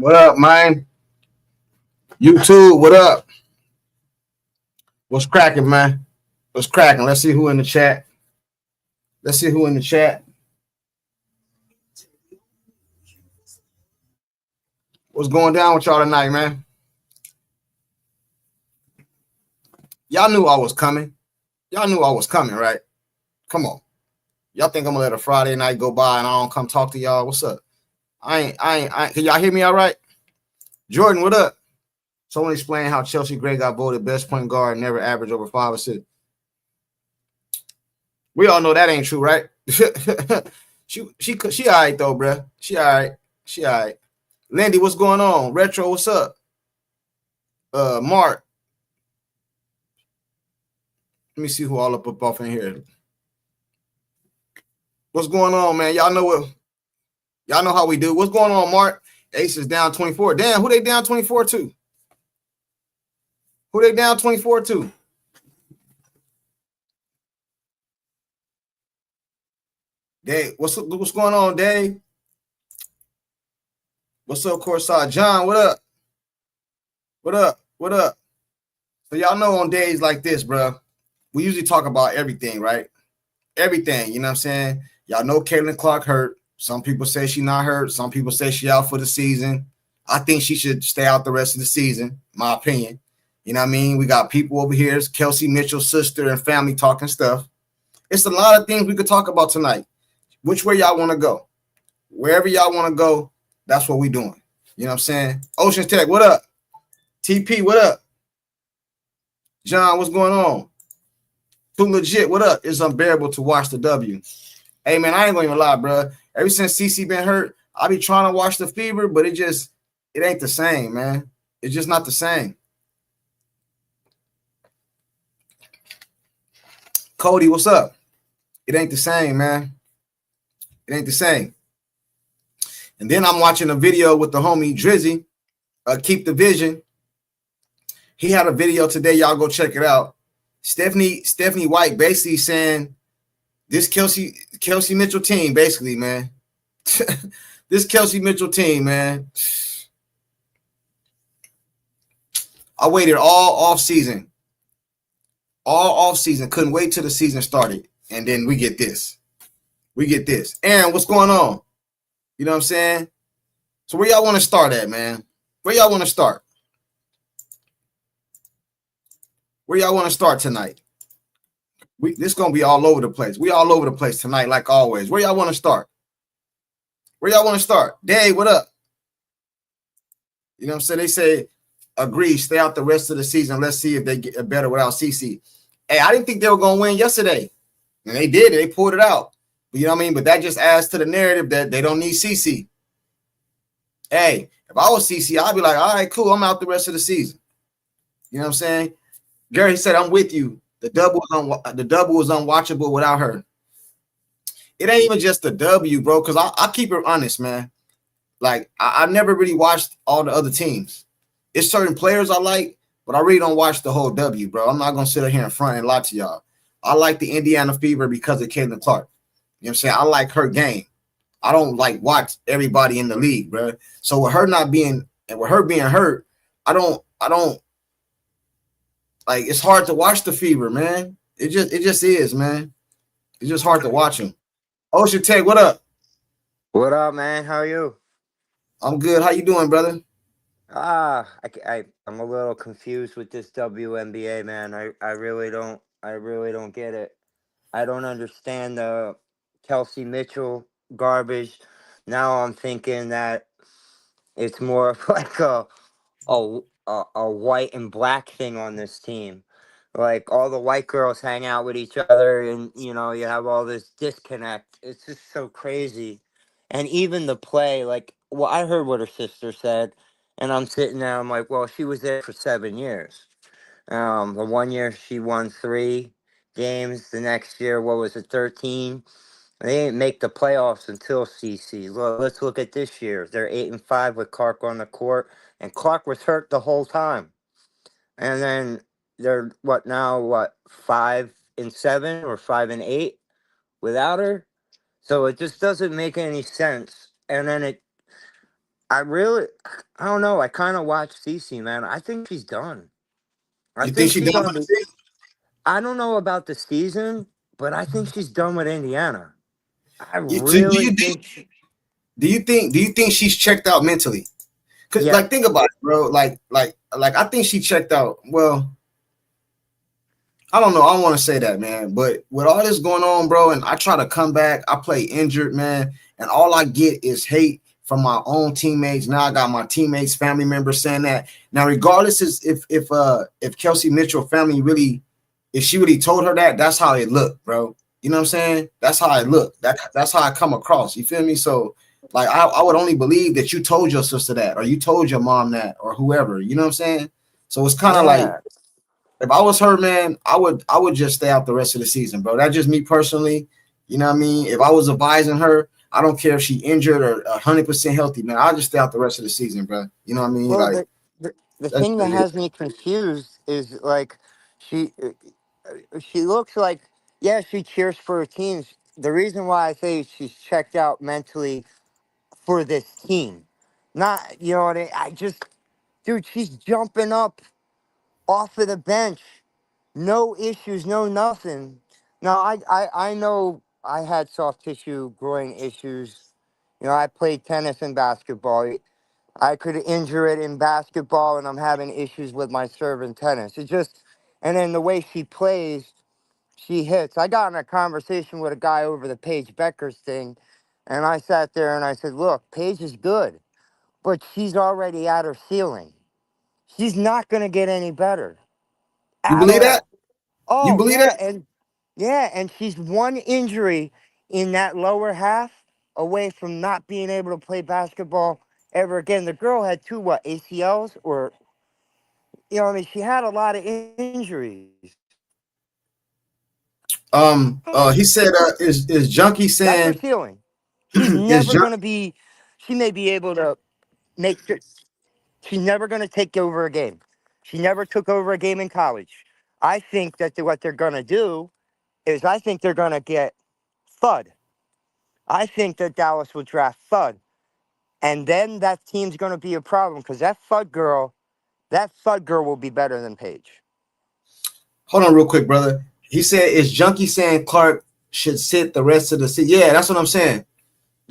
What up, man? YouTube, what up? What's cracking, man? What's cracking? Let's see who in the chat. Let's see who in the chat. What's going down with y'all tonight, man? Y'all knew I was coming. Y'all knew I was coming, right? Come on. Y'all think I'm gonna let a Friday night go by and I don't come talk to y'all? What's up? I ain't. Can y'all hear me all right? Jordan, what up? Someone explain how Chelsea Gray got voted best point guard and never averaged over 5 assists. We all know that ain't true, right? she all right though, bruh. She all right. Lindy, what's going on? Retro, what's up? Mark. Let me see who all up off in here. What's going on, man? Y'all know how we do. What's going on, Mark? Ace is down 24. Damn, who they down 24 to? Who they down 24 to? Dave, what's going on, Dave? What's up, Courtside? John, what up? What up? So y'all know on days like this, bro, we usually talk about everything, right? Everything, you know what I'm saying? Y'all know Caitlin Clark hurt. Some people say she not hurt. Some people say she out for the season. I think she should stay out the rest of the season, my opinion. You know what I mean? We got people over here, it's Kelsey Mitchell's sister and family talking stuff. It's a lot of things we could talk about tonight. Which way y'all want to go? Wherever y'all want to go, that's what we doing. You know what I'm saying? Ocean Tech, what up? TP, what up? John, what's going on? Too legit, what up? It's unbearable to watch the W. Hey, man, I ain't going to lie, bro. Ever since CC been hurt, I be trying to watch the Fever, but it ain't the same, man. It's just not the same. Cody, what's up? It ain't the same, man. It ain't the same. And then I'm watching a video with the homie Drizzy, Keep the Vision. He had a video today. Y'all go check it out. Stephanie White basically saying this Kelsey Mitchell team, basically, man. This Kelsey Mitchell team, man. I waited all off season. Couldn't wait till the season started. And then we get this. Aaron, what's going on? You know what I'm saying? So where y'all want to start at, man? Where y'all want to start? Where y'all want to start tonight? This going to be all over the place. We all over the place tonight, like always. Where y'all want to start? Dave, what up? You know what I'm saying? They say, agree, stay out the rest of the season. Let's see if they get better without CC. Hey, I didn't think they were going to win yesterday. And they did. They pulled it out. But you know what I mean? But that just adds to the narrative that they don't need CC. Hey, if I was CC, I'd be like, all right, cool. I'm out the rest of the season. You know what I'm saying? Gary said, I'm with you. The double was unwatchable without her. It ain't even just the W, bro, because I keep it honest, man. Like, I never really watched all the other teams. It's certain players I like, but I really don't watch the whole W, bro. I'm not going to sit here in front and lie to y'all. I like the Indiana Fever because of Caitlin Clark. You know what I'm saying? I like her game. I don't like watch everybody in the league, bro. So with her not being and with her being hurt, I don't like, it's hard to watch the Fever, man. It just is, man. It's just hard to watch them. Ocean Tech, what up? What up, man? How are you? I'm good. How you doing, brother? I'm a little confused with this WNBA, man. I really don't get it. I don't understand the Kelsey Mitchell garbage. Now I'm thinking that it's more of like a white and black thing on this team. Like, all the white girls hang out with each other, and you have all this disconnect. It's just so crazy. And even the play, like, well, I heard what her sister said, and I'm sitting there, I'm like, well, she was there for 7 years. The 1 year she won 3 games. The next year, what was it, 13? They didn't make the playoffs until CC. Let's look at this year. They're 8-5 with Clark on the court, and Clark was hurt the whole time. And then they're 5-7 or 5-8 without her. So it just doesn't make any sense. And then I really, I don't know. I kind of watch Cece, man. I think she's done. I You think think she she's done gonna for the be. season? I don't know about the season, but I think she's done with Indiana. I Do really you think. do you think she's checked out mentally? Cause Yeah, like think about it, bro. Like I think she checked out. Well, I don't know. I don't want to say that, man. But with all this going on, bro, and I try to come back, I play injured, man, and all I get is hate from my own teammates. Now I got my teammates, family members saying that. Now, regardless is if Kelsey Mitchell family really, if she really told her that, that's how it looked, bro. You know what I'm saying? That's how it looked. That's how I come across. You feel me? So like I would only believe that you told your sister that, or you told your mom that, or whoever. You know what I'm saying? So it's kind of like yeah, if I was her, man, I would just stay out the rest of the season, bro. That's just me personally. You know what I mean? If I was advising her, I don't care if she injured or 100% healthy, man. I'll just stay out the rest of the season, bro. You know what I mean? Well, Like the that's thing that what it is. has me confused is like she she looks like, yeah, she cheers for her teams. The reason why I say she's checked out mentally for this team, not, you know what I just, dude, she's jumping up off of the bench, no issues, no nothing. Now I know I had soft tissue groin issues. You know, I played tennis and basketball. I could injure it in basketball, and I'm having issues with my serve in tennis. It just, and then the way she plays, she hits. I got in a conversation with a guy over the Paige Beckers thing, and I sat there and I said, "Look, Paige is good, but she's already at her ceiling. She's not going to get any better You at believe that? all." You Oh believe that? yeah, and she's one injury in that lower half away from not being able to play basketball ever again. The girl had two what, ACLs, or, you know, I mean, she had a lot of injuries. He said, is Junkie That's her saying ceiling. She's is never Junkie? going to be. She may be able to make. She's never going to take over a game. She never took over a game in college. I think that what they're going to do is, I think they're going to get Thud. I think that Dallas will draft Thud. And then that team's going to be a problem because that Thud girl will be better than Paige. Hold on, real quick, brother. He said, is Junkie saying Clark should sit the rest of the season? Yeah, that's what I'm saying.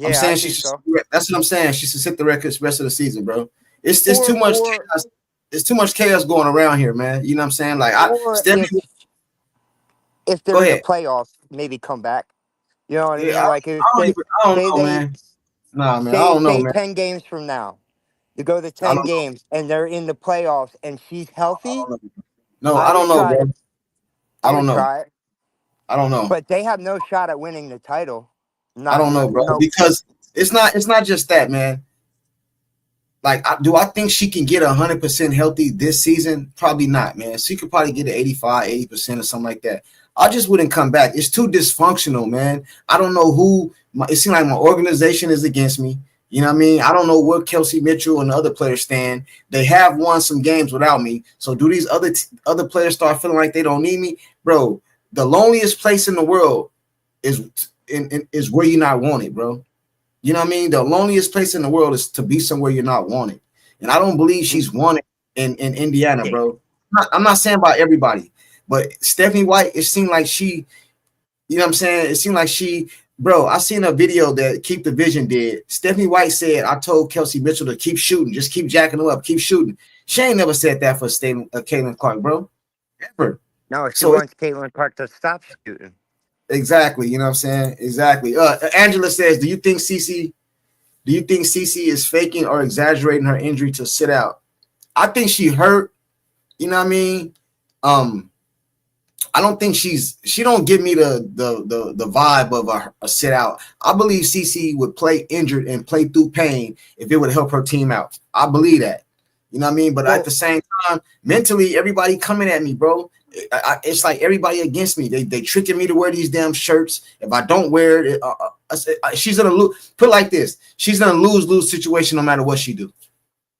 I'm Yeah, I saying she think should. so. That's what I'm saying. She should sit the records rest of the season, bro. It's too Or much or chaos. It's too much chaos going around here, man. You know what I'm saying? Like I or Stephanie, if go they're in the ahead. playoffs, maybe come back. You know what I Yeah, mean? Like if I don't they even. I don't say know, they man. Nah, man. I say don't know, say man. 10 games from now, you go to I 10 don't know. games and they're in the playoffs and she's I healthy, don't know. No, I I don't would know, try it. bro. I I would don't know. try it. I don't know. But they have no shot at winning the title. I Not don't know, no, bro. no. Because it's not just that, man. Like, do I think she can get 100% healthy this season? Probably not, man. She could probably get an 85, 80% or something like that. I just wouldn't come back. It's too dysfunctional, man. I don't know who. It seems like my organization is against me. You know what I mean? I don't know where Kelsey Mitchell and the other players stand. They have won some games without me. So do these other players start feeling like they don't need me, bro? The loneliest place in the world is is where you're not wanted, bro. You know what I mean? The loneliest place in the world is to be somewhere you're not wanted. And I don't believe she's wanted in Indiana, bro. I'm not saying about everybody, but Stephanie White, it seemed like she, you know what I'm saying? It seemed like she, bro, I seen a video that Keep the Vision did. Stephanie White said, I told Kelsey Mitchell to keep shooting, just keep jacking them up, keep shooting. She ain't never said that for Caitlin Clark, bro. Ever. No, she So it's wants Caitlin Clark to stop shooting. exactly, you know what I'm saying? Exactly. Angela says, do you think CC is faking or exaggerating her injury to sit out? I think she hurt. You know what I mean? Um, I don't think she don't give me the vibe of a sit out. I believe CC would play injured and play through pain if it would help her team out. I believe that. You know what I mean? But at Well, the same time, mentally, everybody coming at me, bro. It's like everybody against me. They tricking me to wear these damn shirts. If I don't wear it, she's gonna lose. Put it like this: she's gonna lose situation no matter what she do.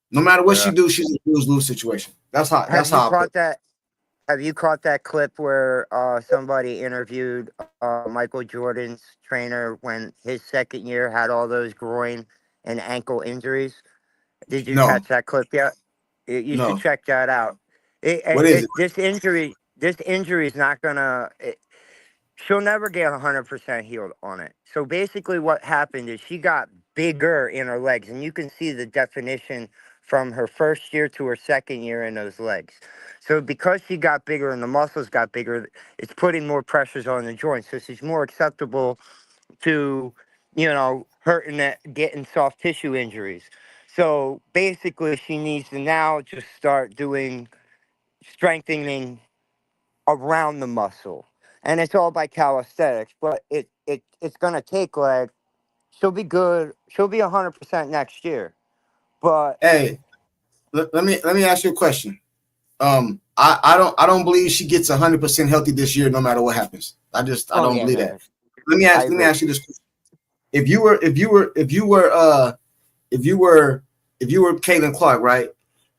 No matter what she yeah. do, she's in a lose situation. That's how Have that's you how I put caught it. that? Have you caught that clip where somebody interviewed Michael Jordan's trainer when his second year had all those groin and ankle injuries? Did you No, catch that clip yet? You should no. check that out. What is it? This injury is not gonna. She'll never get 100% healed on it. So basically, what happened is she got bigger in her legs, and you can see the definition from her first year to her second year in those legs. So because she got bigger and the muscles got bigger, it's putting more pressures on the joints. So she's more acceptable to, hurting it, getting soft tissue injuries. So basically, she needs to now just start doing strengthening around the muscle. And it's all by calisthenics, but it's gonna take like she'll be good. She'll be 100% next year. But Hey, let me ask you a question. I don't believe she gets 100% healthy this year, no matter what happens. I oh don't yeah, believe that. man, Let me I ask let me agree. ask you this question. If you were Caitlin Clark, right,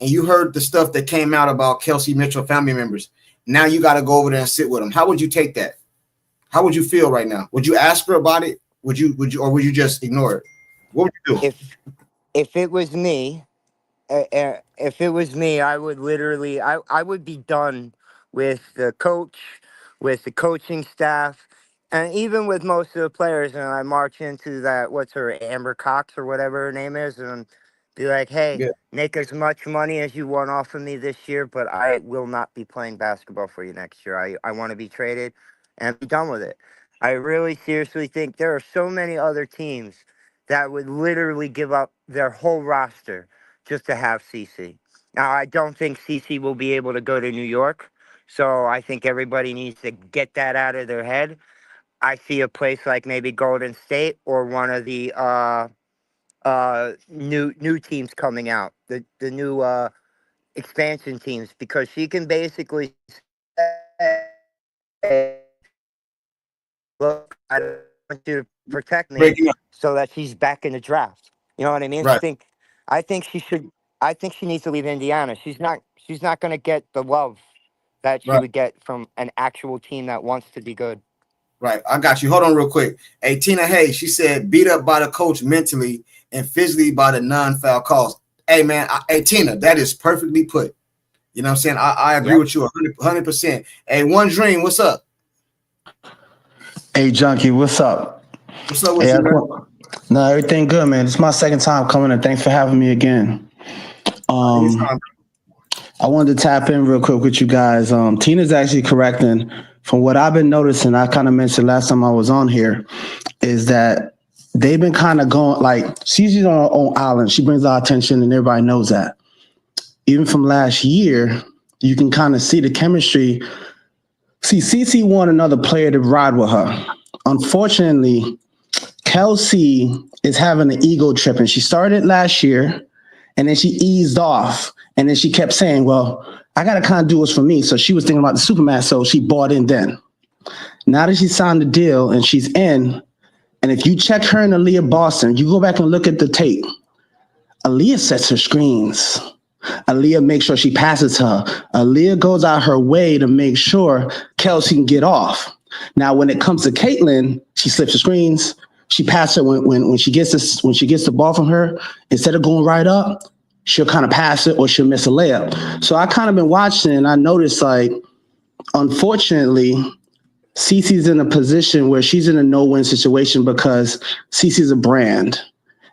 and you heard the stuff that came out about Kelsey Mitchell family members, now you got to go over there and sit with them. How would you take that? How would you feel right now? Would you ask her about it? Or would you just ignore it? What would you do? If it was me, if it was me, I would literally, I would be done with the coach, with the coaching staff, and even with most of the players. And I march into that, what's her, Amber Cox or whatever her name is, and be like, hey, Yeah, make as much money as you want off of me this year, but I will not be playing basketball for you next year. I want to be traded and be done with it. I really seriously think there are so many other teams that would literally give up their whole roster just to have CC. Now, I don't think CC will be able to go to New York, so I think everybody needs to get that out of their head. I see a place like maybe Golden State or one of the new teams coming out, the new expansion teams, because she can basically say, look, I want you to protect me breaking up. so that she's back in the draft. You know what I mean? Right, I think she should. I think she needs to leave Indiana. She's not going to get the love that she right, would get from an actual team that wants to be good. right. I got you. Hold on real quick. Hey, Tina Hay, she said beat up by the coach mentally and physically by the non-foul calls. Hey, man. Hey, Tina, that is perfectly put. You know what I'm saying? I agree Yep. with you 100%. Hey, One Dream, what's up? Hey, Junkie, what's up? What's up with Hey, you, man? no, everything good, man. It's my second time coming, and thanks for having me again. Um, Anytime. I wanted to tap in real quick with you guys. Tina's actually correcting from what I've been noticing. I kind of mentioned last time I was on here is that they've been kind of going like she's on her own island. She brings our attention, and everybody knows that. Even from last year, you can kind of see the chemistry. See, CC want another player to ride with her. Unfortunately, Kelsey is having an ego trip, and she started last year, and then she eased off, and then she kept saying, "Well, I gotta kind of do what's for me." So she was thinking about the Superman, so she bought in then. Now that she signed the deal and she's in, and if you check her and Aaliyah Boston, you go back and look at the tape. Aaliyah sets her screens. Aaliyah makes sure she passes her. Aaliyah goes out her way to make sure Kelsey can get off. Now, when it comes to Caitlin, she slips the screens. She passes her when she gets this when she gets the ball from her. Instead of going right up, she'll kind of pass it or she'll miss a layup. So I kind of been watching and I noticed like, unfortunately, Cece's in a position where she's in a no-win situation because Cece's a brand.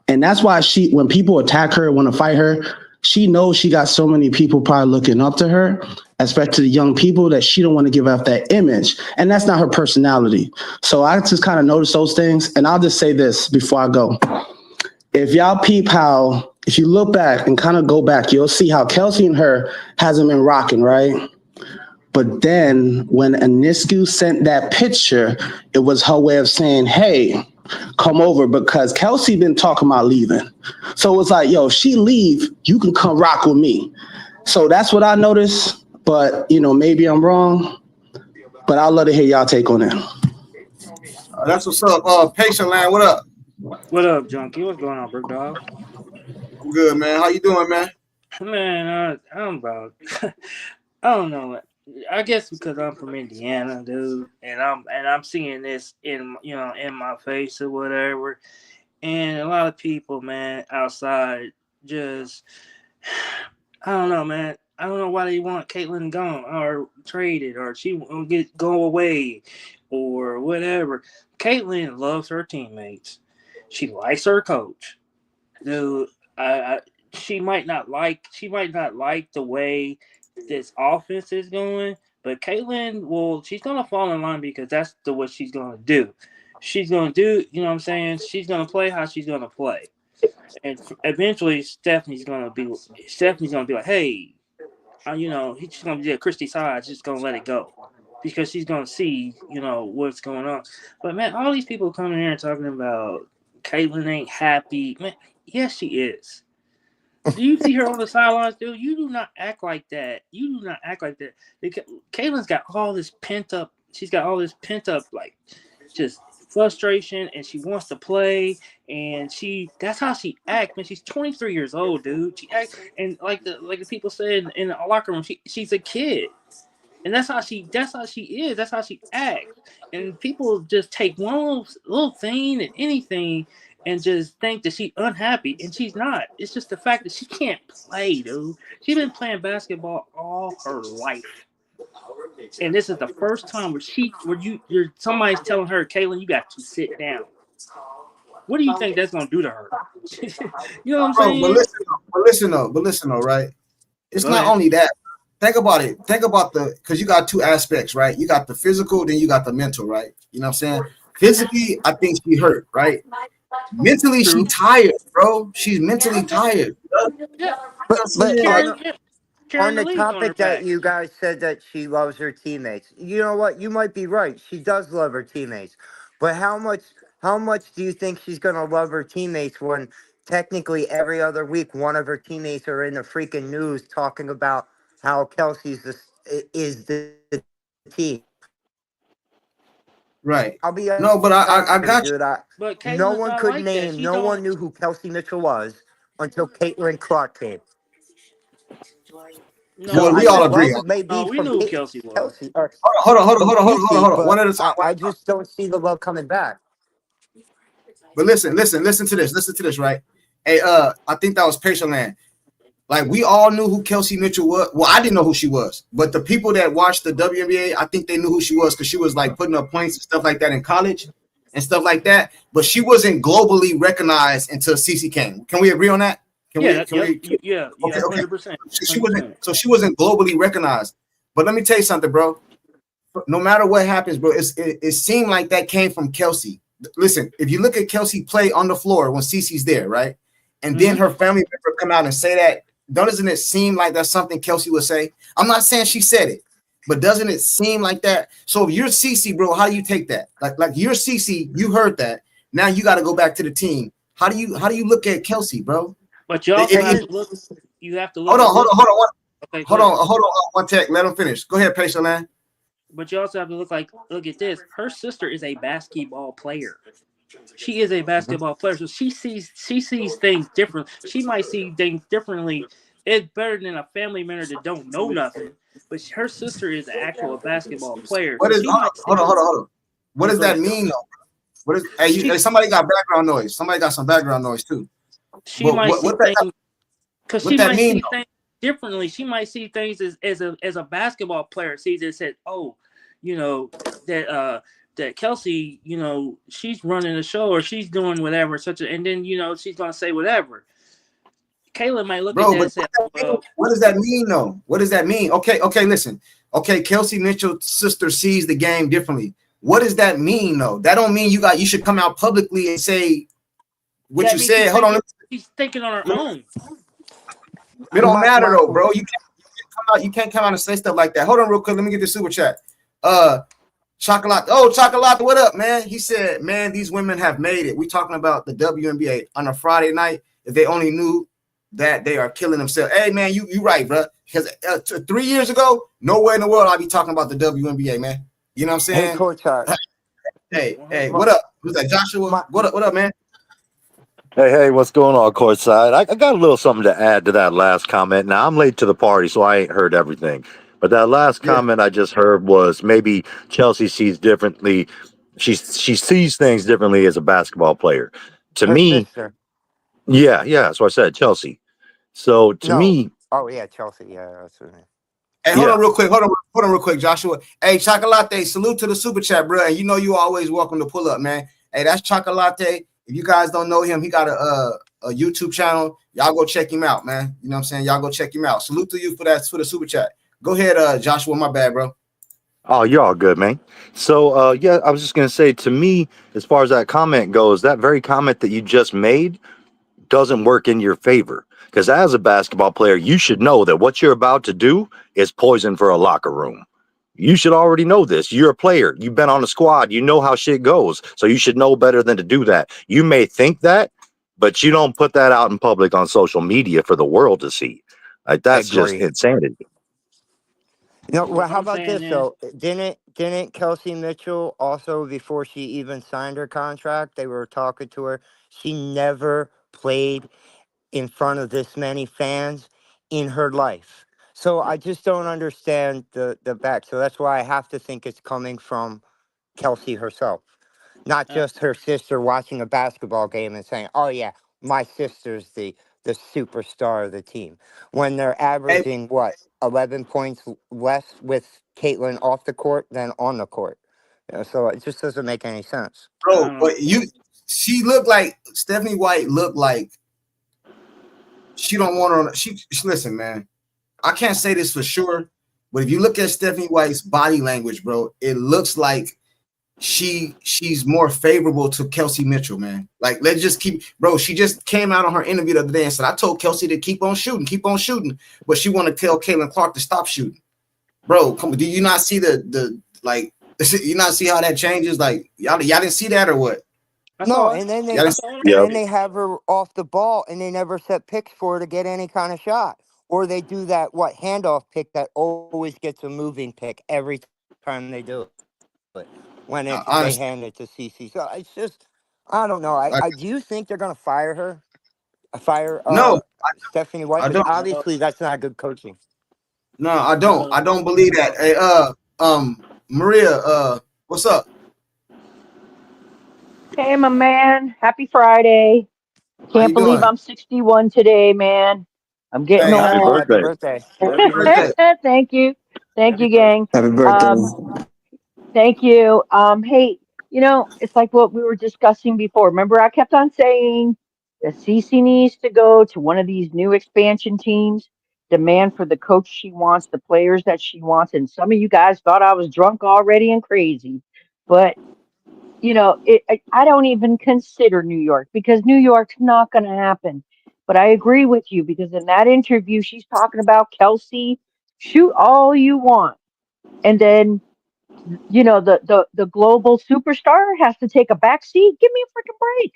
And that's why when people attack her, want to fight her, she knows she got so many people probably looking up to her, especially the young people, that she don't want to give up that image. And that's not her personality. So I just kind of noticed those things. And I'll just say this before I go. If y'all peep how, if you look back and kind of go back, you'll see how Kelsey and her hasn't been rocking, right? But then when Anisku sent that picture, it was her way of saying, hey, come over, because Kelsey been talking about leaving. So it was like, yo, if she leave, you can come rock with me. So that's what I noticed. But, maybe I'm wrong. But I'd love to hear y'all take on it. That's what's up. Patient Land, what up? What up, Junkie? What's going on, big dog? I'm good, man. How you doing, man? Man, I'm about. I don't know. I guess because I'm from Indiana, dude, and I'm seeing this in my face or whatever, and a lot of people, man, outside just I don't know, man. I don't know why they want Caitlyn gone or traded or she won't go away or whatever. Caitlyn loves her teammates. She likes her coach. Dude, I she might not like the way this offense is going, but Caitlyn, well, she's gonna fall in line because that's what she's gonna do. She's gonna do, you know what I'm saying? She's gonna play how she's gonna play, and eventually Stephanie's gonna be like, hey, she's gonna be at Christie's side, just gonna let it go. Because she's gonna see, what's going on. But man, all these people coming here and talking about Caitlyn ain't happy. Man, yes, she is. Do you see her on the sidelines, dude? You do not act like that. You do not act like that. Caitlyn's got all this pent up. She's got all this pent up, like, just frustration, and she wants to play. And that's how she acts. Man, she's 23 years old, dude. She acts, and like the people said in the locker room, she's a kid. And that's how she is. That's how she acts. And people just take one little thing and anything and just think that she's unhappy. And she's not. It's just the fact that she can't play, dude. She's been playing basketball all her life. And this is the first time where somebody's telling her, Caitlyn, you got to sit down. What do you think that's gonna do to her? You know what I'm saying? But listen though, right? It's not only that. Think about it. Think about because you got two aspects, right? You got the physical, then you got the mental, right? You know what I'm saying? Physically, I think she hurt, right? Mentally, she tired, bro. She's mentally tired. But on the topic that you guys said that she loves her teammates, you know what? You might be right. She does love her teammates. But how much do you think she's going to love her teammates when technically every other week one of her teammates are in the freaking news talking about how Kelsey's is the team? Right. I'll be no, but I got dude. you. No one could name. No one knew who Kelsey Mitchell was until Caitlin Clark came. No, we all agree. We knew who Kelsey was. Hold on. One at a time. I just don't see the love coming back. But listen to this, right? Hey, I think that was Patient Land. Like, we all knew who Kelsey Mitchell was. Well, I didn't know who she was, but the people that watched the WNBA, I think they knew who she was because she was like putting up points and stuff like that in college and stuff like that. But she wasn't globally recognized until CC came. Can we agree on that? Yeah, 100%. She wasn't globally recognized. But let me tell you something, bro. No matter what happens, bro, it seemed like that came from Kelsey. Listen, if you look at Kelsey play on the floor when CC's there, right? And then her family member come out and say that, doesn't it seem like that's something Kelsey would say? I'm not saying she said it, but doesn't it seem like that? So if you're CC, bro, how do you take that? Like you're CC, you heard that. Now you got to go back to the team. How do you look at Kelsey, bro? But you also have to look. You have to look. Hold on. One tech. Let him finish. Go ahead, Patient Land. But you also have to look at this. Her sister is a basketball player. She is a basketball player, so she sees things different. She might see things differently. It's better than a family member that don't know nothing. But her sister is an actual basketball player. Hold on. What does that mean, though? Somebody got background noise. Somebody got some background noise too. She might see things because she might see things differently. She might see things as a basketball player sees it and says, "Oh, that Kelsey, she's running the show or she's doing whatever, and then she's gonna say whatever." Kayla might look at that and say, "What does that mean, though? What does that mean?" Okay, listen. Okay, Kelsey Mitchell's sister sees the game differently. What does that mean, though? That don't mean you should come out publicly and say what you said. Hold on. She's thinking on her own. It don't matter though, bro. You can't come out and say stuff like that. Hold on real quick. Let me get the super chat. Chocolate. Oh, Chocolate, what up, man? He said, man, these women have made it. We talking about the WNBA on a Friday night. If they only knew that they are killing themselves. Hey, man, you right, bro. Because 3 years ago, nowhere in the world I'd be talking about the WNBA, man. You know what I'm saying? Hey, Courtside. Hey, what up? Who's that, Joshua? What up, man? Hey, what's going on, Courtside? I got a little something to add to that last comment. Now, I'm late to the party, so I ain't heard everything. But that last comment I just heard was maybe Chelsea sees differently. She sees things differently as a basketball player. To me, sister. yeah, that's what I said, Chelsea. So to No. me, Oh yeah, Chelsea. Yeah, that's her name. Hey, hold Yeah. on real quick. Hold on real quick, Joshua. Hey, Chocolate, salute to the super chat, bro. And you know you always welcome to pull up, man. Hey, that's Chocolate. If you guys don't know him, he got a YouTube channel. Y'all go check him out, man. You know what I'm saying? Y'all go check him out. Salute to you for the super chat. Go ahead, Joshua. My bad, bro. Oh, you're all good, man. So, yeah, I was just going to say, to me, as far as that comment goes, that very comment that you just made doesn't work in your favor. Because as a basketball player, you should know that what you're about to do is poison for a locker room. You should already know this. You're a player. You've been on a squad. You know how shit goes. So you should know better than to do that. You may think that, but you don't put that out in public on social media for the world to see. Like, that's just Agree. insanity. No, well, What how I'm about saying this is, though? Didn't Kelsey Mitchell also, before she even signed her contract, they were talking to her. She never played in front of this many fans in her life. So I just don't understand the back. So that's why I have to think it's coming from Kelsey herself, not uh, just her sister watching a basketball game and saying, "Oh yeah, my sister's the superstar of the team," when they're Hey, averaging what 11 points less with Caitlin off the court than on the court. So it just doesn't make any sense. I bro, don't know. but she looked like Stephanie White looked like she don't want her on. She listen, man. I can't say this for sure, but if you look at Stephanie White's body language, bro, it looks like she's more favorable to Kelsey Mitchell, man. Like, let's just keep, bro. She just came out on her interview the other day and said, "I told Kelsey to keep on shooting," but she want to tell Caitlin Clark to stop shooting, bro. Come on, do you not see the like? You not see how that changes? Like, y'all didn't see that or what? I No, saw it. and then Y'all they didn't I saw it. and Yep. then they have her off the ball and they never set picks for her to get any kind of shot. Or they do that handoff pick that always gets a moving pick every time they do it. When they honestly, hand it to CC. So it's just I don't know. like, I do you think they're gonna fire her? Fire no, Stephanie White? I Because don't. No, obviously that's not good coaching. No, I don't. no, I don't believe that. Hey, Maria, what's up? Hey, my man. Happy Friday. How Can't you believe doing? I'm 61 today, man. I'm getting Hey, Happy old. Happy birthday. birthday. happy birthday. birthday. Thank you. Thank Happy you, birthday. gang. Happy birthday. Um, thank you. Hey, it's like what we were discussing before. Remember, I kept on saying that Cece needs to go to one of these new expansion teams, demand for the coach she wants, the players that she wants. And some of you guys thought I was drunk already and crazy. But I don't even consider New York because New York's not going to happen. But I agree with you because in that interview, she's talking about Kelsey, shoot all you want. And then, the global superstar has to take a back seat. Give me a freaking break.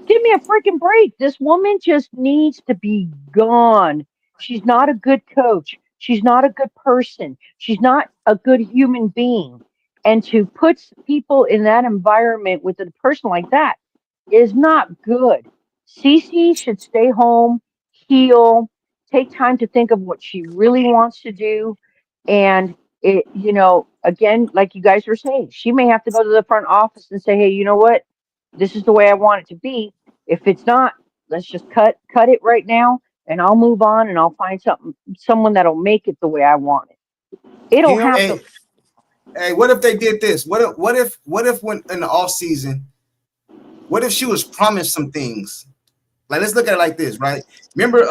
Give me a freaking break. This woman just needs to be gone. She's not a good coach. She's not a good person. She's not a good human being. And to put people in that environment with a person like that is not good. Cece should stay home, heal, take time to think of what she really wants to do. And again, like you guys were saying, she may have to go to the front office and say, hey, you know what? This is the way I want it to be. If it's not, let's just cut it right now and I'll move on and I'll find someone that'll make it the way I want it. Do It'll you know what happen. the Hey, what if they did this? What if when in the off season, what if she was promised some things? Like, let's look at it like this, right? Remember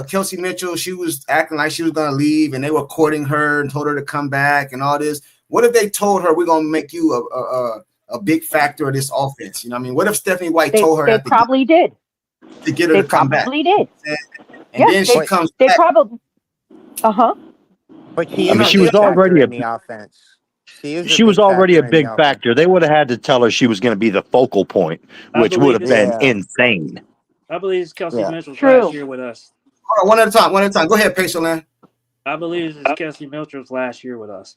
Kelsey Mitchell, she was acting like she was gonna leave and they were courting her and told her to come back and all this. What if they told her we're gonna make you a big factor of this offense? You know what I mean? What if Stephanie White They told her they that probably did. to get her They to come back? probably did. And Yes, then she they but comes they back. probably uh-huh. but she I is mean, a she You know, was big factor already a in the offense. She is a she was big already a factor in the big offense. factor. They would have had to tell her she was going to be the focal point, I which would believe have it's been Yeah, insane. I believe it's Kelsey yeah. Mitchell's last True. year with us. hold on, one at a time, one at a time. Go ahead, Peso Land. I believe it's Kelsey Mitchell's last year with us.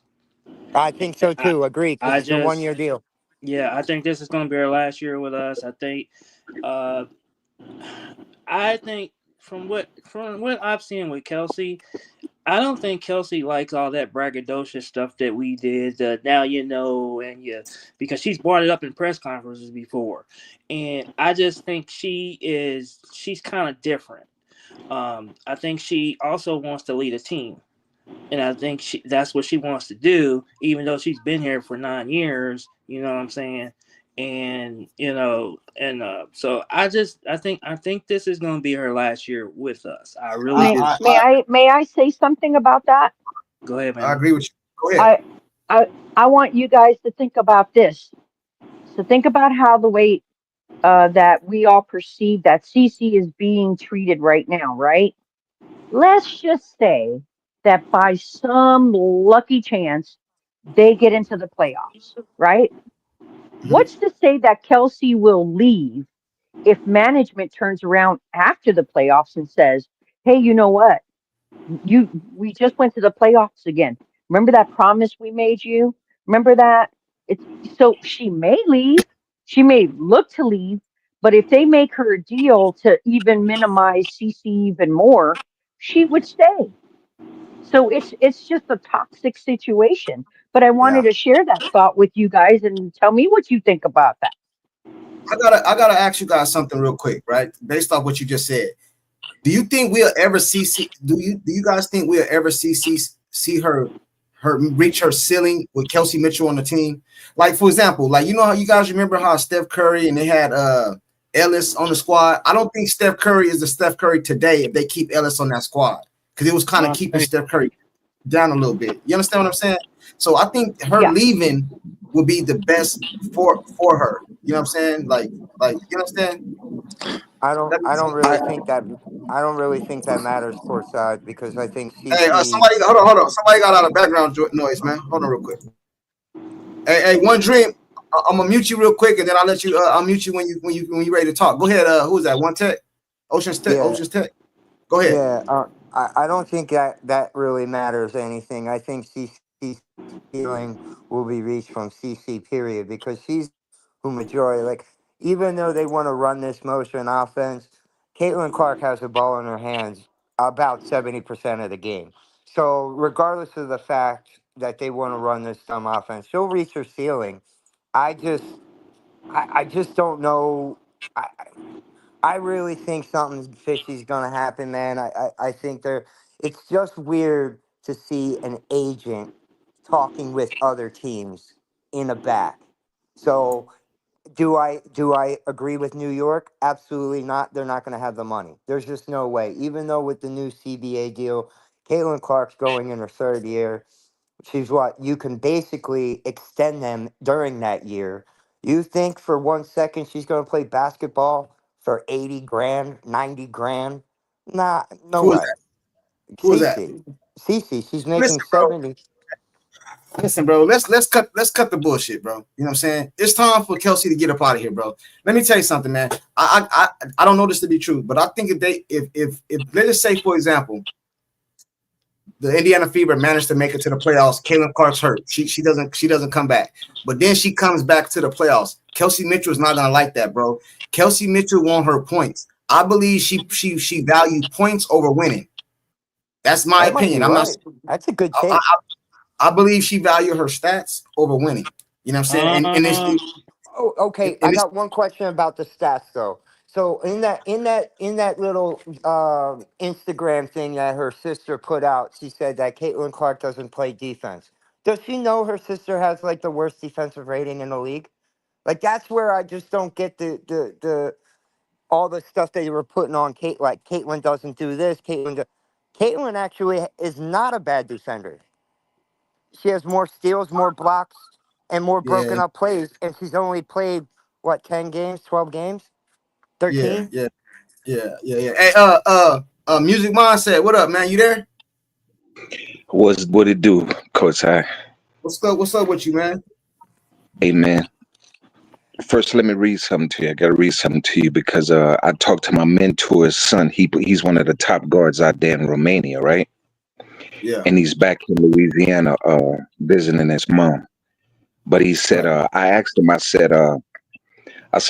I think so I too. Agree, because I it's a just 1 year deal. yeah, I think this is gonna be her last year with us. Uh I think from what I've seen with Kelsey, I don't think Kelsey likes all that braggadocious stuff that we did. Now you know, and because she's brought it up in press conferences before, and I just think she's kind of different. I think she also wants to lead a team. And I think that's what she wants to do, even though she's been here for 9 years. You know what I'm saying? And so I think this is going to be her last year with us. I really May do. may I say something about that? Go ahead, I man. agree with you. Go ahead. I want you guys to think about this. So think about how the way that we all perceive that CC is being treated right now, right? Let's just say that by some lucky chance they get into the playoffs, right? Mhm. What's to say that Kelsey will leave if management turns around after the playoffs and says, "Hey, you know what? We just went to the playoffs again. Remember that promise we made you? Remember that?" It's so she may leave, she may look to leave, but if they make her a deal to even minimize CC even more, she would stay. So it's just a toxic situation. But I wanted Yeah. to share that thought with you guys and tell me what you think about that. I gotta ask you guys something real quick, right? Based off what you just said. Do you think we'll ever do you guys think we'll ever see her reach her ceiling with Kelsey Mitchell on the team? Like, for example, like, you know how you guys remember how Steph Curry and they had Ellis on the squad? I don't think Steph Curry is the Steph Curry today if they keep Ellis on that squad, because it was kind of keeping Steph Curry down a little bit. You understand what I'm saying? So I think her Yeah. leaving would be the best for her. You know what I'm saying? Like you understand? I don't really think that. I don't really think that matters courtside because I think Hey, CC. somebody, hold on. Somebody got out of background noise, man. Hold on real quick. Hey, One Dream. I'm gonna mute you real quick, and then I'll let you. I'll mute you when you ready to talk. Go ahead. Who's that? One Tech, Ocean's Tech, Yeah, Ocean's Tech. Go ahead. yeah. I don't think that really matters anything. I think CC's ceiling will be reached from CC period because she's who majority like. Even though they want to run this motion offense, Caitlin Clark has the ball in her hands about 70% of the game. So regardless of the fact that they want to run this dumb offense, she'll reach her ceiling. I just I just don't know. I really think something fishy is going to happen, man. I think it's just weird to see an agent talking with other teams in a back. So do I agree with New York? Absolutely not. They're not going to have the money. There's just no way. Even though with the new CBA deal, Caitlin Clark's going in her third year. She's what you can basically extend them during that year. You think for 1 second she's going to play basketball for 80 grand, 90 grand? Nah, no Who is way. that? Who is that? Cece, Cece, she's Listen, making bro. 70. Listen, bro. Let's cut the bullshit, bro. You know what I'm saying? It's time for Kelsey to get up out of here, bro. Let me tell you something, man. I don't know this to be true, but I think if let's just say, for example, the Indiana Fever managed to make it to the playoffs. Caitlin Clark's hurt. She doesn't come back. But then she comes back to the playoffs. Kelsey Mitchell is not gonna like that, bro. Kelsey Mitchell won her points. I believe she valued points over winning. That's my That might be opinion. I'm not. right. That's a good I, take. I believe she valued her stats over winning. You know what I'm saying? And it's Um, Oh, okay. I and it's got one question about the stats though. So in that little Instagram thing that her sister put out, she said that Caitlin Clark doesn't play defense. Does she know her sister has like the worst defensive rating in the league? Like that's where I just don't get the all the stuff that you were putting on Kate. Like Caitlin doesn't do this. Caitlin actually is not a bad defender. She has more steals, more blocks, and more yeah, broken up plays. And she's only played what 10 games, 12 games, yeah, 13. yeah, yeah. Hey, Music Mindset, what up, man? You there? What it do, Coach I? What's up with you, man? Hey man. First, let me read something to you. I gotta read something to you because I talked to my mentor's son. He's one of the top guards out there in Romania, right? Yeah, And he's back in Louisiana visiting his mom. But he said, right. I asked him, I said,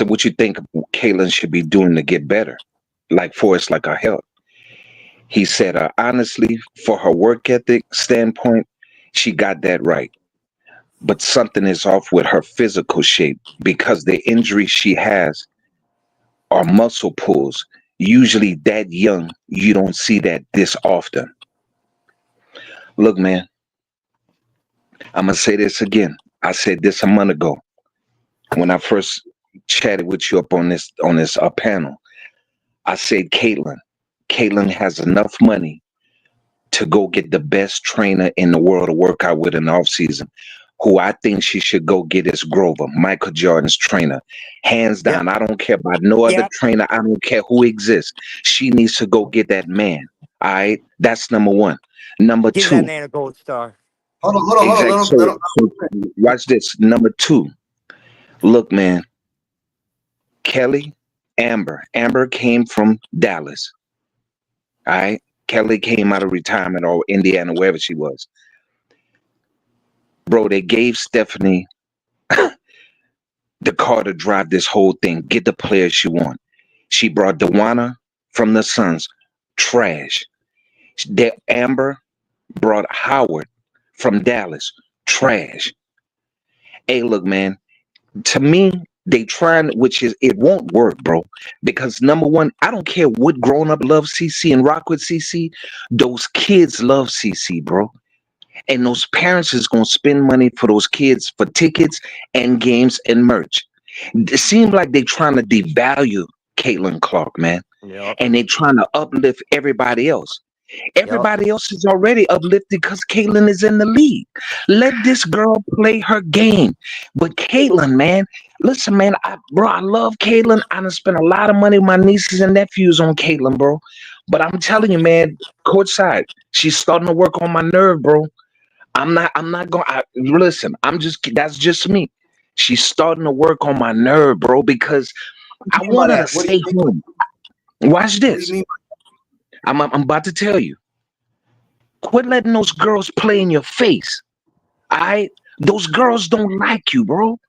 what you think Caitlin should be doing to get better? Like for us, like her health. He said, honestly, for her work ethic standpoint, she got that right. But something is off with her physical shape because the injuries she has are muscle pulls Usually that young, you don't see that this often. Look, man, I'm gonna say this again. I said this a month ago when I first chatted with you up on this panel. I said, Caitlin has enough money to go get the best trainer in the world to work out with in the off season. Who I think she should go get is Grover, Michael Jordan's trainer. Hands Yep. down. I don't care about no other Yep. trainer. I don't care who exists. She needs to go get that man. All right. That's number one. Number Give that two. man a gold star. Hold on. Exactly. So watch this. Number two. Look, man. Kelly, Amber came from Dallas. All right. Kelly came out of retirement or Indiana, wherever she was. Bro, they gave Stephanie the car to drive this whole thing, get the players she want. She brought Dewana from the Suns, trash. Amber brought Howard from Dallas, trash. Hey, look, man, to me, they trying, which is, it won't work, bro. Because number one, I don't care what grown up loves CC and rock with CC. Those kids love CC, bro. And those parents is going to spend money for those kids for tickets and games and merch. It seems like they're trying to devalue Caitlin Clark, man. Yep. And they're trying to uplift everybody else. Yep. Everybody else is already uplifted because Caitlin is in the league. Let this girl play her game. But Caitlin, man, listen, man, I love Caitlin. I done spent a lot of money with my nieces and nephews on Caitlin, bro. But I'm telling you, man, courtside, she's starting to work on my nerve, bro. I'm not going to listen. That's just me. She's starting to work on my nerve, bro, because I want her to stay home. Watch this. I'm about to tell you. Quit letting those girls play in your face. All right? Those girls don't like you, bro.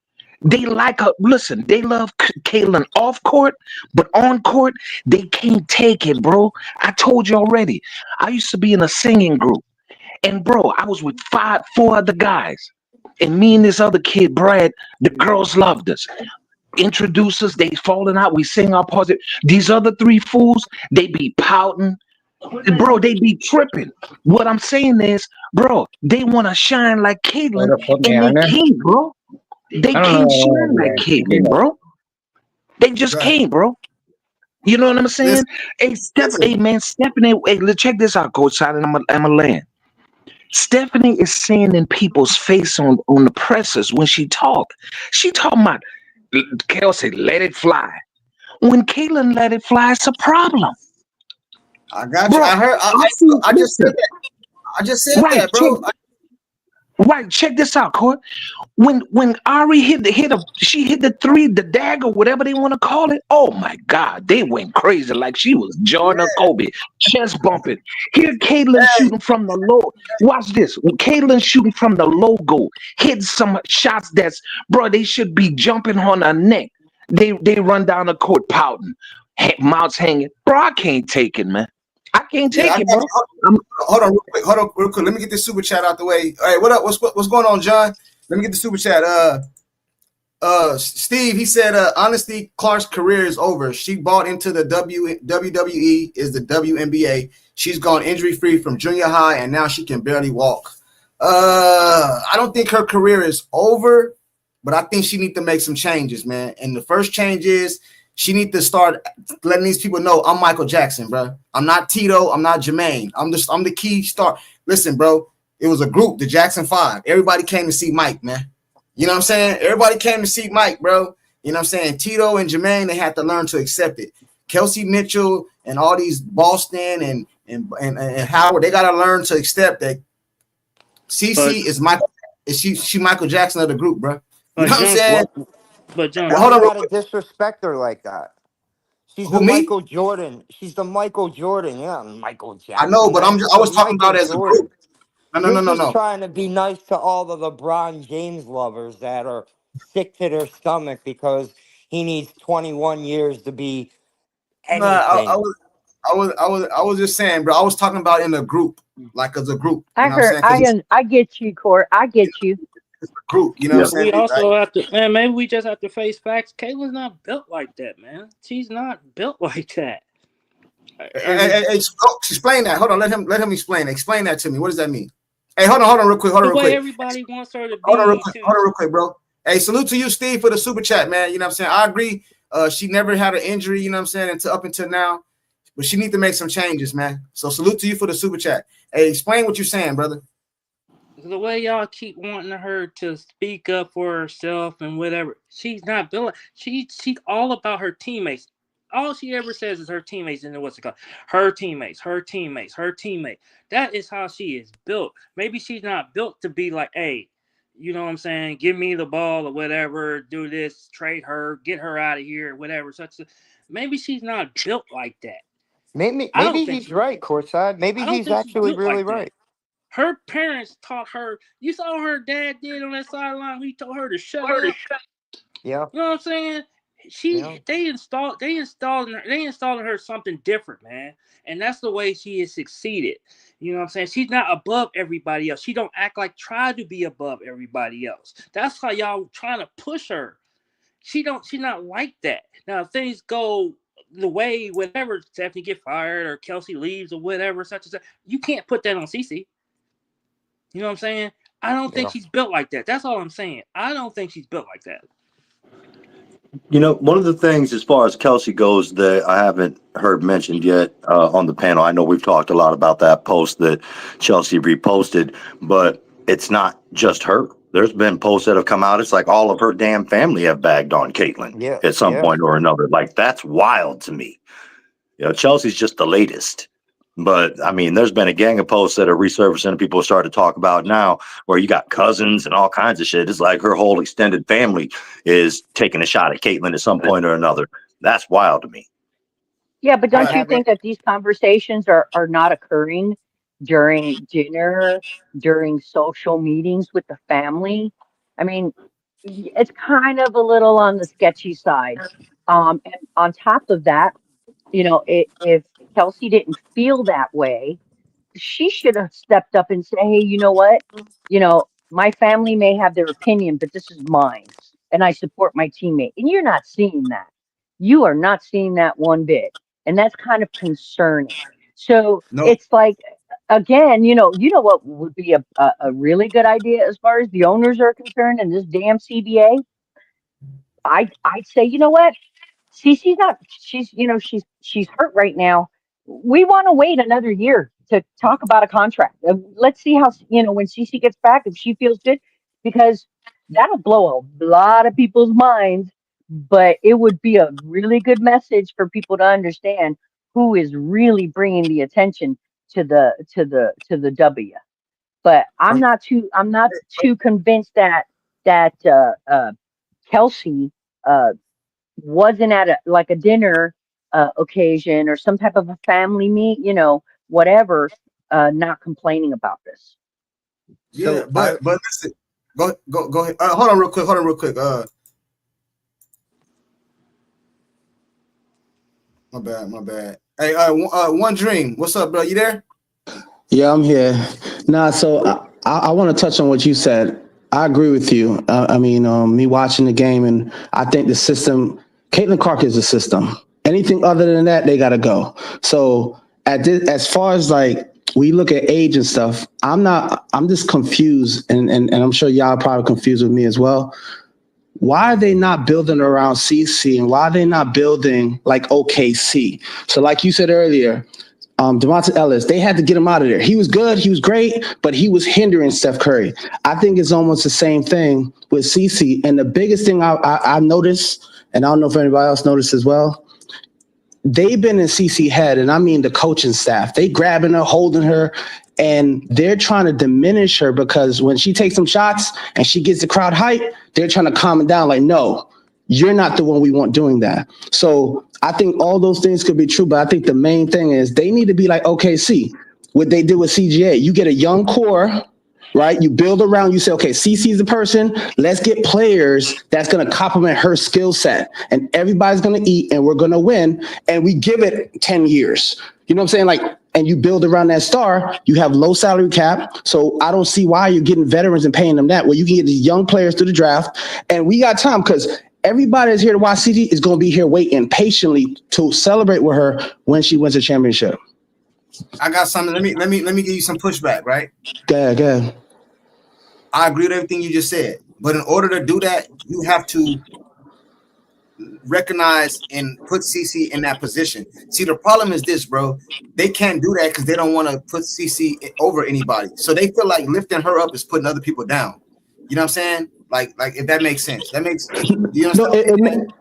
They like her. Listen, they love Caitlin off court, but on court, they can't take it, bro. I told you already. I used to be in a singing group. And bro, I was with four other guys. And me and this other kid, Brad, the girls loved us. Introduce us, they falling out, we sing our parts. These other three fools, they be pouting. Bro, they be tripping. What I'm saying is, bro, they want to shine like Caitlin, and they can't, bro. They can't shine like Caitlin, bro. They just can't, bro. You know what I'm saying? Hey, Stephanie, hey, let's check this out, Coach Side, and I'm a land. Stephanie is saying in people's face on the presses when she talk. She talking about Kelsey, let it fly. When Caitlin let it fly, it's a problem. I got you. Bro, I heard. I just said that. I just said that, bro. Right, check this out, Court. When Ari hit the three, the dagger, whatever they want to call it. Oh my God, they went crazy like she was Jordan or Kobe, chest bumping. Here, Caitlin shooting from the low. Watch this. Caitlin shooting from the logo, hit some shots that's, bro, they should be jumping on her neck. They run down the court pouting, mouths hanging. Bro, I can't take it, man. I can't take it, bro. Hold on, real quick. Let me get this super chat out the way. All right, what up? What's going on, John? Let me get the super chat. Steve, he said, honestly, Clark's career is over. She bought into the WWE, is the WNBA. She's gone injury free from junior high, and now she can barely walk. I don't think her career is over, but I think she needs to make some changes, man. And the first change is she needs to start letting these people know I'm Michael Jackson, bro. I'm not Tito. I'm not Jermaine. I'm the key star. Listen, bro, it was a group, the Jackson 5. Everybody came to see Mike, man. You know what I'm saying? Everybody came to see Mike, bro. You know what I'm saying? Tito and Jermaine, they had to learn to accept it. Kelsey Mitchell and all these Boston and Howard, they got to learn to accept that CC is Michael. She Michael Jackson of the group, bro. You know what I'm saying? But John, why you gotta disrespect her like that? She's the Michael Jordan. She's the Michael Jordan. Yeah, Michael Jackson. I know, but I was talking about as a group. No. Just trying to be nice to all the LeBron James lovers that are sick to their stomach because he needs 21 years to be anything. I was just saying, bro. I was talking about in a group, like as a group. I get you, Court. I get you. It's a group, you know what I'm saying? We also have to, man, maybe we just have to face facts. Caitlin's not built like that, man. She's not built like that. Explain that. Hold on. Let him explain. Explain that to me. What does that mean? Hey, hold on real quick. The way everybody wants her to be. Hold on real quick, bro. Hey, salute to you, Steve, for the super chat, man. You know what I'm saying? I agree. She never had an injury, you know what I'm saying, up until now. But she needs to make some changes, man. So salute to you for the super chat. Hey, explain what you're saying, brother. The way y'all keep wanting her to speak up for herself and whatever, she's not built. She's all about her teammates. All she ever says is her teammates, and then what's it called? Her teammates. That is how she is built. Maybe she's not built to be like, hey, you know what I'm saying? Give me the ball or whatever. Do this. Trade her. Get her out of here. Whatever. Maybe she's not built like that. Maybe he's right, courtside. Maybe he's actually really right. Her parents taught her. You saw what her dad did on that sideline. He told her to shut up. Yeah. You know what I'm saying? They installed in her something different, man. And that's the way she has succeeded. You know what I'm saying? She's not above everybody else. She don't try to be above everybody else. That's how y'all trying to push her. She's not like that. Now if things go the way, whatever, Stephanie get fired or Kelsey leaves or whatever, such and such, you can't put that on CeCe. You know what I'm saying? I don't think she's built like that. That's all I'm saying. I don't think she's built like that. You know, one of the things as far as Kelsey goes that I haven't heard mentioned yet on the panel, I know we've talked a lot about that post that Chelsea reposted, but it's not just her. There's been posts that have come out. It's like all of her damn family have bagged on Caitlyn at some point or another. Like, that's wild to me. You know, Chelsea's just the latest. But, I mean, there's been a gang of posts that are resurfacing and people start to talk about now where you got cousins and all kinds of shit. It's like her whole extended family is taking a shot at Caitlyn at some point or another. That's wild to me. Yeah, but don't you think that these conversations are not occurring during dinner, during social meetings with the family? I mean, it's kind of a little on the sketchy side. And on top of that, you know, if Kelsey didn't feel that way, she should have stepped up and said, hey, you know what? You know, my family may have their opinion, but this is mine. And I support my teammate. And you're not seeing that. You are not seeing that one bit. And that's kind of concerning. So it's like, again, you know what would be a really good idea as far as the owners are concerned and this damn CBA? I'd say, you know what? She's hurt right now. We want to wait another year to talk about a contract. Let's see how, when CC gets back, if she feels good, because that'll blow a lot of people's minds, but it would be a really good message for people to understand who is really bringing the attention to the W. But I'm not too convinced that Kelsey wasn't at a dinner occasion or some type of a family meet, whatever, not complaining about this. Yeah, but listen, go ahead. Hold on real quick. My bad. Hey, One Dream, what's up, bro? You there? Yeah, I'm here. Nah, so I want to touch on what you said. I agree with you. I mean, me watching the game, and I think the system, Caitlin Clark is a system. Anything other than that, they got to go. So as far as like we look at age and stuff, I'm just confused, and I'm sure y'all are probably confused with me as well. Why are they not building around CC, and why are they not building like OKC? So like you said earlier, DeMonte Ellis, they had to get him out of there. He was good, he was great, but he was hindering Steph Curry. I think it's almost the same thing with CC. And the biggest thing I noticed, and I don't know if anybody else noticed as well, they've been in CC head, and I mean the coaching staff. They grabbing her, holding her, and they're trying to diminish her because when she takes some shots and she gets the crowd hype, they're trying to calm it down like, no, you're not the one we want doing that. So I think all those things could be true, but I think the main thing is they need to be like OKC, what they did with CGA. You get a young core, right? You build around, you say, okay, CC's the person. Let's get players that's going to complement her skill set, and everybody's going to eat and we're going to win. And we give it 10 years. You know what I'm saying? Like, and you build around that star, you have low salary cap. So I don't see why you're getting veterans and paying them that. Well, you can get these young players through the draft, and we got time because everybody that's here to watch CC is going to be here waiting patiently to celebrate with her when she wins a championship. I got something. Let me give you some pushback, right? Go ahead. I agree with everything you just said, but in order to do that, you have to recognize and put CC in that position. See, the problem is this, bro. They can't do that because they don't want to put CC over anybody. So they feel like lifting her up is putting other people down. You know what I'm saying? Like if that makes sense. That makes. Do you understand?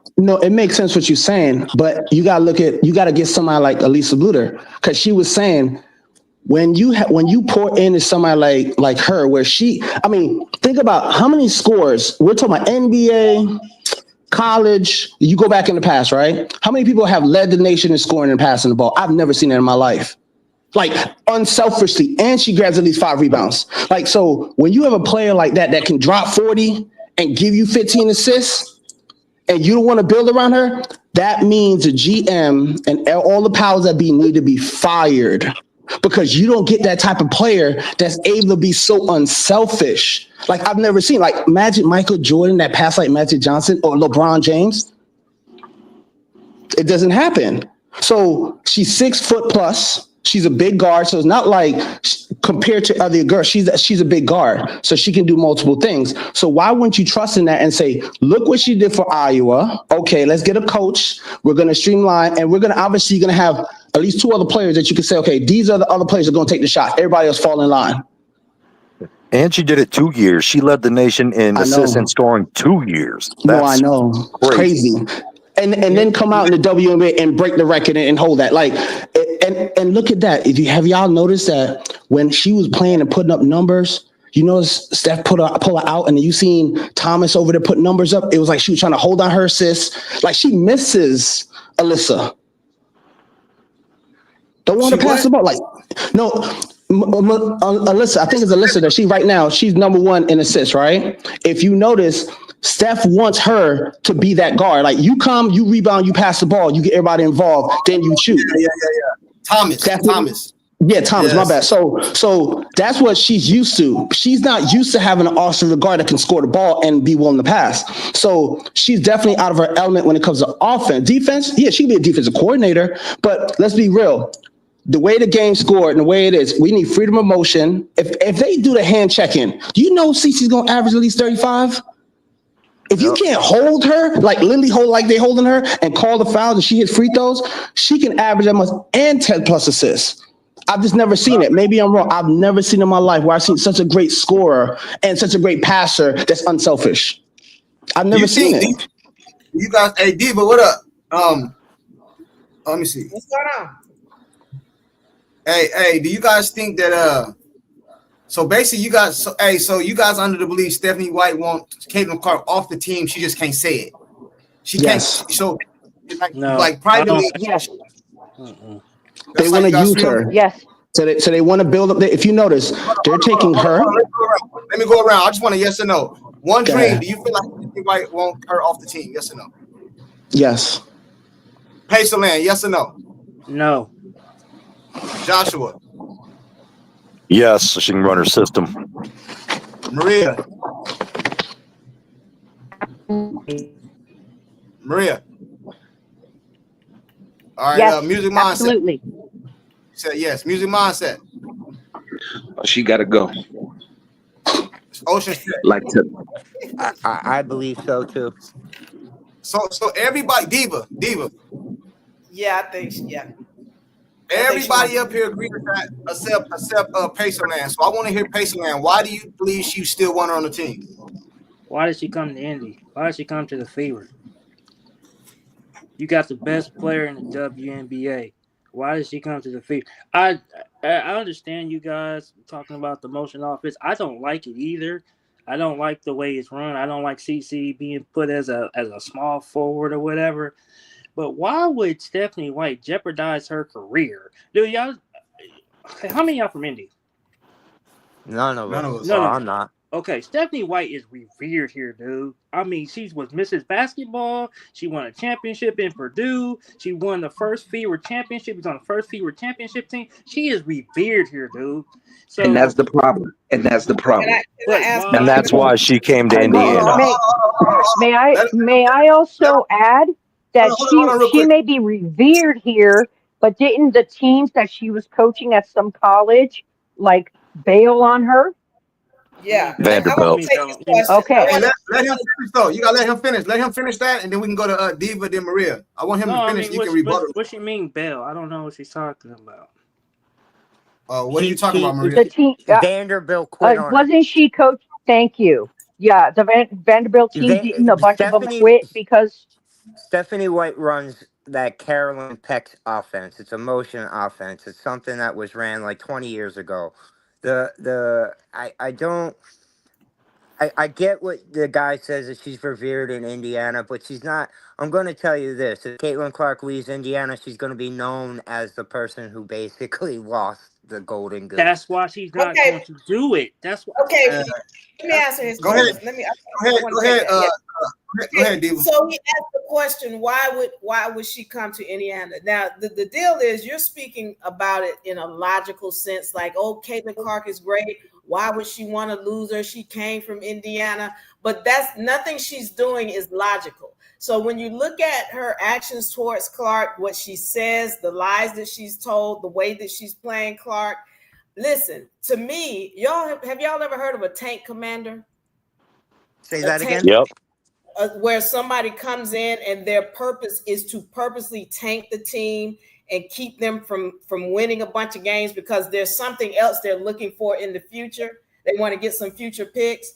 It makes sense what you're saying, but you gotta get somebody like Elisa Bluter, because she was saying when you pour into somebody like her, where think about how many scores we're talking about. NBA, college, you go back in the past, right? How many people have led the nation in scoring and passing the ball? I've never seen that in my life. Like unselfishly, and she grabs at least 5 rebounds. Like, so when you have a player like that can drop 40 and give you 15 assists, and you don't want to build around her, that means the GM and all the powers that be need to be fired, because you don't get that type of player that's able to be so unselfish. Like, I've never seen, like, Magic Michael Jordan that pass like Magic Johnson or LeBron James. It doesn't happen. So she's 6 foot plus. She's a big guard, so it's not like compared to other girls, she's a big guard, so she can do multiple things. So why wouldn't you trust in that and say, look what she did for Iowa. Okay, let's get a coach. We're going to streamline, and we're going to obviously have at least 2 other players that you can say, okay, these are the other players that are going to take the shot. Everybody else fall in line. And she did it 2 years. She led the nation in assists and scoring 2 years. I know. Crazy. And then come out in the WNBA and break the record and hold that. Like, and look at that. Have y'all noticed that when she was playing and putting up numbers, you notice Steph pull her out, and then you seen Thomas over there put numbers up. It was like she was trying to hold on her assists. Like, she misses Alyssa. Don't want to pass the ball. Like, no, Alyssa, I think it's Alyssa that she's number 1 in assists, right? If you notice, Steph wants her to be that guard. Like, you come, you rebound, you pass the ball, you get everybody involved, then you shoot. Yeah. Thomas. Yeah, Thomas, yes. My bad. So that's what she's used to. She's not used to having an offensive guard that can score the ball and be willing to pass. So she's definitely out of her element when it comes to offense. Defense, yeah, she can be a defensive coordinator, but let's be real. The way the game scored and the way it is, we need freedom of motion. If they do the hand check-in, do you know CeCe's going to average at least 35? If you can't hold her, like literally hold like they holding her, and call the fouls and she hits free throws, she can average that much and 10 plus assists. I've just never seen it. Maybe I'm wrong. I've never seen in my life where I've seen such a great scorer and such a great passer that's unselfish. I've never seen it. You guys, hey Diva, what up? Let me see. What's going on? Hey, do you guys think that so basically you guys so you guys under the belief Stephanie White wants Caitlin Clark off the team, she just can't say it. She can't. So like privately, yes. They want to use her. Yes. So they want to build up. If you notice, they're taking her. Let me go around. I just want a yes or no. One dream. Do you feel like Stephanie White want her off the team? Yes or no? Yes. Pacerland, yes or no? No. Joshua. Yes, so she can run her system. Maria. All right, yes, music mindset. Absolutely. Said yes, music mindset. She got to go. Ocean. Like I believe so too. So everybody, Diva. Yeah, I think, yeah. Everybody up here agrees with that except Pacerland. So I want to hear Pacerland. Why do you believe she still want her on the team? Why did she come to Indy? Why did she come to the Fever? You got the best player in the WNBA. Why did she come to the Fever? I understand you guys talking about the motion offense. I don't like it either. I don't like the way it's run. I don't like CC being put as a small forward or whatever. But why would Stephanie White jeopardize her career? Do y'all? How many of y'all from Indy? None of us. No, I'm not. Okay, Stephanie White is revered here, dude. I mean, she was Mrs. Basketball. She won a championship in Purdue. She won the first FIBA championship. She was on the first FIBA championship team. She is revered here, dude. And So, that's the problem. And that's the problem. Can I but ask And why? that's why she came to Well, Hold on, Indiana. may I also add that hold on real she quick. may be revered here, but didn't the teams that she was coaching at some college like bail on her? Yeah, I want Vanderbilt. to take this question. Okay. Hey, let him finish though. You gotta let him finish. Let him finish that, and then we can go to Diva then Maria. I want him No, to I finish. mean, You can rebuttal. what she mean, Bell? I don't know what she's talking about. What are you talking about, Maria? The team Vanderbilt quit on her. wasn't she coach? Thank you. Yeah, the Vanderbilt team didn't a bunch of them quit because Stephanie White runs that Carolyn Peck's offense. It's a motion offense. It's something that was ran like 20 years ago. I don't. I get what the guy says that she's revered in Indiana, but she's not. I'm going to tell you this: if Caitlin Clark leaves Indiana, she's going to be known as the person who basically lost the Golden Goose. That's why she's not Okay. going to do it. That's why. Okay, let me answer his Go ahead. question. Go ahead, Diva. So he asked the question, why would she come to Indiana? Now the deal is you're speaking about it in a logical sense, like, oh, Caitlin Clark is great. Why would she want to lose her? She came from Indiana, but that's nothing she's doing is logical. So when you look at her actions towards Clark, what she says, the lies that she's told, the way that she's playing Clark, listen, to me, have y'all ever heard of a tank commander? Say that again? Yep. Where somebody comes in and their purpose is to purposely tank the team and keep them from winning a bunch of games because there's something else they're looking for in the future. They want to get some future picks.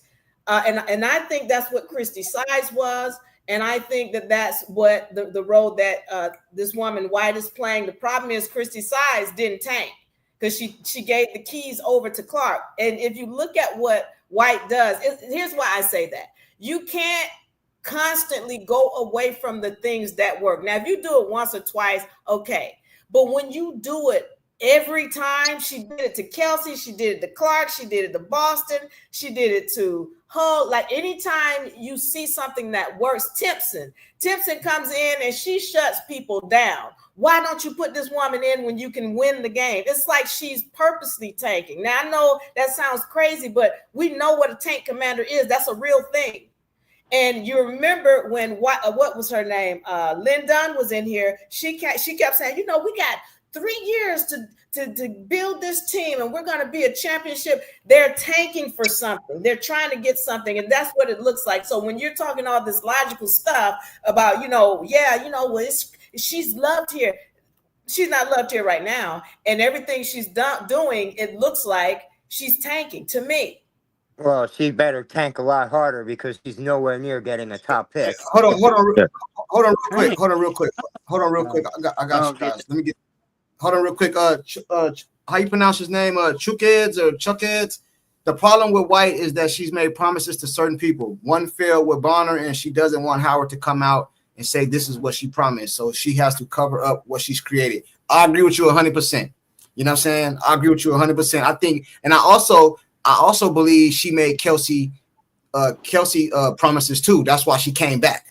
And I think that's what Christy Sides was. And I think that's what the role that this woman White is playing. The problem is Christy Sides didn't tank because she gave the keys over to Clark. And if you look at what White does, here's why I say that. You can't constantly go away from the things that work. Now, if you do it once or twice, okay. But when you do it every time, she did it to Kelsey, she did it to Clark, she did it to Boston, she did it to Hull. Like anytime you see something that works, Timpson comes in and she shuts people down. Why don't you put this woman in when you can win the game? It's like she's purposely tanking. Now, I know that sounds crazy, but we know what a tank commander is. That's a real thing. And you remember when what was her name? Lynn Dunn was in here. She kept saying, we got 3 years to build this team, and we're going to be a championship. They're tanking for something. They're trying to get something, and that's what it looks like. So when you're talking all this logical stuff about, she's loved here. She's not loved here right now, and everything she's doing, it looks like she's tanking to me. Well, she better tank a lot harder because she's nowhere near getting a top pick. Hold on real quick. I got you guys. Let me get. Hold on real quick. How you pronounce his name? Chukids or Chukids. The problem with White is that she's made promises to certain people. One failed with Bonner, and she doesn't want Howard to come out and say this is what she promised. So she has to cover up what she's created. I agree with you 100%. You know what I'm saying? I agree with you 100%. I think, and I also believe she made Kelsey promises too. That's why she came back.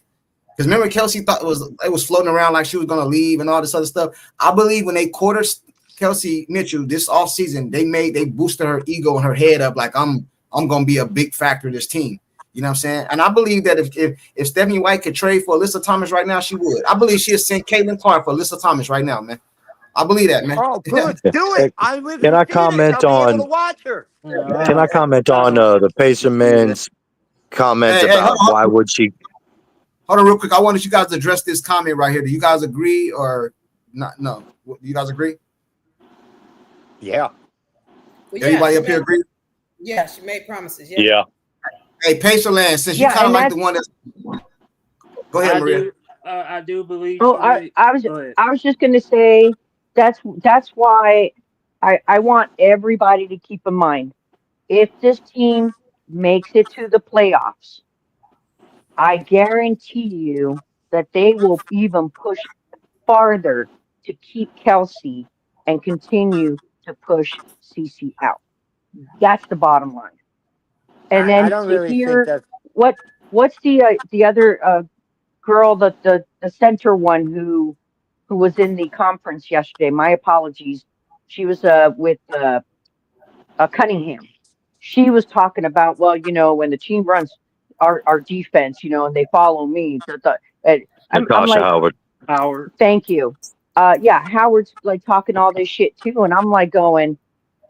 Because remember, Kelsey thought it was floating around like she was going to leave and all this other stuff. I believe when they quartered Kelsey Mitchell this offseason, they boosted her ego and her head up like I'm going to be a big factor in this team. You know what I'm saying? And I believe that if Stephanie White could trade for Alyssa Thomas right now, she would. I believe she'd send Caitlin Clark for Alyssa Thomas right now, man. I believe that, man. Oh, good. Do it. I live Can in I Phoenix. comment I'll be on? able to watch her. Can I comment on the Pacer man's comment about why would she? Hold on real quick. I wanted you guys to address this comment right here. Do you guys agree or not? No. Do you guys agree? Yeah. Well, Everybody up here agree? Yeah, she made promises. Yeah. Hey, Pacerland, since you kind of like the one that's. Go ahead, Maria. I do believe. Oh, I was just going to say that's why I want everybody to keep in mind if this team makes it to the playoffs, I guarantee you that they will even push farther to keep Kelsey and continue to push CC out. That's the bottom line. And I then don't to really think hear that. what's the other girl, the center one who was in the conference yesterday. My apologies. She was with Cunningham. She was talking about, well, when the team runs our defense, and they follow me. And I'm Natasha like, Howard. Howard. thank you. Yeah, Howard's like talking all this shit too, and I'm like going,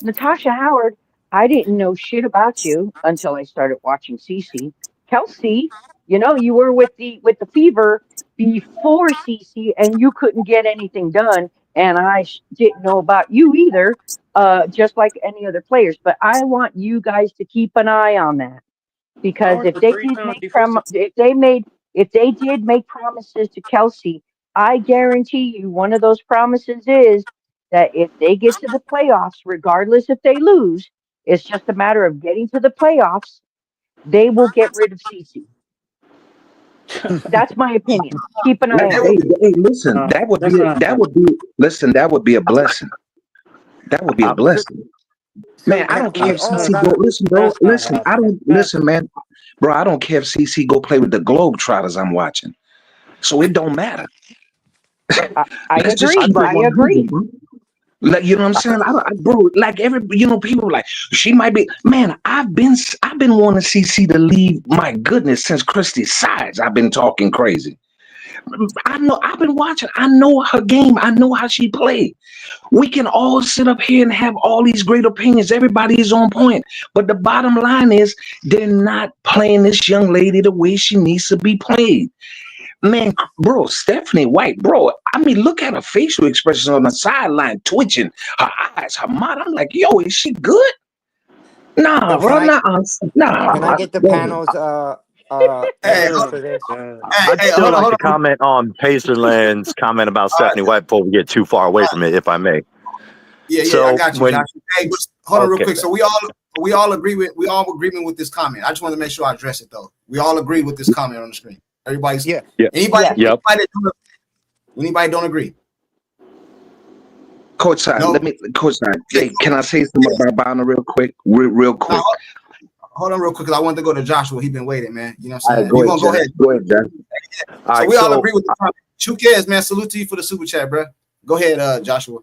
Natasha Howard, I didn't know shit about you until I started watching Cece. Kelsey, you were with the Fever before Cece, and you couldn't get anything done, and I didn't know about you either. Just like any other players, but I want you guys to keep an eye on that, because Howard was 3 times before 60. if they did make promises to Kelsey, I guarantee you one of those promises is that if they get to the playoffs, regardless if they lose, it's just a matter of getting to the playoffs, they will get rid of Cece. That's my opinion. Keep an eye Hey, on hey, it. hey, listen, No, that's not happening. that would be a blessing. That would be a So, blessing. Man, so I don't care we if all CC go. got. Listen, bro. That's not Listen, I happening. don't listen, man. Bro, I don't care if CC go play with the Globetrotters I'm watching. So it don't matter. I Let's just agree. keep it I 100, agree. bro. Like, you know what I'm saying? Bro, like people are like, she might be. Man, I've been wanting CC to leave. My goodness, since Christy Sides, I've been talking crazy. I know. I've been watching. I know her game. I know how she played. We can all sit up here and have all these great opinions. Everybody is on point. But the bottom line is they're not playing this young lady the way she needs to be played. Man, bro, Stephanie White, bro. I mean, look at her facial expressions on the sideline, twitching, her eyes, her mouth. I'm like, yo, is she good? Nah, So bro, nah. can I get the panel's Hey, answer for this? I'd hey, still like hold to on. comment on Pacerland's comment about All right, Stephanie White before we get too far away from it, if I may. yeah, I So got you, when Josh. Hey, just hold on real okay, quick. So we all agreement with this comment. I just want to make sure I address it though. We all agree with this comment on the screen. Everybody's Yeah. anybody Yes. yep. anybody don't agree? Courtside, No. Courtside. Hey, can I say something about Bonner real quick? Real quick. No, hold on real quick, because I wanted to go to Joshua. He's been waiting, man. You know what I'm All saying? right, go You ahead, gonna go Jack. ahead. Go ahead, Jack. All So right, we all so agree with the comment. Who cares, man? Salute to you for the super chat, bro. Go ahead, Joshua.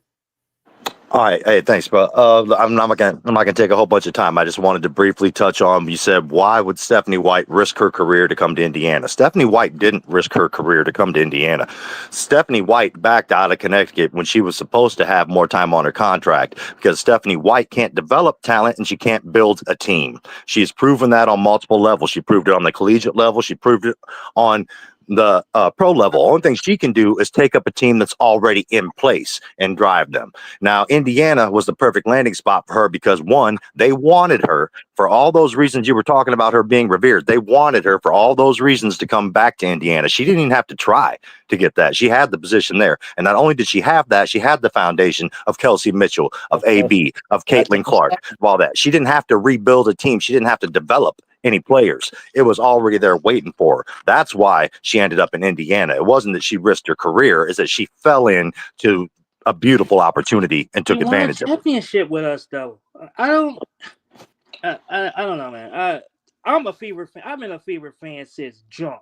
all right, hey, thanks, bro. I'm not gonna take a whole bunch of time. I just wanted to briefly touch on. You said, why would Stephanie White risk her career to come to Indiana? Stephanie White didn't risk her career to come to Indiana. Stephanie White backed out of Connecticut when she was supposed to have more time on her contract, because Stephanie White can't develop talent and she can't build a team. She's proven that on multiple levels. She proved it on the collegiate level. She proved it on the pro level. Only thing she can do is take up a team that's already in place and drive them. Now, Indiana was the perfect landing spot for her because, one, they wanted her for all those reasons you were talking about her being revered. They wanted her for all those reasons to come back to Indiana. She didn't even have to try to get that. She had the position there. And not only did she have that, she had the foundation of Kelsey Mitchell, of AB, of Caitlin Clark, of all that. She didn't have to rebuild a team. She didn't have to develop any players. It was already there waiting for her. That's why she ended up in Indiana. It wasn't that she risked her career, it's that she fell into a beautiful opportunity and took He won a advantage of it. championship with us, though. I don't know, man. I'm a Fever fan. I've been a Fever fan since jump.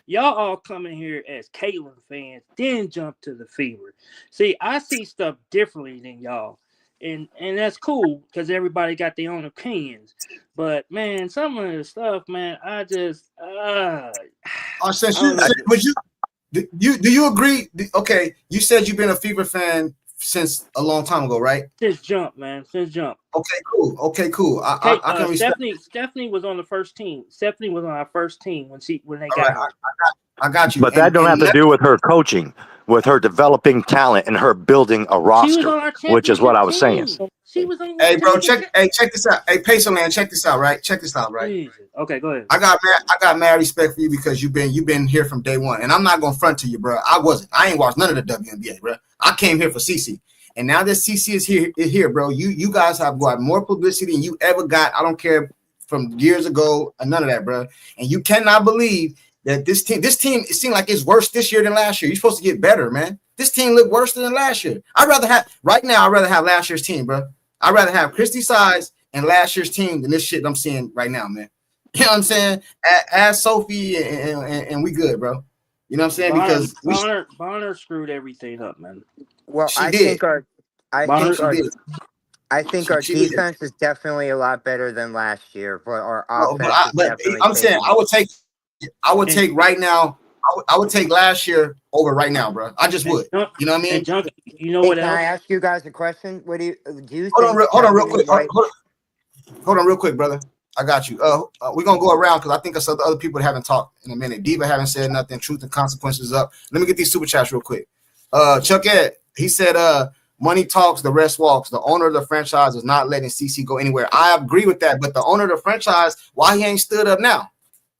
Y'all all come in here as Caitlin fans, then jump to the Fever. See, I see stuff differently than y'all, and that's cool because everybody got their own opinions. But man, some of the stuff, man, I just Since I don't know. would you do you agree? Okay, you said you've been a Fever fan since a long time ago, right? Since jump, man. Since jump. Okay, cool. I can respect. Stephanie was on the first team. Stephanie was on our first team when they All got right, her. I got you. But that don't have to do with her coaching, with her developing talent and her building a She was roster, on our which is what I was championship saying. team. She was on Hey, bro, championship. check this out. Hey, Pacerland, check this out, right? Check this out, right? Jesus. Okay, go ahead. I got mad respect for you because you've been here from day one, and I'm not gonna front to you, bro. I ain't watched none of the WNBA, bro. I came here for CC, and now that CC is here, bro. You guys have got more publicity than you ever got. I don't care from years ago, and none of that, bro. And you cannot believe that this team, it seemed like it's worse this year than last year. You're supposed to get better, man. This team looked worse than last year. I'd rather have last year's team, bro. I'd rather have Christy Sides and last year's team than this shit I'm seeing right now, man. You know what I'm saying? Ask Sophie and we good, bro. You know what I'm saying? Because Bonner screwed everything up, man. Well, she did. I think our She did. defense is definitely a lot better than last year, but our No, offense is definitely. I'm saying I would take right now. I would take last year over right now, bro. I just would. You know what I mean? And Junkie, you know Hey, what can else? I ask you guys a question? What do you Hold think? on real quick. Hold on real quick, brother. I got you. We're gonna go around because I think there's other people that haven't talked in a minute. Diva haven't said nothing. Truth and Consequences up. Let me get these super chats real quick. Chuck Ed, he said, money talks, the rest walks. The owner of the franchise is not letting CC go anywhere. I agree with that, but the owner of the franchise, why he ain't stood up now?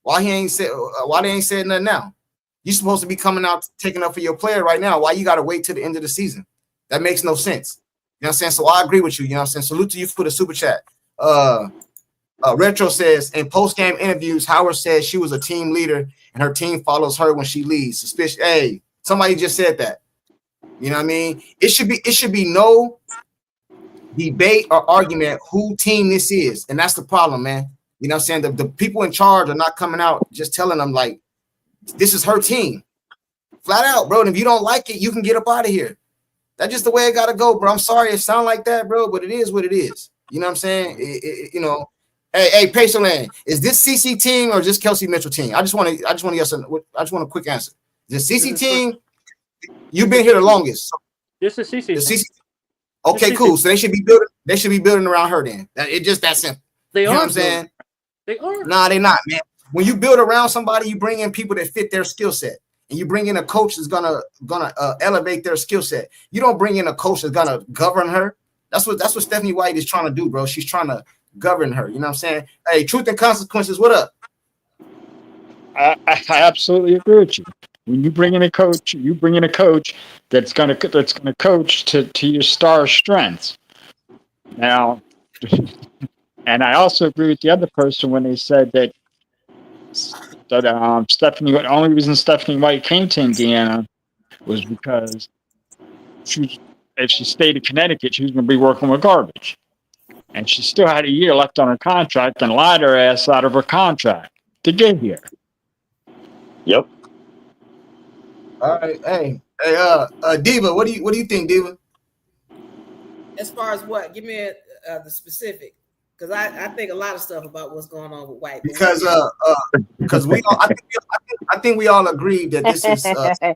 Why they ain't said nothing now? You're supposed to be coming out taking up for your player right now. Why you gotta wait till the end of the season? That makes no sense. You know what I'm saying? So I agree with you. You know what I'm saying? Salute to you for the super chat. Retro says in post-game interviews, Howard says she was a team leader and her team follows her when she leads. Suspicious. Hey, somebody just said that. You know what I mean? It should be no debate or argument who team this is, and that's the problem, man. You know what I'm saying? The people in charge are not coming out just telling them like this is her team. Flat out, bro. And if you don't like it, you can get up out of here. That's just the way it gotta go, bro. I'm sorry it sound like that, bro, but it is what it is. You know what I'm saying? You know. Hey, Paceland, is this CC team or just Kelsey Mitchell team? I just want a quick answer. Is this CC team? You've been here the longest. This is CC. Okay, cool. So they should be building around her then. It's just that simple. You know what I'm saying? They are. Nah, they're not, man. When you build around somebody, you bring in people that fit their skill set. And you bring in a coach that's gonna elevate their skill set. You don't bring in a coach that's gonna govern her. That's what Stephanie White is trying to do, bro. She's trying to govern her. You know what I'm saying? Hey, Truth and Consequences, what up? I absolutely agree with you. When you bring in a coach, that's gonna coach to your star strengths. Now, and I also agree with the other person when they said that Stephanie. The only reason Stephanie White came to Indiana was because if she stayed in Connecticut, she was going to be working with garbage. And she still had a year left on her contract and lied her ass out of her contract to get here. Yep. All right. Hey, Diva, what do you think, Diva? As far as what? Give me the specific. Because I think a lot of stuff about what's going on with White. Because we all, I think we all agree that this is I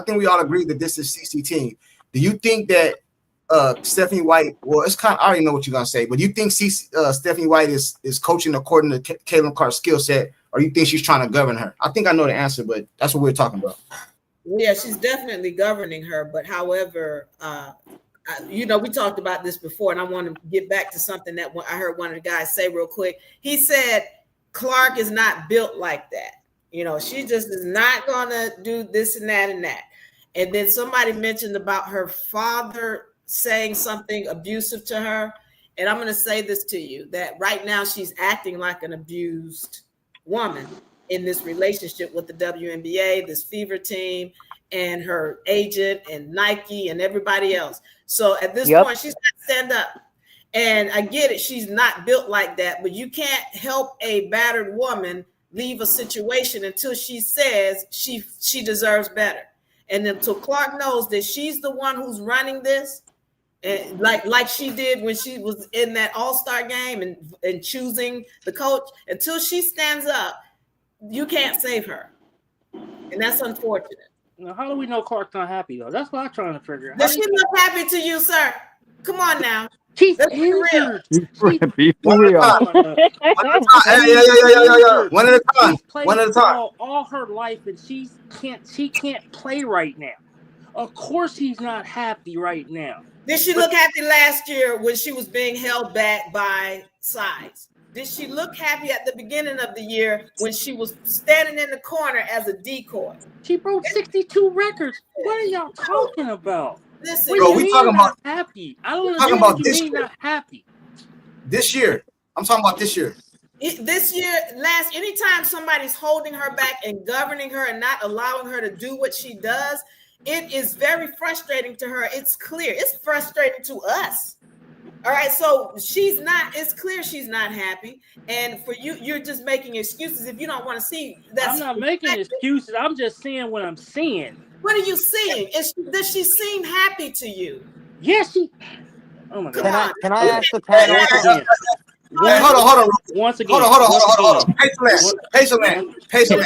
think we all agree that this is CC team. Do you think that Stephanie White? Well, it's kind of, I already know what you're gonna say, but do you think Stephanie White is coaching according to Caitlin Clark's skill set, or you think she's trying to govern her? I think I know the answer, but that's what we're talking about. Yeah, she's definitely governing her, but however, we talked about this before, and I want to get back to something that I heard one of the guys say real quick. He said Clark is not built like that. She just is not gonna do this and that and that. And then somebody mentioned about her father saying something abusive to her. And I'm going to say this to you, that right now she's acting like an abused woman in this relationship with the WNBA, this Fever team, and her agent and Nike and everybody else. So at this point, she's got to stand up. And I get it. She's not built like that, but you can't help a battered woman leave a situation until she says she deserves better. And until Clark knows that she's the one who's running this, and like she did when she was in that All-Star game and choosing the coach, until she stands up, you can't save her. And that's unfortunate. Now, how do we know Clark's not happy, though? That's what I'm trying to figure out. Does she look happy to you, sir? Come on now. She's injured. Be real. One at a time. One at a time. All her life, and she can't play right now. Of course, he's not happy right now. Did she look happy last year when she was being held back by size? Did she look happy at the beginning of the year when she was standing in the corner as a decoy? She broke 62 records. What are y'all talking about? Listen, bro, we talking about happy. I don't understand what you mean not happy. This year. I'm talking about this year. Anytime somebody's holding her back and governing her and not allowing her to do what she does, it is very frustrating to her. It's clear. It's frustrating to us. All right, so she's not. It's clear she's not happy, and for you, you're just making excuses if you don't want to see. I'm not making excuses. I'm just seeing what I'm seeing. What are you seeing? Does she seem happy to you? Yes, she. Oh my God! Can I ask the panel? Hey, hold on. Once again. Hold on. Patient.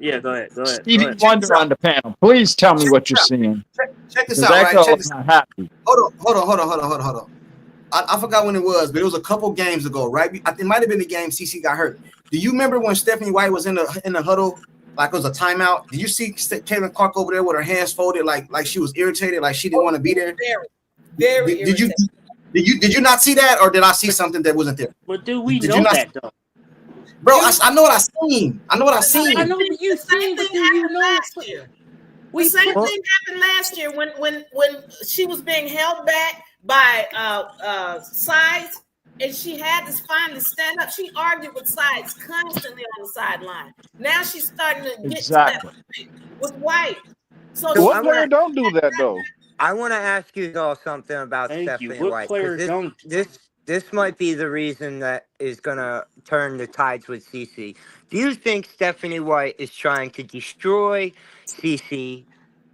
Yeah, go ahead. Stevie Wonder on the panel. Please tell me what you're seeing. Check this out, right? Check this out. Happy. Hold on. I forgot when it was, but it was a couple games ago, right? It might have been the game CC got hurt. Do you remember when Stephanie White was in the huddle, like it was a timeout? Did you see Caitlin Clark over there with her hands folded, like she was irritated, like she didn't want to be there? Very irritated. Did you not see that, or did I see something that wasn't there? But do we know that though? Bro, I know what I seen. I know what I seen. I know what you seen, but do you know last year? The same thing happened last year when she was being held back by Sides, and she had to finally stand up. She argued with Sides constantly on the sideline. Now she's starting to get to that point with White. So what player don't do that though? I want to ask you all something about Stephanie White. This might be the reason that is going to turn the tides with CC. Do you think Stephanie White is trying to destroy CC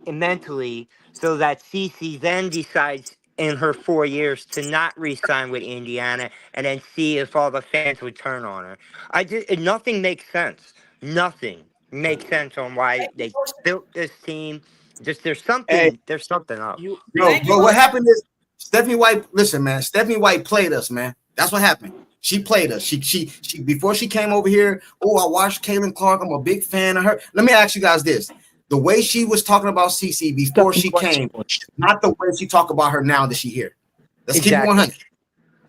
mentally so that CC then decides in her 4 years to not re-sign with Indiana and then see if all the fans would turn on her? Nothing makes sense. Nothing makes sense on why they built this team. There's something up. Bro, what happened is Stephanie White. Listen, man. Stephanie White played us, man. That's what happened. She played us. She before she came over here. Oh, I watched Caitlin Clark. I'm a big fan of her. Let me ask you guys this: the way she was talking about CC before she came, not the way she talk about her now that she here. Let's keep it 100.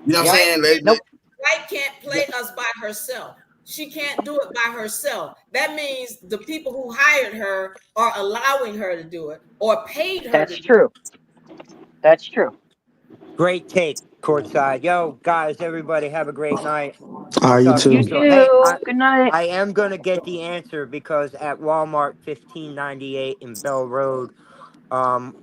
You know what I'm saying? White can't play us by herself. She can't do it by herself. That means the people who hired her are allowing her to do it or paid her. That's true. That's true. Great take, Courtside. Yo, guys, everybody have a great night. You too. You too. Hey, good night. I am going to get the answer because at Walmart 1598 in Bell Road,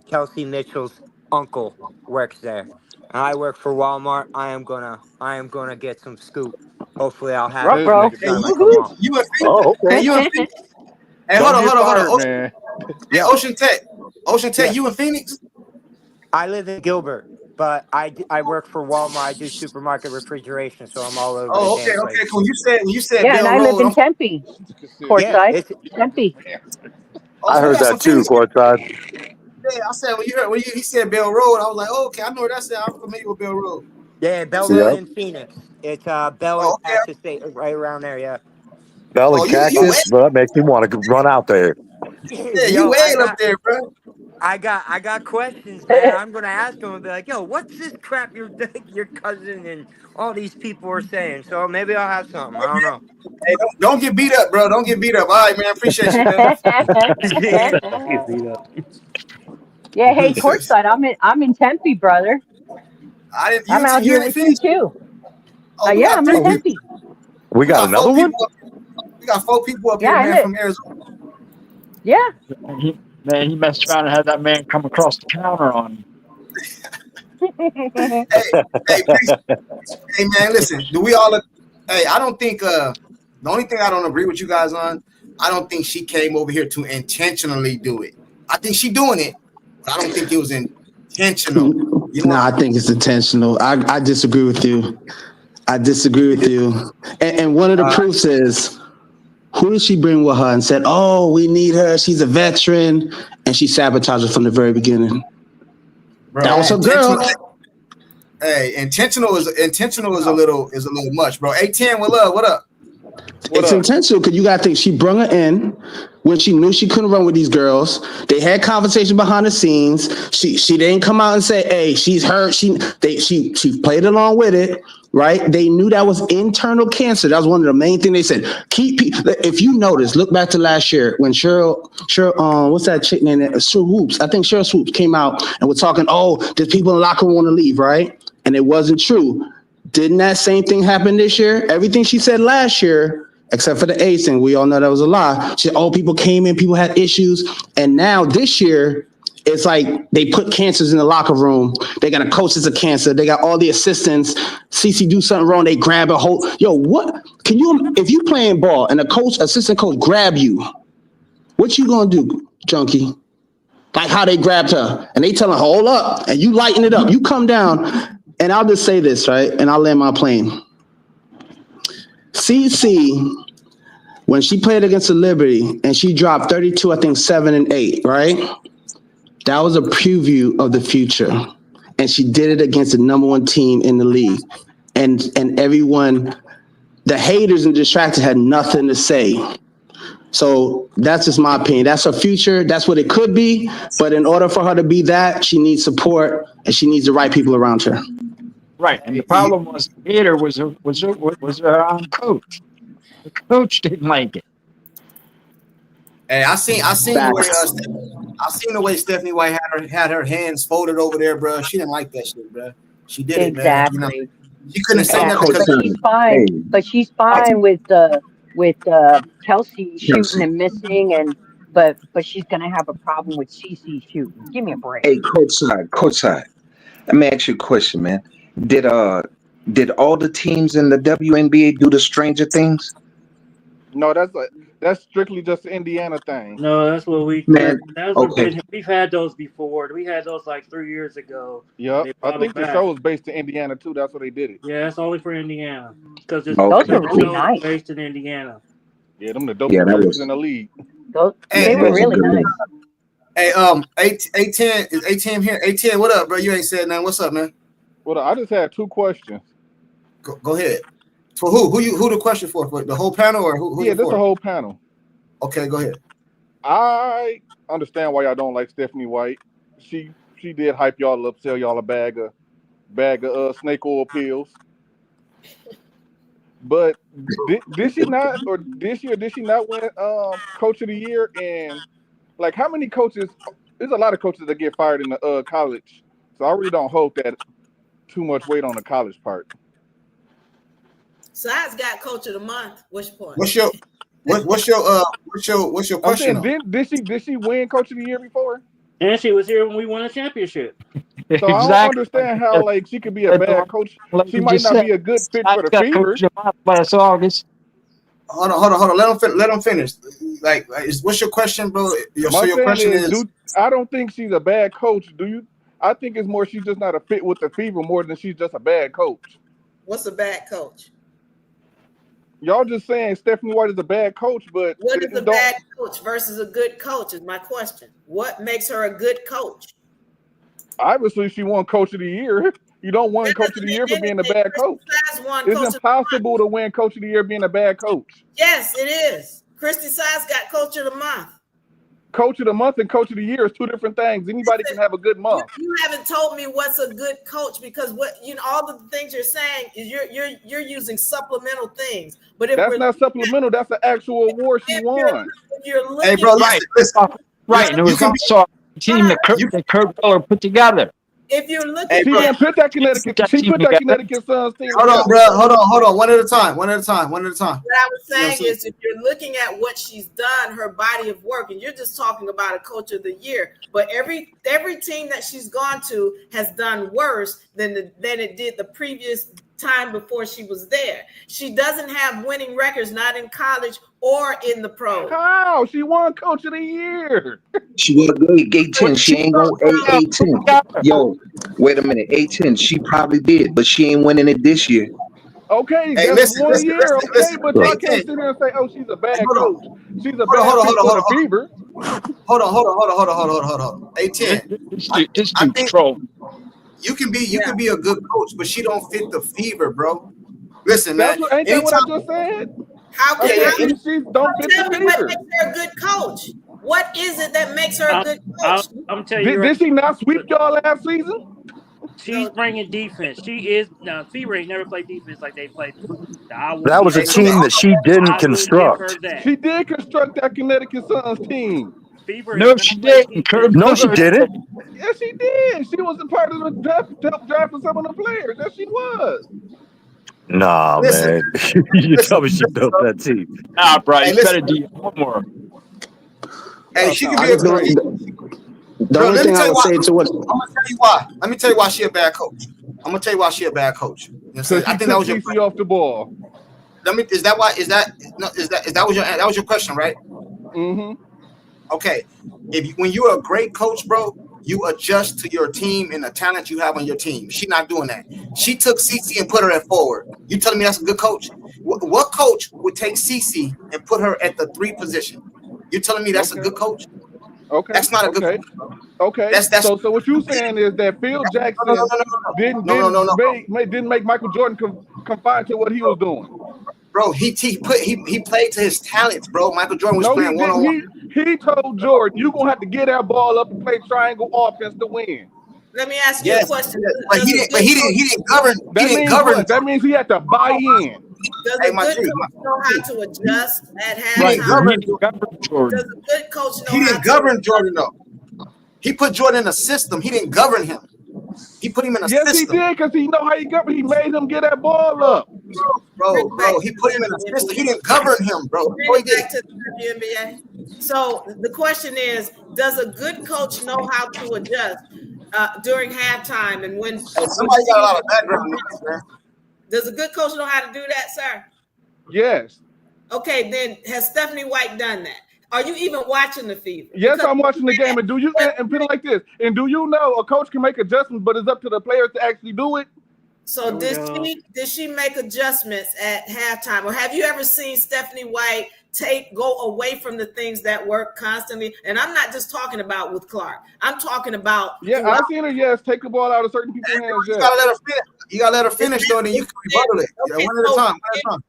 Kelsey Mitchell's uncle works there. And I work for Walmart. I am gonna get some scoop. Hopefully I'll have it next time I come on. You in Phoenix? Hey, you in Phoenix? Hey, hold on. Yeah, Ocean Tech, you in Phoenix? I live in Gilbert, but I work for Walmart. I do supermarket refrigeration, so I'm all over. Oh, okay, cool. You said yeah, and I live in Tempe, Courtside. Tempe. I heard that too, Courtside. Yeah, I said when he said Bell Road, I was like, oh, okay, I know where that's at. I'm familiar with Bell Road. Yeah, Bell Road in Phoenix. It's Bell and Cactus State, right around there. Yeah. Bell and Cactus, but that makes me want to run out there. Yeah, you way up there, bro. I got questions, man. I'm gonna ask them and be like, "Yo, what's this crap your cousin and all these people are saying?" So maybe I'll have something. I don't know. Hey, don't get beat up, bro. Don't get beat up. All right, man. Appreciate you, man. Yeah, hey, Courtside. I'm in Tempe, brother. I'm out here with you too. Yeah, I'm in Tempe. We got another one. We got 4 people up here, man, from Arizona. Yeah. Man, he messed around and had that man come across the counter on him. hey, man, listen. Do we all? Hey, I don't think. The only thing I don't agree with you guys on, I don't think she came over here to intentionally do it. I think she doing it, but I don't think it was intentional. I think it's intentional. I disagree with you. And one of the proofs is, who did she bring with her and said, oh, we need her, she's a veteran, and she sabotaged it from the very beginning. Bro, that was her girl. Hey, intentional is a little much, bro. 810, what up? It's intentional because you got to think she brung her in when she knew she couldn't run with these girls. They had conversation behind the scenes. She didn't come out and say, hey, she's hurt. She played along with it. Right? They knew that was internal cancer. That was one of the main things they said. If you notice, look back to last year when Cheryl, what's that chick name? Swoops. I think Cheryl Swoops came out and was talking, oh, there's people in the locker room want to leave, right? And it wasn't true. Didn't that same thing happen this year? Everything she said last year, except for the AIDS thing, we all know that was a lie. She said, oh, people came in, people had issues. And now this year, it's like they put cancers in the locker room. They got a coach that's a cancer. They got all the assistants. CC do something wrong, they grab a whole. Yo, what can you? If you playing ball and a coach, assistant coach grab you, what you gonna do, Junkie? Like how they grabbed her and they tell her hold up, and you lighten it up. You come down, and I'll just say this right, and I'll land my plane. CC, when she played against the Liberty and she dropped 32, I think 7 and 8, right? That was a preview of the future. And she did it against the number 1 team in the league. And everyone, the haters and distracted had nothing to say. So that's just my opinion. That's her future. That's what it could be. But in order for her to be that, she needs support and she needs the right people around her. Right, and the problem was the hater was her coach. The coach didn't like it. Hey, I seen the way Stephanie White had her hands folded over there, bro. She didn't like that shit, bro. She did it, man. You know, she couldn't say nothing. But she's fine. But she's fine with Kelsey shooting and missing, but she's gonna have a problem with CC shooting. Give me a break. Hey, courtside. Let me ask you a question, man. Did all the teams in the WNBA do the Stranger Things? No, that's strictly just the Indiana thing. No, that's what we. Man, We've had those before. We had those like 3 years ago. Yeah, I think the show was based in Indiana too. That's where they did it. Yeah, it's only for Indiana because those are really nice. Based in Indiana. Yeah, them the dopest players in the league. They were really nice. Hey, A10 is A10 here. A10, what up, bro? You ain't said nothing. What's up, man? Well, I just had 2 questions. Go ahead. For who? Who the question for? For the whole panel or who? Yeah, this the whole panel. Okay, go ahead. I understand why y'all don't like Stephanie White. She did hype y'all up, sell y'all a bag of snake oil pills. But did she not, or this year did she not win Coach of the Year? And like, how many coaches? There's a lot of coaches that get fired in the college, so I really don't hope that too much weight on the college part. Sides got Coach of the Month. What's your point? What's your question? Did she win Coach of the Year before? And she was here when we won a championship. So I don't understand how like she could be a bad coach. She might not be a good fit for the Fever. Last August. Hold on. Let them finish. Like, what's your question, bro? Your question is I don't think she's a bad coach. Do you? I think it's more she's just not a fit with the Fever more than she's just a bad coach. What's a bad coach? Y'all just saying Stephanie White is a bad coach, but what is a bad coach versus a good coach is my question. What makes her a good coach? Obviously, she won Coach of the Year. You don't win Coach of the Year for being a bad coach. It's impossible to win Coach of the Year being a bad coach. Yes, it is. Christy Sides got Coach of the Month. Coach of the Month and Coach of the Year is 2 different things. Anybody can have a good month. You haven't told me what's a good coach because all the things you're saying is you're using supplemental things. But if that's not supplemental, that's an actual award she won. Hey, bro, listen. Right, and it was also a team that Kurt Miller put together. If you're looking, she didn't put that Connecticut. She put that Connecticut Suns team. Hold on, bro. Hold on. One at a time. What I was saying is, if you're looking at what she's done, her body of work, and you're just talking about a Coach of the Year, but every team that she's gone to has done worse than it did the previous time before she was there. She doesn't have winning records, not in college or in the pros. How? She won Coach of the Year. She won A10. She ain't going A10. Yo, wait a minute. A10. She probably did, but she ain't winning it this year. Okay, that's 1 year. Okay, but y'all can't sit here and say, "Oh, she's a bad coach. She's a bad coach for the Fever." Hold on. A10. This dude troll. You can be a good coach, but she don't fit the Fever, bro. Listen, man. Ain't that what I just said? How can she don't fit the Fever? What makes her a good coach? What is it that makes her a good coach? I'm telling you. Did she not sweep y'all last season? She's bringing defense. She is now. Fever ain't never played defense like they played. That was a team that she didn't construct. She did construct that Connecticut Suns team. Fever no, she didn't. No, she didn't. Yes, she did. She wasn't part of the draft for some of the players. Yes, she was. Nah, man. You tell me she built that team. Nah, bro. You better do your homework. Hey, she can be a good. The only thing I would say to what I'm gonna tell you why. Let me tell you why she a bad coach. I'm gonna tell you why she a bad coach. You know what I'm saying? I think that was your CC off the ball. Is that was your question, right? Mm-hmm. Okay. When you're a great coach, bro, you adjust to your team and the talent you have on your team. She's not doing that. She took CC and put her at forward. You telling me that's a good coach? What coach would take CC and put her at the 3 position? You telling me that's a good coach? Okay. That's not a good coach. Okay. So what you're saying is that Phil Jackson didn't make Michael Jordan confined to what he was doing. Bro, he played to his talents, bro. Michael Jordan was playing one-on-one. He told Jordan, you're gonna have to get that ball up and play triangle offense to win. Let me ask you a question. But he didn't govern. That means he had to buy in. Does a good coach know how to adjust at halftime? Does a good coach know he didn't govern Jordan though. He put Jordan in a system. He didn't govern him. He put him in a system. Yes, he did, because he know how he governed. He made him get that ball up. Bro, he put him in a system. He didn't govern him, bro. Back to the WNBA. So the question is, does a good coach know how to adjust during halftime and when somebody got a lot of background noise, man. Does a good coach know how to do that, sir? Yes. Okay, then has Stephanie White done that? Are you even watching the Fever? Yes, I'm watching the game. And do you and put it like this? And do you know a coach can make adjustments, but it's up to the players to actually do it? So did she make adjustments at halftime, or have you ever seen Stephanie White go away from the things that work constantly? And I'm not just talking about with Clark. I'm talking about I've seen her. Yes, take the ball out of certain people's hands. You gotta let her finish. You gotta let her finish, though. Then you can rebuttal it. Okay, one at a time.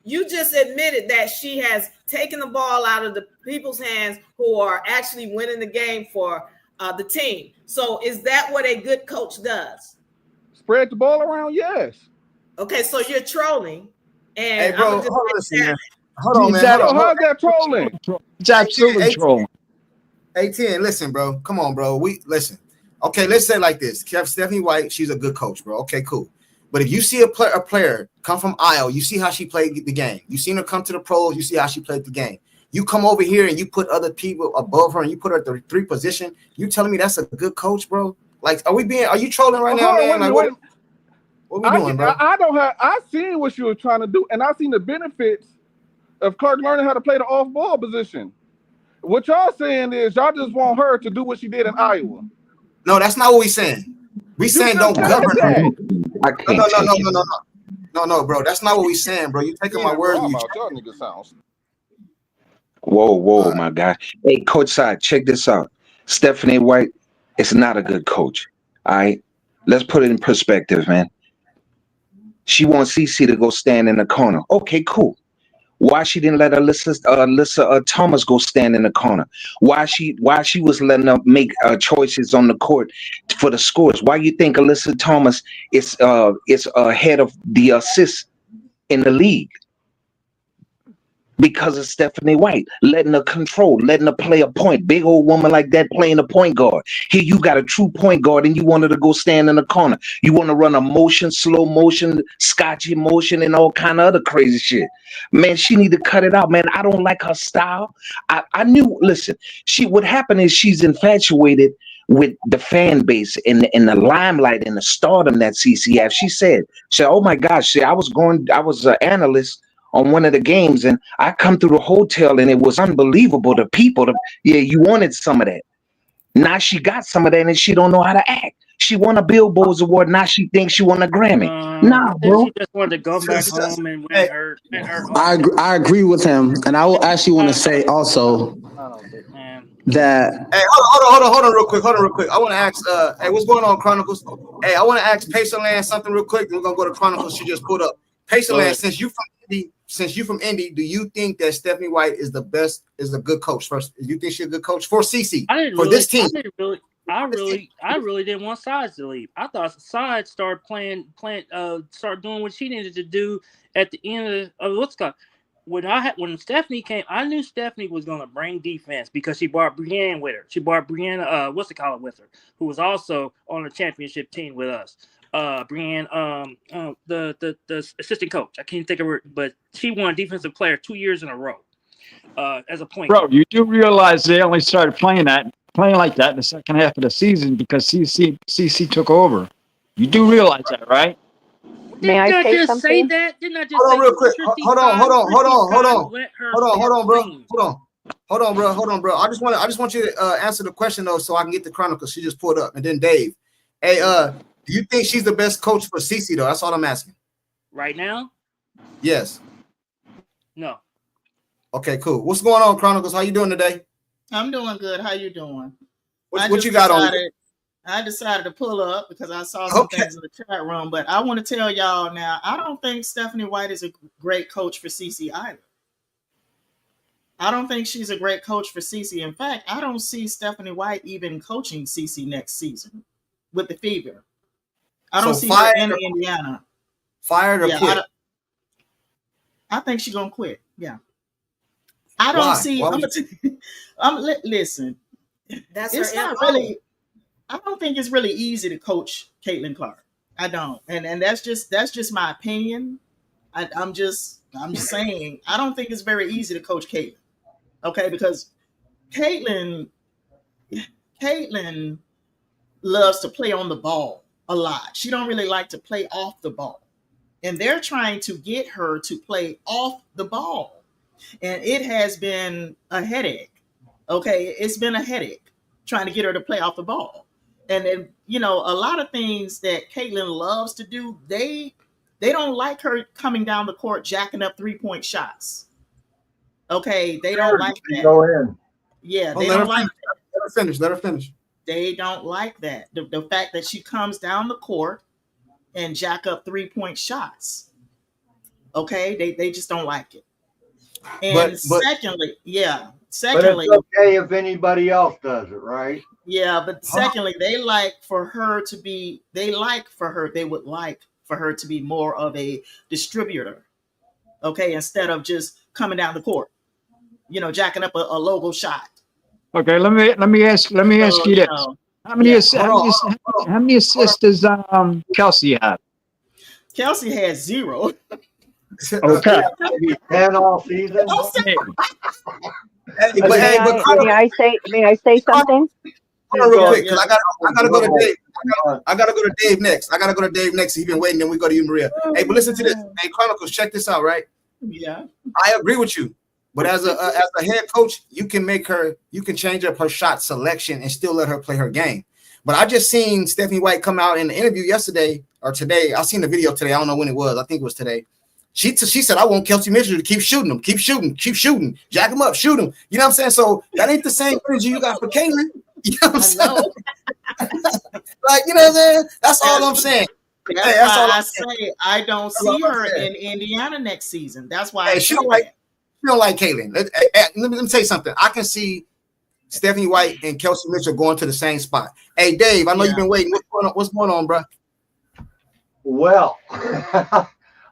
You just admitted that she has taken the ball out of the people's hands who are actually winning the game for the team. So is that what a good coach does? Spread the ball around, yes. Okay, so you're trolling. And hey, bro, hold on, man. How's that trolling? It's absolutely trolling. 18, listen, bro. Come on, bro. Listen. Okay, let's say it like this. Stephanie White, she's a good coach, bro. Okay, cool. But if you see a player come from Iowa, you see how she played the game. You seen her come to the pros, you see how she played the game. You come over here and you put other people above her and you put her at the 3 position. You telling me that's a good coach, bro? Like, are you trolling right now, man? Like, what we doing, bro? I seen what she was trying to do, and I seen the benefits of Clark learning how to play the off-ball position. What y'all saying is y'all just want her to do what she did in Iowa. No, that's not what we saying. We saying don't govern her. No, bro. That's not what we saying, bro. You taking my words. Y'all niggas sounds. Whoa, my guy. Hey, courtside, check this out. Stephanie White is not a good coach. All right, let's put it in perspective, man. She wants CC to go stand in the corner. Okay, cool. Why she didn't let Alyssa Thomas go stand in the corner? Why she was letting her make choices on the court for the scores? Why you think Alyssa Thomas is ahead of the assists in the league? Because of Stephanie White, letting her control, letting her play a point. Big old woman like that playing a point guard. Here you got a true point guard and you want her to go stand in the corner. You want to run a motion, slow motion, scotchy motion, and all kind of other crazy shit. Man, she need to cut it out, man. I don't like her style. I knew, listen, what happened is she's infatuated with the fan base and the limelight and the stardom that CC has. She said, oh my gosh, I was an analyst on one of the games, and I come through the hotel, and it was unbelievable. The people, you wanted some of that. Now she got some of that, and she don't know how to act. She won a Billboard Award. Now she thinks she won a Grammy. Nah, bro. She just wanted to go back home and win her. I agree with him, and I will actually want to say also that. Hey, hold on, real quick. I want to ask. Hey, what's going on, Chronicles? Hey, I want to ask Pacerland something real quick. We're gonna go to Chronicles. She just pulled up. Pacerland, since you from Indy, do you think that Stephanie White is a good coach? First, do you think she's a good coach for CC this team? I really didn't want Sides to leave. I thought Sides started start doing what she needed to do at the end of what's called. When Stephanie came, I knew Stephanie was going to bring defense because she brought Brienne with her. She brought Brienne, with her, who was also on the championship team with us. Brienne, the assistant coach. I can't think of her, but she won defensive player 2 years in a row as a point guard. You do realize they only started playing that playing like that in the second half of the season because CC took over. You do realize that, right? May I Didn't I say just say something? that? Didn't I just Hold on, say real quick. Christy Hold on, Todd? hold on. Let her Hold on, bro. clean. Hold on, bro. I just want you to answer the question though, so I can get the Chronicles. She just pulled up, and then Dave. Hey, do you think she's the best coach for CC though? That's all I'm asking. Right now? Yes. No. Okay, cool. What's going on, Chronicles? How you doing today? I'm doing good. How you doing? What you got on? I decided to pull up because I saw some things in the chat room, but I want to tell y'all now, I don't think Stephanie White is a great coach for CC either. I don't think she's a great coach for CC. In fact, I don't see Stephanie White even coaching CC next season with the Fever. I don't see her in Indiana. Fired or quit? I think she's gonna quit. Yeah. I don't see. Listen. It's not really. I don't think it's really easy to coach Caitlin Clark. I don't, and that's just my opinion. I'm just saying I don't think it's very easy to coach Caitlin. Okay, because Caitlin loves to play on the ball a lot. She don't really like to play off the ball, and they're trying to get her to play off the ball, and it has been a headache. Okay, it's been a headache trying to get her to play off the ball. And then, a lot of things that Caitlin loves to do, they don't like her coming down the court jacking up 3-point shots. Okay, they don't like that. Go in. Yeah, they don't like that. Let her finish. They don't like that. The fact that she comes down the court and jack up 3-point shots. Okay, they just don't like it. And secondly, but it's okay if anybody else does it, right? Yeah, but secondly, they would like for her to be more of a distributor. Okay, instead of just coming down the court, jacking up a logo shot. Okay, let me ask you this: how many assists does Kelsey have? Kelsey has 0. Okay. 10 all season. May I say something? Hold on real quick, because I gotta go to Dave. I gotta go to Dave next. He's been waiting, then we go to you, Maria. Hey, but listen to this. Hey, Chronicles, check this out, right? Yeah. I agree with you. But as a head coach, you can change up her shot selection and still let her play her game. But I just seen Stephanie White come out in the interview yesterday or today. I seen the video today. I don't know when it was. I think it was today. She said, I want Kelsey Mitchell to keep shooting, jack him up, shoot him. You know what I'm saying? So that ain't the same energy you got for Caitlin. You know what I'm saying? Like, you know what I'm saying? That's all I'm saying. That's why I say I don't see her in Indiana next season. That's why she don't like Caitlin. Let me tell you something. I can see Stephanie White and Kelsey Mitchell going to the same spot. Hey, Dave, I know you've been waiting. What's going on, bro? Well,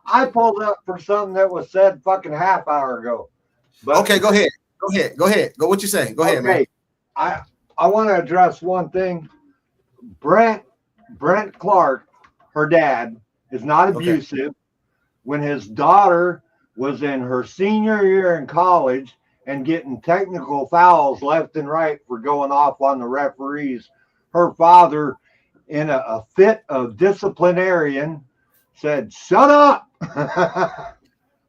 I pulled up for something that was said fucking half hour ago. But okay, go ahead. Go what you say. Go ahead, man. I want to address one thing. Brent Clark, her dad, is not abusive. Okay. When his daughter was in her senior year in college and getting technical fouls left and right for going off on the referees, her father, in a fit of disciplinarian, said, "Shut up."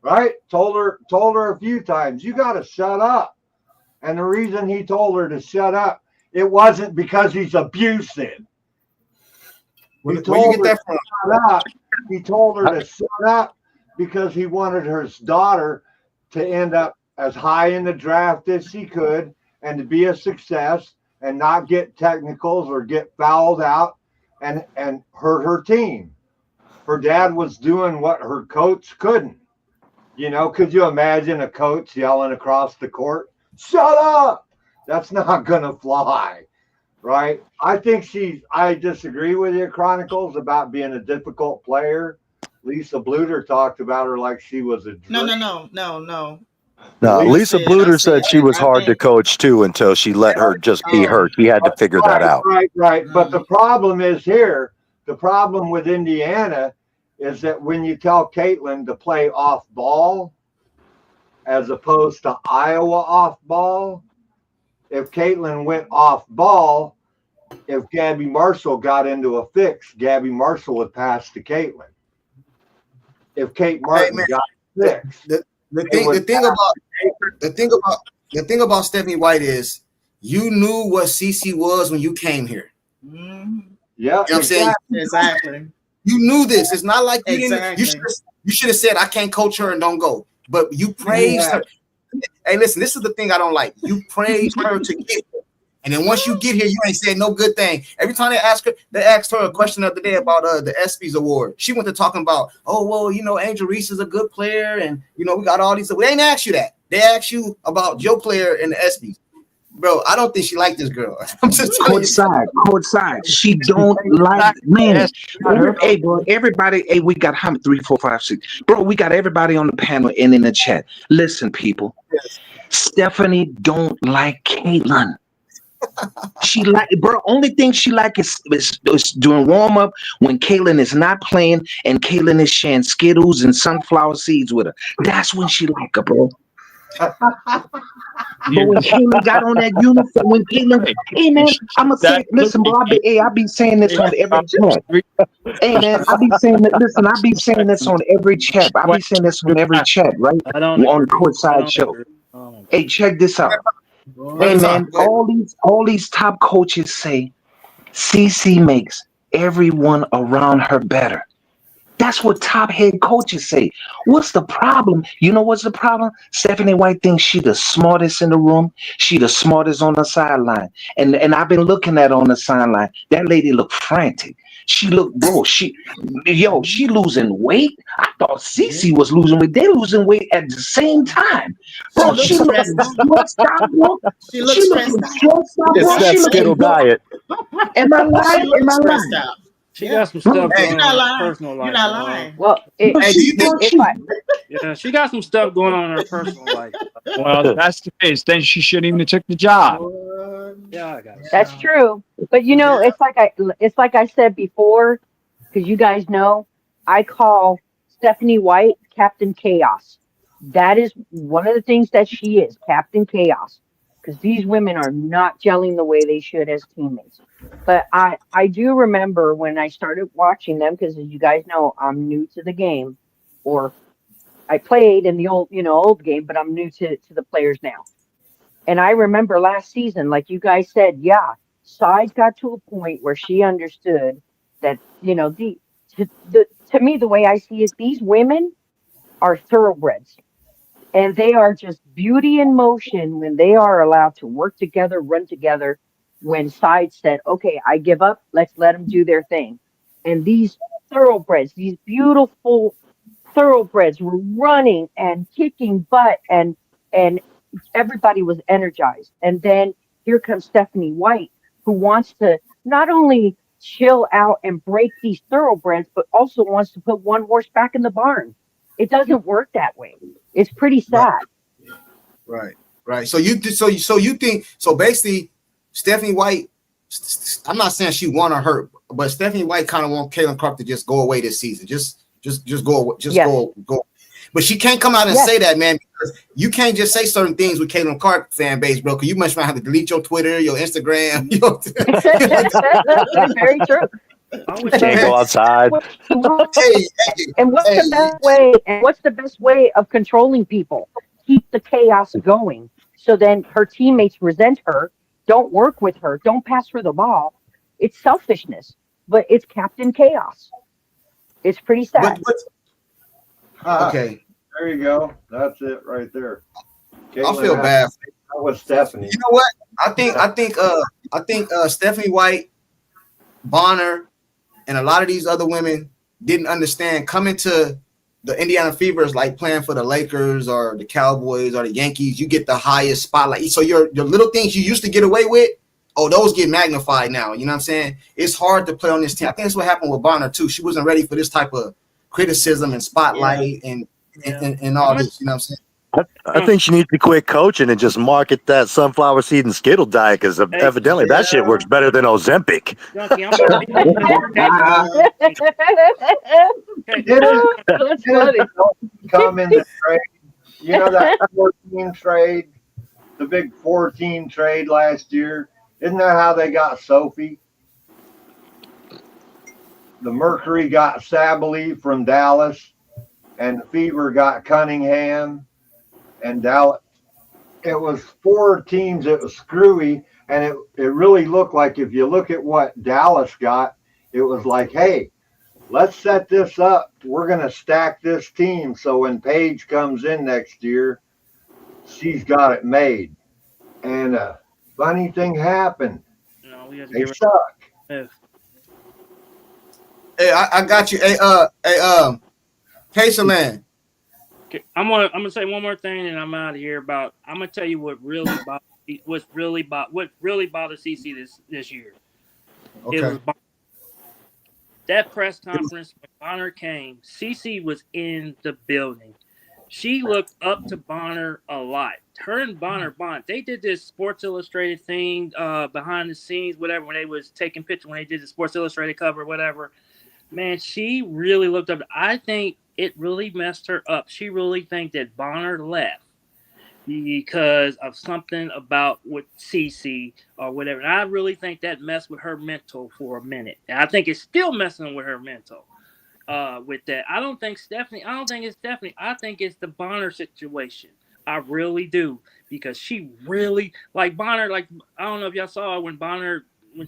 Right? Told her a few times, "You got to shut up." And the reason he told her to shut up, it wasn't because he's abusive. He told her to shut up because he wanted his daughter to end up as high in the draft as she could and to be a success and not get technicals or get fouled out and hurt her team. Her dad was doing what her coach couldn't. Could you imagine a coach yelling across the court, "Shut up"? That's not going to fly, right? I disagree with you, Chronicles, about being a difficult player. Lisa Bluter talked about her like she was a No. No, Lisa Bluter said she was hard to coach too until she let her just be her. She had to figure that out. Right. But the problem is here, the problem with Indiana is that when you tell Caitlin to play off ball as opposed to Iowa off ball, if Caitlin went off ball, if Gabby Marshall got into a fix, Gabby Marshall would pass to Caitlin. If Kate Martin got fixed, the thing about Stephanie White is you knew what CC was when you came here. Mm-hmm. Yeah, you know what I'm saying? Exactly. You knew this. It's not like you exactly. didn't. You should have said, "I can't coach her and don't go." But you praised her. Hey, listen, this is the thing I don't like. You praised her to get here. And then once you get here, you ain't saying no good thing. Every time they asked her a question the other day about the ESPYs award. She went to talking about, oh, well, you know, Angel Reese is a good player. And, you know, we got all these. We ain't asked you that. They asked you about your player in the ESPYs. Bro, I don't think she liked this girl. I'm just telling you. Courtside. She don't like, man. Hey, bro, everybody, hey, we got how many? 3, 4, 5, 6. Bro, we got everybody on the panel and in the chat. Listen, people. Yes. Stephanie don't like Caitlin. She like, bro, only thing she like is doing warm up when Caitlin is not playing and Caitlin is sharing Skittles and sunflower seeds with her. That's when she like her, bro. But when Caitlin got on that uniform, when Caitlin, hey man, I'ma say, listen, bro, I be saying this on every chat. Hey man, I be saying that. Listen, I be saying this on every chat. I be saying this on every chat, right? On the Courtside show. Hey, check this out. Hey man, all these top coaches say CC makes everyone around her better. That's what top head coaches say. What's the problem? You know what's the problem? Stephanie White thinks she the smartest in the room. She the smartest on the sideline. And I've been looking at her on the sideline. That lady look frantic. She look, bro, she losing weight. I thought Cece was losing weight. They're losing weight at the same time. Bro, she looks stressed out, bro. She looks stressed out. It's that Skittle diet. Am I lying? She looks Am I stressed lying? out. She got some stuff Hey, going on in her personal life. You're not lying. Well, she got some stuff going on in her personal life. Well, if that's the case, then she shouldn't even have took the job. Yeah, I got it. that's true. But you know, it's like I said before, because you guys know, I call Stephanie White Captain Chaos. That is one of the things that she is, Captain Chaos. Because these women are not gelling the way they should as teammates. But I do remember when I started watching them, because as you guys know, I'm new to the game, or I played in the old game, but I'm new to the players now. And I remember last season, like you guys said, yeah, Sides got to a point where she understood that, you know, to me, the way I see it, these women are thoroughbreds. And they are just beauty in motion when they are allowed to work together, run together. When Sides said, okay, I give up, let's let them do their thing. And these thoroughbreds, these beautiful thoroughbreds were running and kicking butt, and everybody was energized. And then here comes Stephanie White, who wants to not only chill out and break these thoroughbreds, but also wants to put one horse back in the barn. It doesn't work that way. It's pretty sad. Right. So you think basically Stephanie White, I'm not saying she won or hurt, but Stephanie White kind of want Caitlin Clark to just go away this season. Just go. Go. But she can't come out and say that, man, because you can't just say certain things with Caitlin Clark fan base, bro, because you must have to delete your Twitter, your Instagram. Very true. Can't go outside. And what's the best way of controlling people? Keep the chaos going. So then her teammates resent her, don't work with her, don't pass her the ball. It's selfishness, but it's Captain Chaos. It's pretty sad. Okay. There you go. That's it right there. I feel bad. That was Stephanie. You know what? I think Stephanie White, Bonner, and a lot of these other women didn't understand coming to the Indiana Fever is like playing for the Lakers or the Cowboys or the Yankees. You get the highest spotlight. So your little things you used to get away with, those get magnified now. You know what I'm saying? It's hard to play on this team. I think that's what happened with Bonner too. She wasn't ready for this type of criticism and spotlight and all this. You know what I'm saying? I think she needs to quit coaching and just market that sunflower seed and Skittle diet because evidently that shit works better than Ozempic. Come in the trade. You know that 14 trade the big 4-team trade last year? Isn't that how they got Sophie? The Mercury got Sabely from Dallas, and the Fever got Cunningham, and Dallas. It was 4 teams. It was screwy, and it really looked like, if you look at what Dallas got, it was like, hey, let's set this up. We're going to stack this team so when Paige comes in next year, she's got it made. And a funny thing happened. No, we have to They get suck. rid of Hey, I got you. Hey, Kelsey. I'm gonna say one more thing, and I'm out of here. I'm gonna tell you what really bothered CC this year. Okay. It was that press conference when Bonner came. CC was in the building. She looked up to Bonner a lot. Her and Bonner bond. They did this Sports Illustrated thing behind the scenes, whatever, when they was taking pictures, when they did the Sports Illustrated cover, whatever. Man, she really looked up. I think it really messed her up. She really think that Bonner left because of something about with CC or whatever. And I really think that messed with her mental for a minute. And I think it's still messing with her mental with that. I don't think it's Stephanie. I think it's the Bonner situation. I really do. Because she really, like Bonner, like, I don't know if y'all saw when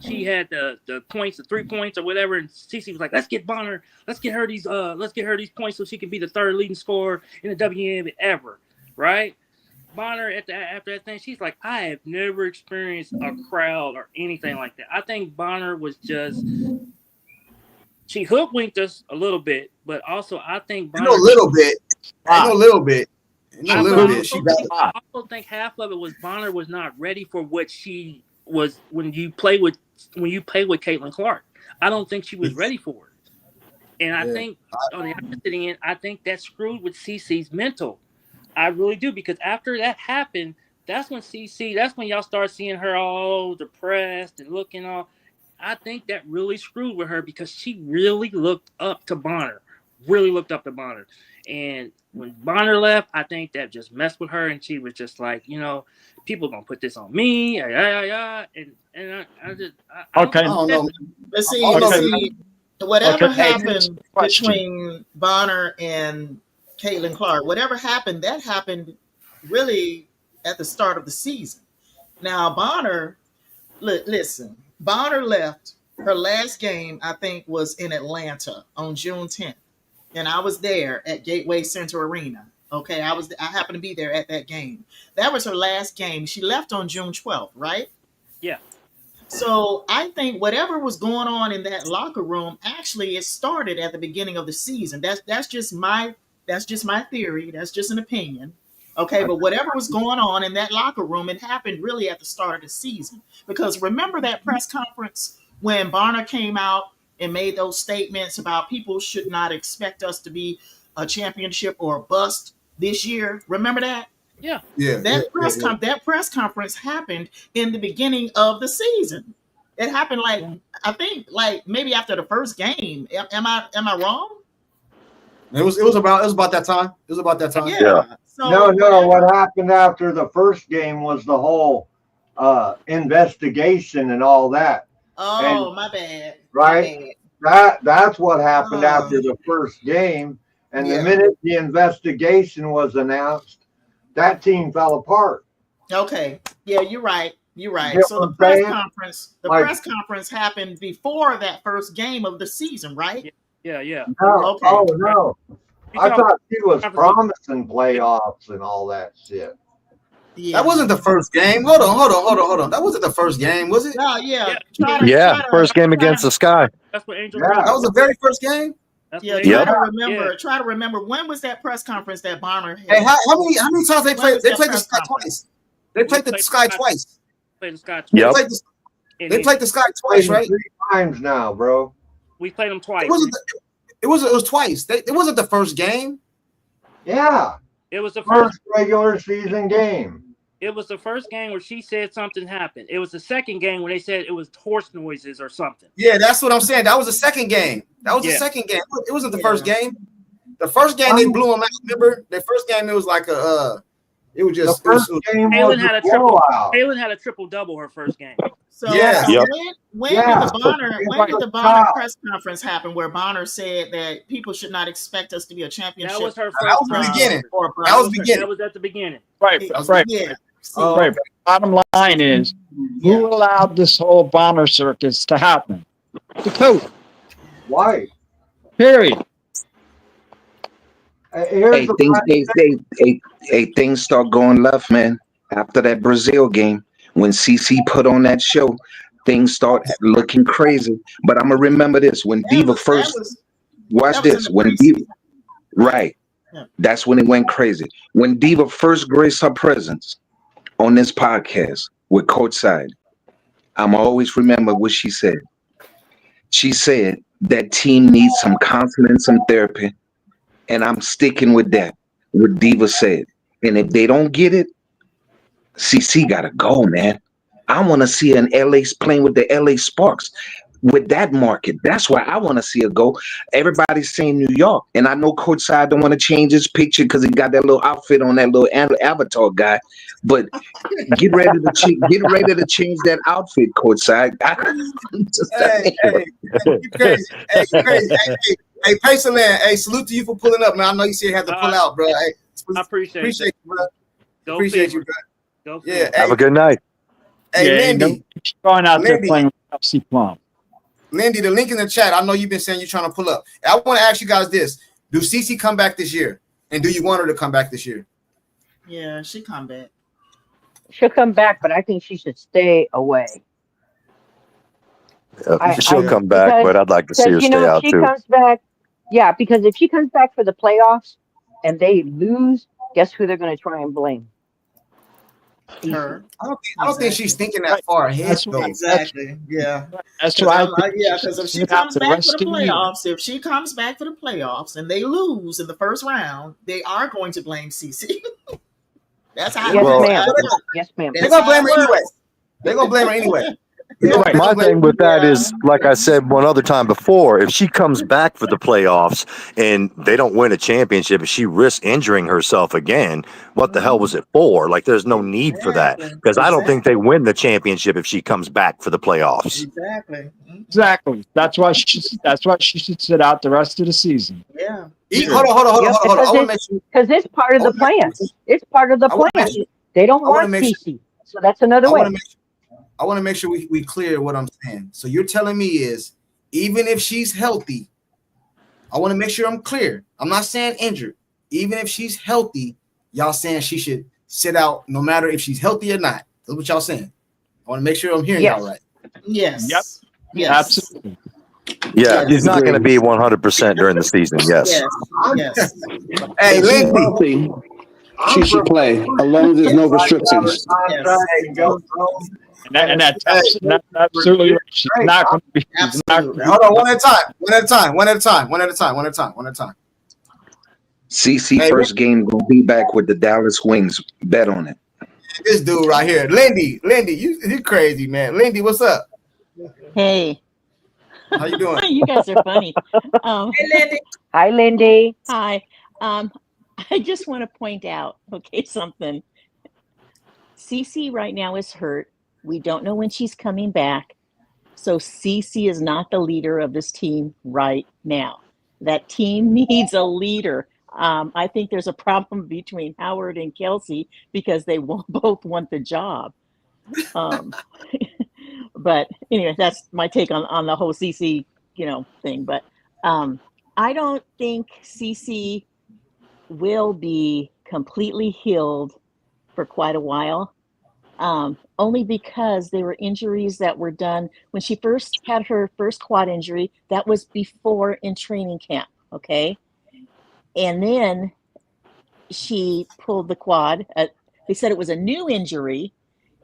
she had the points, the 3 points or whatever, and CC was like, let's get Bonner, let's get her these points so she can be the 3rd leading scorer in the WNBA ever, right? Bonner after that thing, she's like, I have never experienced a crowd or anything like that. I think Bonner was she hoodwinked us a little bit, but also I think Bonner, a little bit. I also think half of it was Bonner was not ready for what she was when you play with Caitlin Clark. I don't think she was ready for it. And I think on the opposite end, I think that screwed with CC's mental. I really do, because after that happened, that's when y'all start seeing her all depressed and looking all. I think that really screwed with her because she really looked up to Bonner. And when Bonner left, I think that just messed with her, and she was just like, people gonna put this on me, and I don't know. But see, whatever happened between Bonner and Caitlin Clark, whatever happened, that happened really at the start of the season. Now, Bonner, listen, Bonner left. Her last game, I think, was in Atlanta on June 10th. And I was there at Gateway Center Arena. Okay, I happened to be there at that game. That was her last game. She left on June 12th, right? Yeah. So I think whatever was going on in that locker room, actually, it started at the beginning of the season. That's just my theory. That's just an opinion. Okay, but whatever was going on in that locker room, it happened really at the start of the season. Because remember that press conference when Bonner came out and made those statements about people should not expect us to be a championship or a bust this year? Remember that? Yeah. That press conference happened in the beginning of the season. It happened I think maybe after the first game. Am I wrong? It was about that time. It was about that time. Yeah. So No. What happened after the first game was the whole investigation and all that. Oh, my bad. Right? That's what happened after the first game. And the minute the investigation was announced, that team fell apart. Okay. Yeah, you're right. So the press conference happened before that first game of the season, right? Yeah. No. Okay. Oh, no. I thought she was promising playoffs and all that shit. Yeah. That wasn't the first game. Hold on. That wasn't the first game, was it? No, yeah. First game against the Sky. That's what Angel. That was the very first game. Try to remember when was that press conference that Bonner had? Hey, how many times they played the Sky twice? They played the Sky twice. Played the Sky twice. Yep. They played the Sky twice, right? 3 times now, bro. We played them twice. It was twice. It wasn't the first game. Yeah. It was the first regular season game. It was the first game where she said something happened. It was the second game when they said it was horse noises or something. Yeah, that's what I'm saying. That was the second game. The second game. It wasn't the first game. The first game they blew them out. Remember, the first game it was like It was just The first game was Kaylin had a a triple. blowout. Kaylin had a triple double her first game. So Yeah. Yep. when Yeah. did the Bonner Right. when did the Bonner press conference happen where Bonner said that people should not expect us to be a championship? That was her That first was the time. beginning. Or That was That beginning. was at the beginning. Right, It- right, Yeah. See, Oh, right. Bottom line is, yeah. who allowed this whole Bonner circus to happen? The coach. White. Period. Here's Hey, things start going left, man. After that Brazil game, when CC put on that show, things start looking crazy. But I'm gonna remember this: when Diva first watch that was in this, the when preseason. Diva, right, Yeah. that's when it went crazy. When Diva first graced her presence on this podcast with Courtside, I'm always remember what she said. She said that team needs some counseling and some therapy, and I'm sticking with that. What Diva said, and if they don't get it, CC gotta go, man. I want to see an LA playing with the LA Sparks with that market. That's why I want to see her go. Everybody's saying New York, and I know Courtside don't want to change his picture because he got that little outfit on, that little avatar guy. But get ready to change that outfit, Courtside. Hey, you crazy. Hey, you crazy. Hey, Pacerland. Hey, salute to you for pulling up, man. I know you said you had to pull out, bro. Hey, I appreciate you, bro. Go Appreciate Fever. you, bro. Go Yeah. Fever. Have a good night. Hey, Yeah, Lindy. going out there Lindy. playing with Pepsi Plum. Lindy, the link in the chat. I know you've been saying you're trying to pull up. I want to ask you guys this: do CC come back this year, and do you want her to come back this year? Yeah, she come back. She'll come back, but I think she should stay away. She'll come back, but I'd like to see her you stay know, if out she too. comes back, yeah, because if she comes back for the playoffs and they lose, guess who they're going to try and blame? Her. I don't think she's thinking that far ahead. That's though. Exactly. Yeah. That's why. Because if she comes back for the year. playoffs, and they lose in the first round, they are going to blame CC. That's how. Yes, ma'am. They're gonna blame her anyway. They're gonna blame her anyway. My thing with that is, like I said one other time before, if she comes back for the playoffs and they don't win a championship, if she risks injuring herself again, what the hell was it for? Like, there's no need for that, because I don't think they win the championship if she comes back for the playoffs. Exactly. That's why she should sit out the rest of the season. Yeah. Hold on. Because it's part of the plan. It's part of the plan. They don't want CC, so that's another way. I want to make sure we clear what I'm saying. So you're telling me is, even if she's healthy, I want to make sure I'm clear. I'm not saying injured. Even if she's healthy, y'all saying she should sit out no matter if she's healthy or not. That's what y'all saying. I want to make sure I'm hearing y'all right. Yes. Yep. Yes. Absolutely. Yeah, she's not going to be 100% during the season. Yes. Yes. Hey, Lindy. She should play, as long as there's no restrictions. And that's absolutely right. She's not going to be. Hold on, one at a time. CC first game gonna be back with the Dallas Wings. Bet on it. This dude right here, Lindy, you crazy, man. Lindy, what's up? Hey. How you doing? You guys are funny. Hey, Lindy. Hi, Lindy. Hi. I just want to point out, something. Cece right now is hurt. We don't know when she's coming back. So Cece is not the leader of this team right now. That team needs a leader. I think there's a problem between Howard and Kelsey because they both want the job. But anyway, that's my take on the whole CC, thing. But I don't think CC will be completely healed for quite a while. Only because there were injuries that were done when she first had her first quad injury. That was before in training camp. Okay. And then she pulled the quad. They said it was a new injury,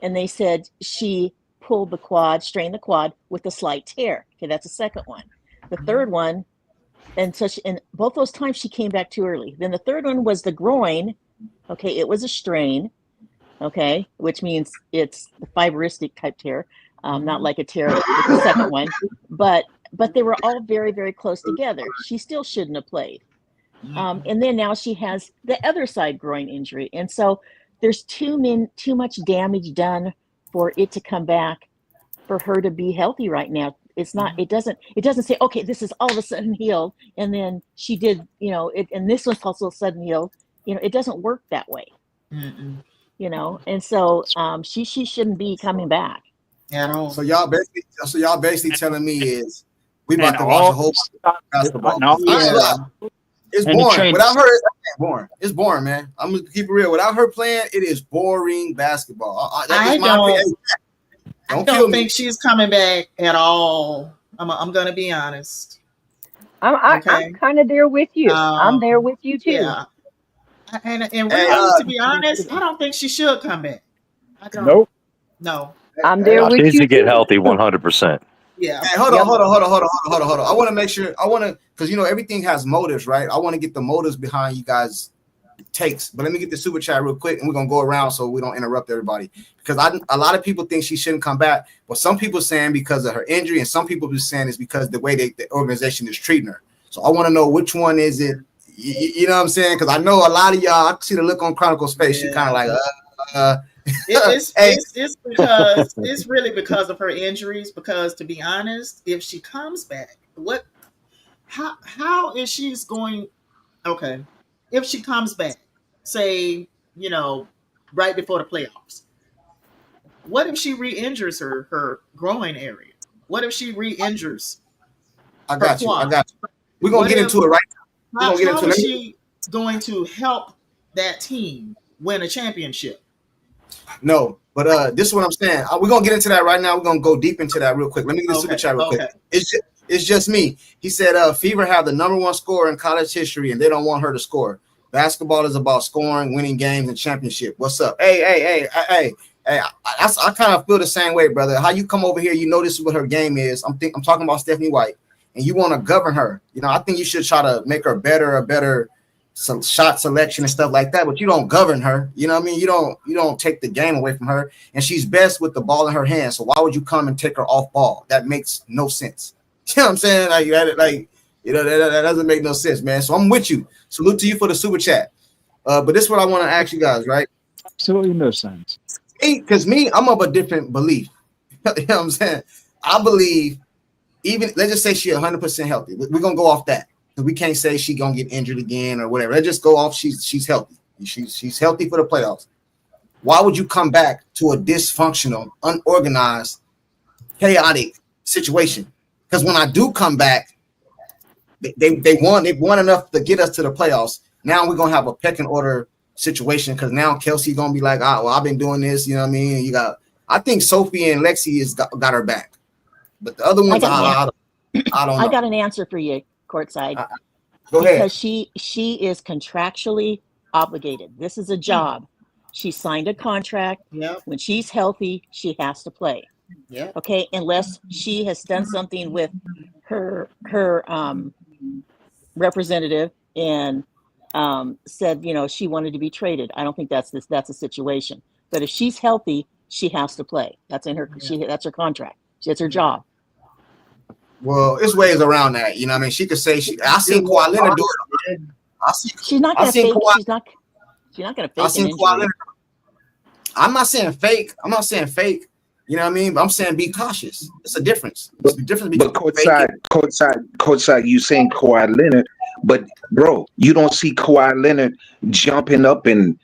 and they said she pulled the quad, strained the quad with a slight tear. Okay, that's the second one. The third one, and both those times she came back too early. Then the third one was the groin. Okay, it was a strain. Okay, which means it's the fibristic type tear, not like a tear with the second one. But they were all very, very close together. She still shouldn't have played. And then now she has the other side groin injury. And so there's too much damage done for it to come back, for her to be healthy right now. It's not. It doesn't say, okay, this is all of a sudden healed, and then she did, and this was also sudden healed. It doesn't work that way. And so she shouldn't be coming back at all. So y'all basically telling me is we about to watch a whole basketball. It's boring. Without her, it's boring. It's boring, man. I'm gonna keep it real. Without her playing, it is boring basketball. I don't think she's coming back at all. I'm gonna be honest. I'm kind of there with you. I'm there with you too. Yeah. And really, to be honest, I don't think she should come back. I don't. Nope. No. I'm there with you. She needs to get healthy 100%. Yeah. Hey, hold on. I want to make sure. Because everything has motives, right? I want to get the motives behind you guys' takes. But let me get the super chat real quick, and we're gonna go around so we don't interrupt everybody. Because a lot of people think she shouldn't come back, but some people saying because of her injury, and some people are saying it's because the way the organization is treating her. So I want to know which one is it. You know what I'm saying? Because I know a lot of y'all. I see the look on Chronicle's face. She kind of like, it's really because of her injuries. Because to be honest, if she comes back, how is she's going? Okay, if she comes back, say right before the playoffs, what if she re-injures her groin area? What if she re-injures? I got you. We're gonna get into it right now. How is she going to help that team win a championship? No, but this is what I'm saying. We're gonna get into that right now. We're gonna go deep into that real quick. Let me get the super chat real quick. It's just me. He said, Fever have the #1 scorer in college history, and they don't want her to score. Basketball is about scoring, winning games, and championship. What's up? Hey. I kind of feel the same way, brother. How you come over here, this is what her game is. I'm talking about Stephanie White, and you want to govern her. I think you should try to make her better some shot selection and stuff like that, but you don't govern her. You know what I mean? You don't take the game away from her, and she's best with the ball in her hand. So why would you come and take her off ball? That makes no sense. You know what I'm saying? That doesn't make no sense, man. So I'm with you. Salute to you for the super chat. But this is what I want to ask you guys, right? Absolutely no sense. Because I'm of a different belief. You know what I'm saying? I believe let's just say she's 100% healthy. We're gonna go off that. We can't say she's gonna get injured again or whatever. Let's just go off. She's healthy. She's healthy for the playoffs. Why would you come back to a dysfunctional, unorganized, chaotic situation? Because when I do come back, they've won enough to get us to the playoffs. Now we're gonna have a pecking order situation because now Kelsey's gonna be like, I've been doing this. You know what I mean? I think Sophie and Lexi has got her back, but the other ones, I don't know. I got an answer for you, Courtside. Go ahead. Because she is contractually obligated. This is a job. She signed a contract. Yep. When she's healthy, she has to play. Yeah. Okay. Unless she has done something with her representative and said she wanted to be traded. I don't think that's a situation. But if she's healthy, she has to play. That's in her. That's her contract. That's her job. Well, there's ways around that. You know what I mean? She could say I seen Kawhi Leonard do it. She's not going to fake. She's not going to fake an injury. I'm not saying fake. You know what I mean? But I'm saying be cautious. It's a difference. It's a difference between courtside, you saying Kawhi Leonard, but bro, you don't see Kawhi Leonard jumping up and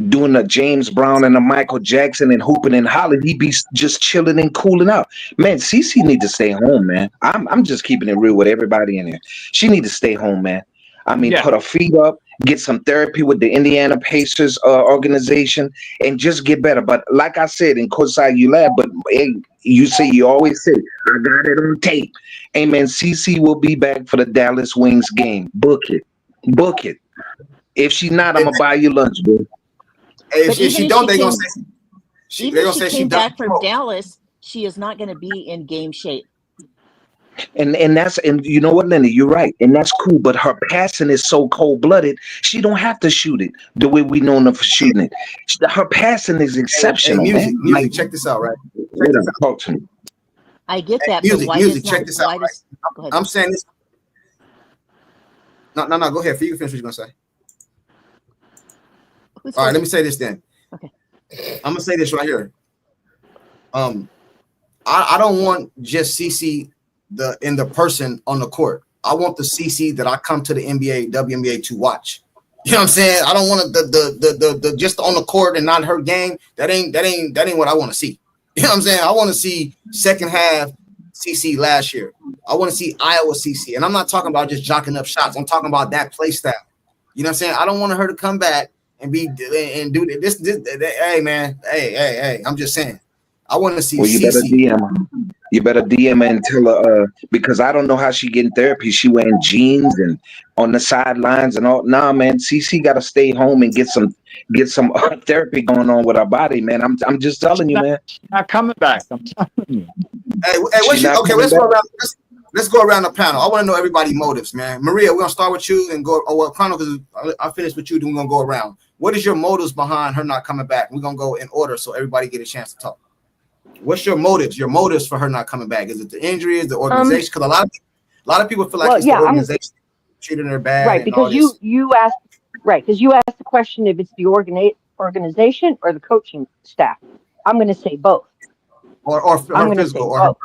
doing a James Brown and a Michael Jackson and hooping and hollering. He be just chilling and cooling out. Man, CeCe need to stay home, man. I'm just keeping it real with everybody in here. She need to stay home, man. I mean, put her feet up, get some therapy with the Indiana Pacers organization, and just get better. But like I said, in courtside, you laugh, but hey, you always say, I got it on tape. Hey, man, CeCe will be back for the Dallas Wings game. Book it. If she's not, I'm gonna buy you lunch, bro. Hey, if she don't, they're gonna say she came back from Dallas. She is not going to be in game shape. And you know what, Linda, you're right, and that's cool. But her passing is so cold-blooded, she don't have to shoot it the way we know her for shooting it. Her passing is exceptional. Hey, music, check this out, right? Talk to me. I get that. Music, check this out. Right? I'm saying this. No. Go ahead. For you, finish what you're gonna say. All right, let me say this then. Okay. I'm gonna say this right here. I don't want just CC in the person on the court. I want the CC that I come to the NBA, WNBA to watch. You know what I'm saying? I don't want the just on the court and not her game. That ain't what I want to see. You know what I'm saying? I want to see second half CC last year. I want to see Iowa CC, and I'm not talking about just jocking up shots. I'm talking about that play style. You know what I'm saying? I don't want her to come back and do this. Hey man, hey. I'm just saying. I want to see Well, you better CC. DM her. You better DM her and tell her because I don't know how she getting therapy. She wearing jeans and on the sidelines and all. Nah, man, CC got to stay home and get some therapy going on with her body, man. I'm just telling you, man. She's not coming back. I'm telling you. Hey, She's not okay, coming let's go back. around. Let's go around the panel. I want to know everybody's motives, man. Maria, we're gonna start with you and go. Oh well, Chrono, because I finished with you. Then we're gonna go around. What is your motives behind her not coming back? We're gonna go in order so everybody get a chance to talk. What's your motives? Your motives for her not coming back? Is it the injury? Is the organization? Because a lot of people feel like it's the organization treating her bad, right, and because all this. you asked the question if it's the organization or the coaching staff. I'm going to say both. Or I'm her going to physical, say both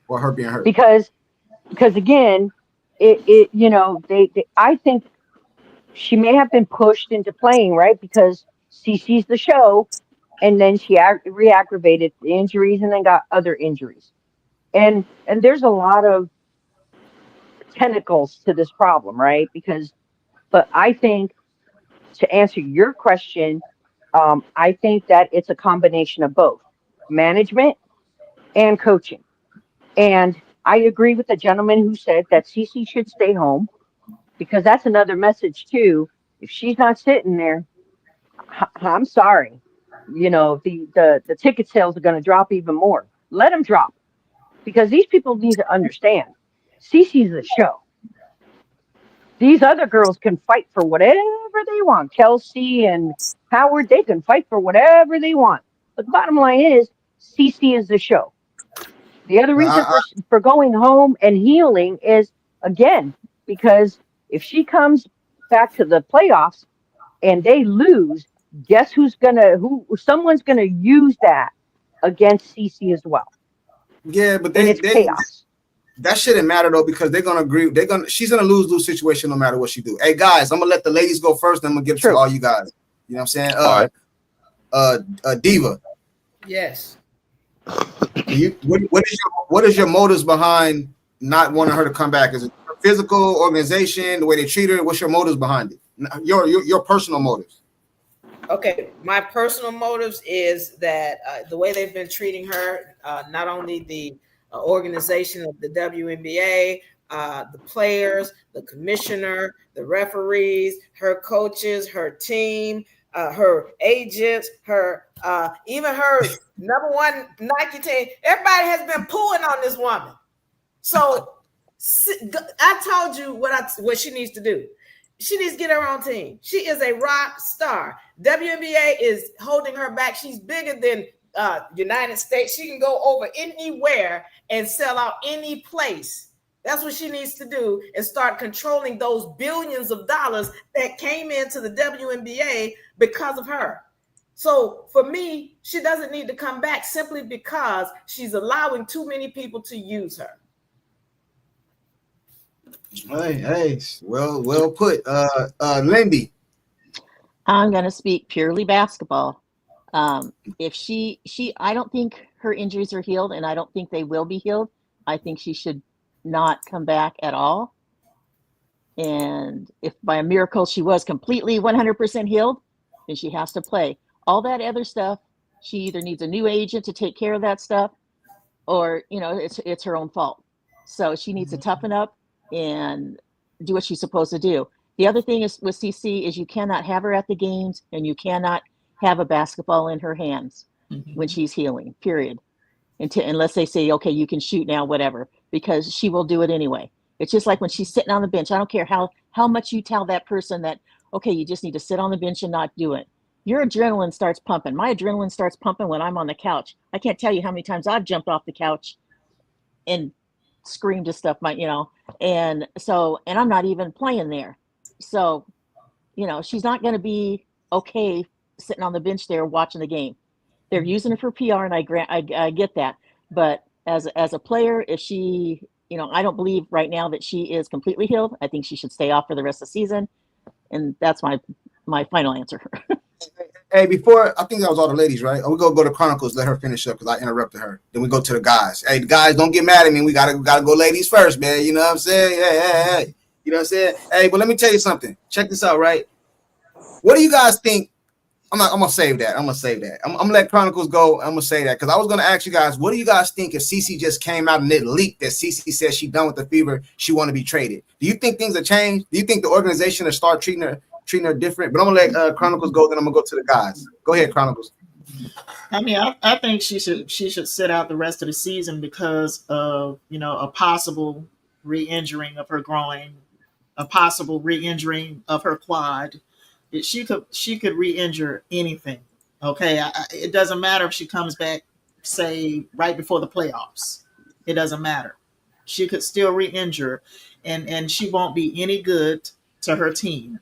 or her being hurt. because again, I think she may have been pushed into playing, right, because CC's the show, and then she re-aggravated the injuries and then got other injuries, and there's a lot of tentacles to this problem, right? But I think, to answer your question, I think that it's a combination of both management and coaching. And I agree with the gentleman who said that CC should stay home, because that's another message too. If she's not sitting there, I'm sorry. The ticket sales are going to drop even more. Let them drop, because these people need to understand CC's the show. These other girls can fight for whatever they want. Kelsey and Howard, they can fight for whatever they want. But the bottom line is, CC is the show. The other reason for going home and healing is, again, because if she comes back to the playoffs and they lose, guess someone's gonna use that against CC as well. Yeah, but it's chaos. That shouldn't matter though, because they're gonna agree. She's gonna lose situation no matter what she do. Hey guys, I'm gonna let the ladies go first. Then I'm gonna give it to all you guys. You know what I'm saying? All right. Diva. Yes. What is your motives behind not wanting her to come back? Is it physical, organization, the way they treat her? What's your motives behind it? Your personal motives. Okay, my personal motives is that the way they've been treating her, not only the organization of the WNBA, the players, the commissioner, the referees, her coaches, her team, her agents, her even her number one Nike team. Everybody has been pulling on this woman. So I told you what she needs to do. She needs to get her own team. She is a rock star. WNBA is holding her back. She's bigger than United States. She can go over anywhere and sell out any place. That's what she needs to do, and start controlling those billions of dollars that came into the WNBA because of her. So for me, she doesn't need to come back simply because she's allowing too many people to use her. Hey, well put. Lindy. I'm going to speak purely basketball. If she, I don't think her injuries are healed, and I don't think they will be healed. I think she should not come back at all. And if by a miracle she was completely 100% healed, then she has to play. All that other stuff, she either needs a new agent to take care of that stuff, or it's her own fault. So she needs to toughen up and do what she's supposed to do. The other thing is with CC is you cannot have her at the games, and you cannot have a basketball in her hands when she's healing, period. Unless they say, okay, you can shoot now, whatever, because she will do it anyway. It's just like when she's sitting on the bench. I don't care how much you tell that person that, okay, you just need to sit on the bench and not do it. Your adrenaline starts pumping. My adrenaline starts pumping when I'm on the couch. I can't tell you how many times I've jumped off the couch and screamed and stuff, and I'm not even playing there. So, she's not going to be okay sitting on the bench there watching the game. They're using her for PR, and I get that. But as a player, if she, I don't believe right now that she is completely healed. I think she should stay off for the rest of the season, and that's my final answer. Hey, before, I think that was all the ladies, right? We're gonna go to Chronicles, let her finish up because I interrupted her. Then we go to the guys. Hey, the guys, don't get mad at me. We gotta go ladies first, man. You know what I'm saying? Hey. You know what I'm saying? Hey, but let me tell you something. Check this out, right? What do you guys think? I'm gonna save that. I'm gonna let Chronicles go. I'm gonna say that because I was gonna ask you guys, what do you guys think if CeCe just came out and it leaked that CeCe said she done with the fever, she want to be traded? Do you think things have changed? Do you think the organization will start treating her different? But I'm gonna let Chronicles go. Then I'm gonna go to the guys. Go ahead, Chronicles. I mean, I think she should sit out the rest of the season because of a possible re-injuring of her groin, a possible re-injuring of her quad. She could re-injure anything. Okay, it doesn't matter if she comes back, say right before the playoffs. It doesn't matter. She could still re-injure, and she won't be any good to her team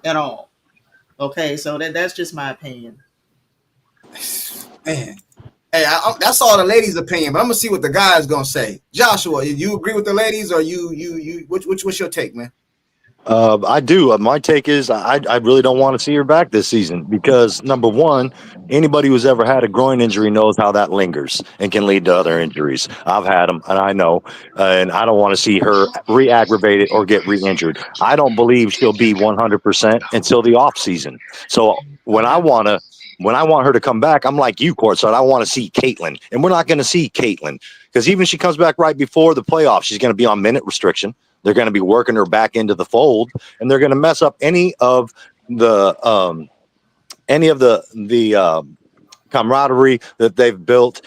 at all. Okay, so that's just my opinion. Man, hey, that's all the ladies' opinion, but I'm gonna see what the guys gonna say. Joshua, you agree with the ladies, or you what's your take, man? I do. My take is I really don't want to see her back this season because, number one, anybody who's ever had a groin injury knows how that lingers and can lead to other injuries. I've had them, and I know, and I don't want to see her re-aggravated or get re-injured. I don't believe she'll be 100% until the off season. So when I want her to come back, I'm like you, Courtside. I want to see Caitlin, and we're not going to see Caitlin because even if she comes back right before the playoffs, she's going to be on minute restriction. They're going to be working her back into the fold, and they're going to mess up any of the camaraderie that they've built,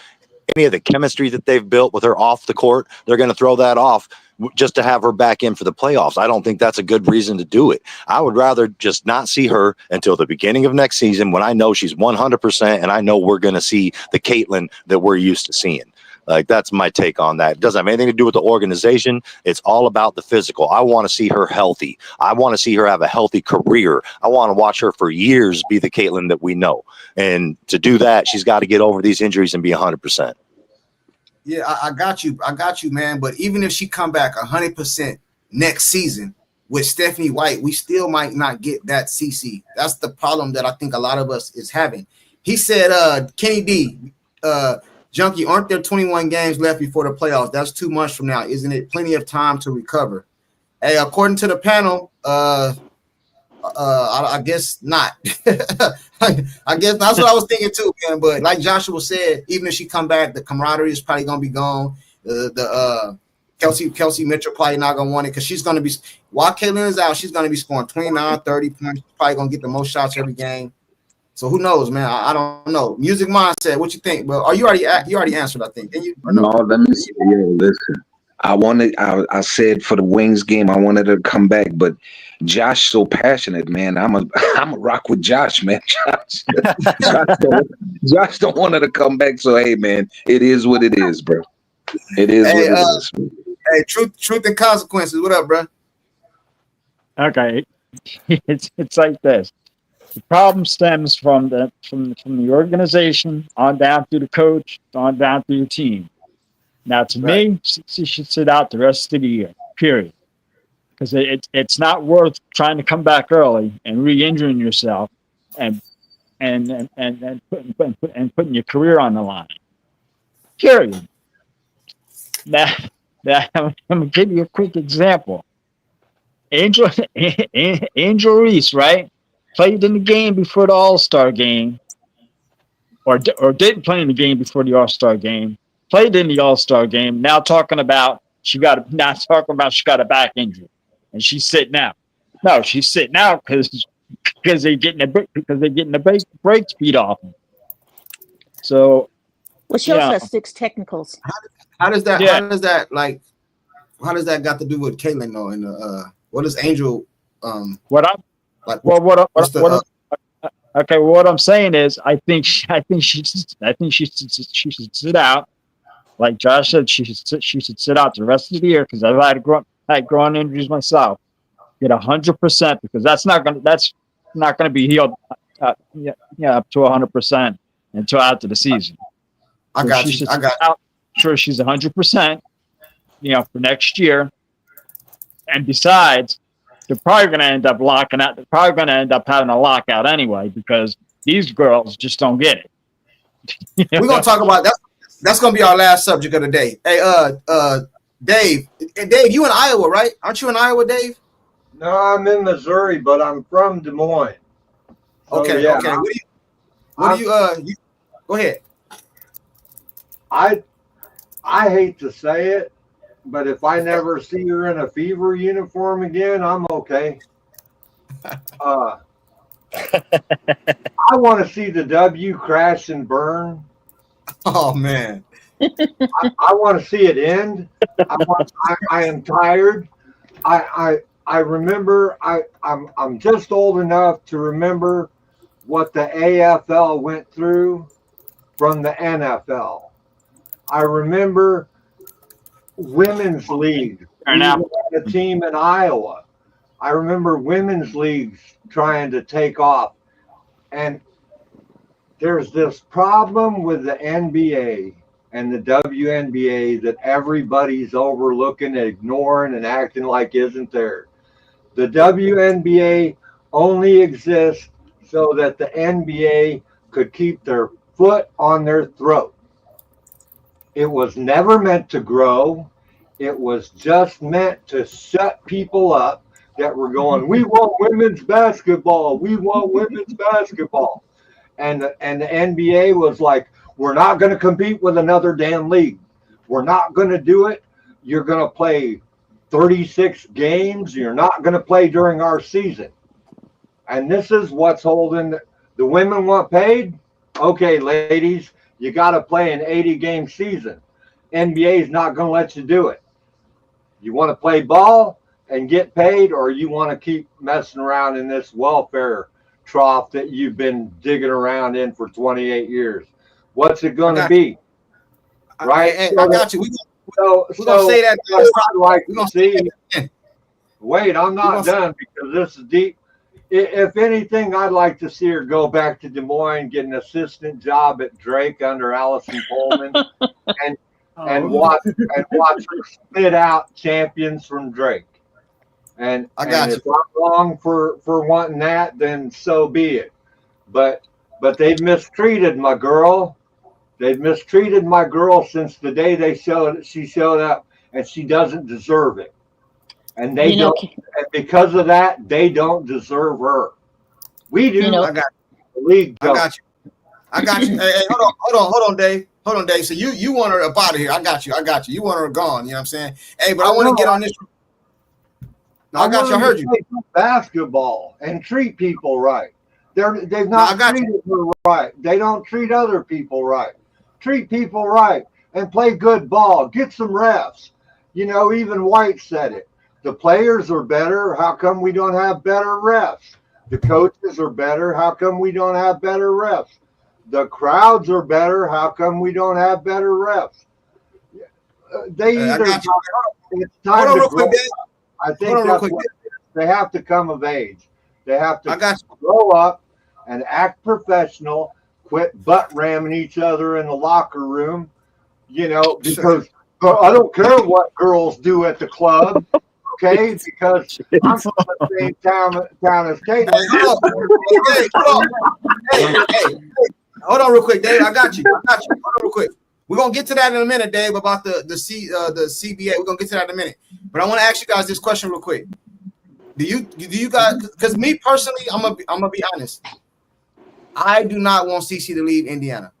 any of the chemistry that they've built with her off the court. They're going to throw that off just to have her back in for the playoffs. I don't think that's a good reason to do it. I would rather just not see her until the beginning of next season when I know she's 100% and I know we're going to see the Caitlin that we're used to seeing. Like, that's my take on that. It doesn't have anything to do with the organization. It's all about the physical. I want to see her healthy. I want to see her have a healthy career. I want to watch her for years be the Caitlin that we know. And to do that, she's got to get over these injuries and be 100%. Yeah, I got you, man. But even if she come back 100% next season with Stephanie White, we still might not get that CeCe. That's the problem that I think a lot of us is having. He said, Kenny D, Junkie, aren't there 21 games left before the playoffs? That's 2 months from now. Isn't it plenty of time to recover? Hey, according to the panel, I guess not. I guess that's what I was thinking too, man. But like Joshua said, even if she come back, the camaraderie is probably gonna be gone. The Kelsey Mitchell probably not gonna want it because she's gonna be, while Caitlin is out, she's gonna be scoring 29, 30 points. Probably gonna get the most shots every game. So who knows, man? I don't know. Music Mindset, what you think? Well, you already answered, I think. Didn't you? No, let me see. Yo, listen. I said for the Wings game, I wanted her to come back, but Josh so passionate, man. I'm a rock with Josh, man. Josh don't want her to come back. So hey, man, it is what it is, bro. It is what it is. Hey, truth and consequences. What up, bro? Okay, it's like this. The problem stems from the organization on down through the coach, on down through the team. Now, to me, she should sit out the rest of the year, period. Because it's not worth trying to come back early and re-injuring yourself and putting your career on the line. Period. Now I'm gonna give you a quick example. Angel Reese, right? Played in the game before the All-Star game, or didn't play in the game before the All-Star game. Played in the All-Star game. Now talking about she got a back injury, and she's sitting out. No, she's sitting out because they're getting the brakes beat off them. So, well, she also has 6 technicals. How does that got to do with Caitlin though? And what is Angel? What I'm saying is, I think she should sit out. Like Josh said, she should sit out the rest of the year because I've had groin injuries myself. Get 100% because that's not gonna be healed up to 100% until after the season. I got you. Sure, she's 100%, for next year. And besides, they're probably going to end up locking out. They're probably going to end up having a lockout anyway because these girls just don't get it. We're gonna talk about that. That's gonna be our last subject of the day. Hey, Dave, you in Iowa, right? Aren't you in Iowa, Dave? No, I'm in Missouri, but I'm from Des Moines. So, okay. yeah, Okay. What do you go ahead. I hate to say it, but if I never see her in a Fever uniform again, I'm okay. I want to see the W crash and burn. Oh man, I want to see it end. I am tired. I remember. I'm just old enough to remember what the AFL went through from the NFL. I remember women's league. We had a team in Iowa. I remember women's leagues trying to take off. And there's this problem with the NBA and the WNBA that everybody's overlooking, ignoring, and acting like isn't there. The WNBA only exists so that the NBA could keep their foot on their throat. It was never meant to grow. It was just meant to shut people up that were going, we want women's basketball. We want women's basketball. And the NBA was like, we're not going to compete with another damn league. We're not going to do it. You're going to play 36 games. You're not going to play during our season. And this is what's holding the women want paid. Okay, ladies, you got to play an 80-game season. NBA is not going to let you do it. You want to play ball and get paid, or you want to keep messing around in this welfare trough that you've been digging around in for 28 years? What's it going to be? Right? I got you. We're going to say that. I'd like to see. Wait, I'm not done because this is deep. If anything, I'd like to see her go back to Des Moines, get an assistant job at Drake under Allison Pullman, and watch her spit out champions from Drake. And if I'm wrong for wanting that, then so be it. But they've mistreated my girl. They've mistreated my girl since the day she showed up, and she doesn't deserve it. And they don't. And because of that, they don't deserve her. We do. I got you. I got you. Hey, hold on, Dave. Hold on, Dave. So you want her up out of here? I got you. You want her gone? You know what I'm saying? Hey, but I want to get on this. No, I got you. I heard you. Basketball and treat people right. They've not treated her right. They don't treat other people right. Treat people right and play good ball. Get some refs. Even White said it. The players are better. How come we don't have better refs? The coaches are better. How come we don't have better refs? The crowds are better. How come we don't have better refs? It's time to grow up. I think that's what they have to come of age. They have to grow up and act professional. Quit butt ramming each other in the locker room. Because I don't care what girls do at the club. Okay, because I'm from the same town as Kate. Hey, hold on real quick, Dave. I got you. Hold on real quick. We're gonna get to that in a minute, Dave, about the CBA. We're gonna get to that in a minute. But I want to ask you guys this question real quick. Do you guys? Because me personally, I'm gonna be honest. I do not want CC to leave Indiana.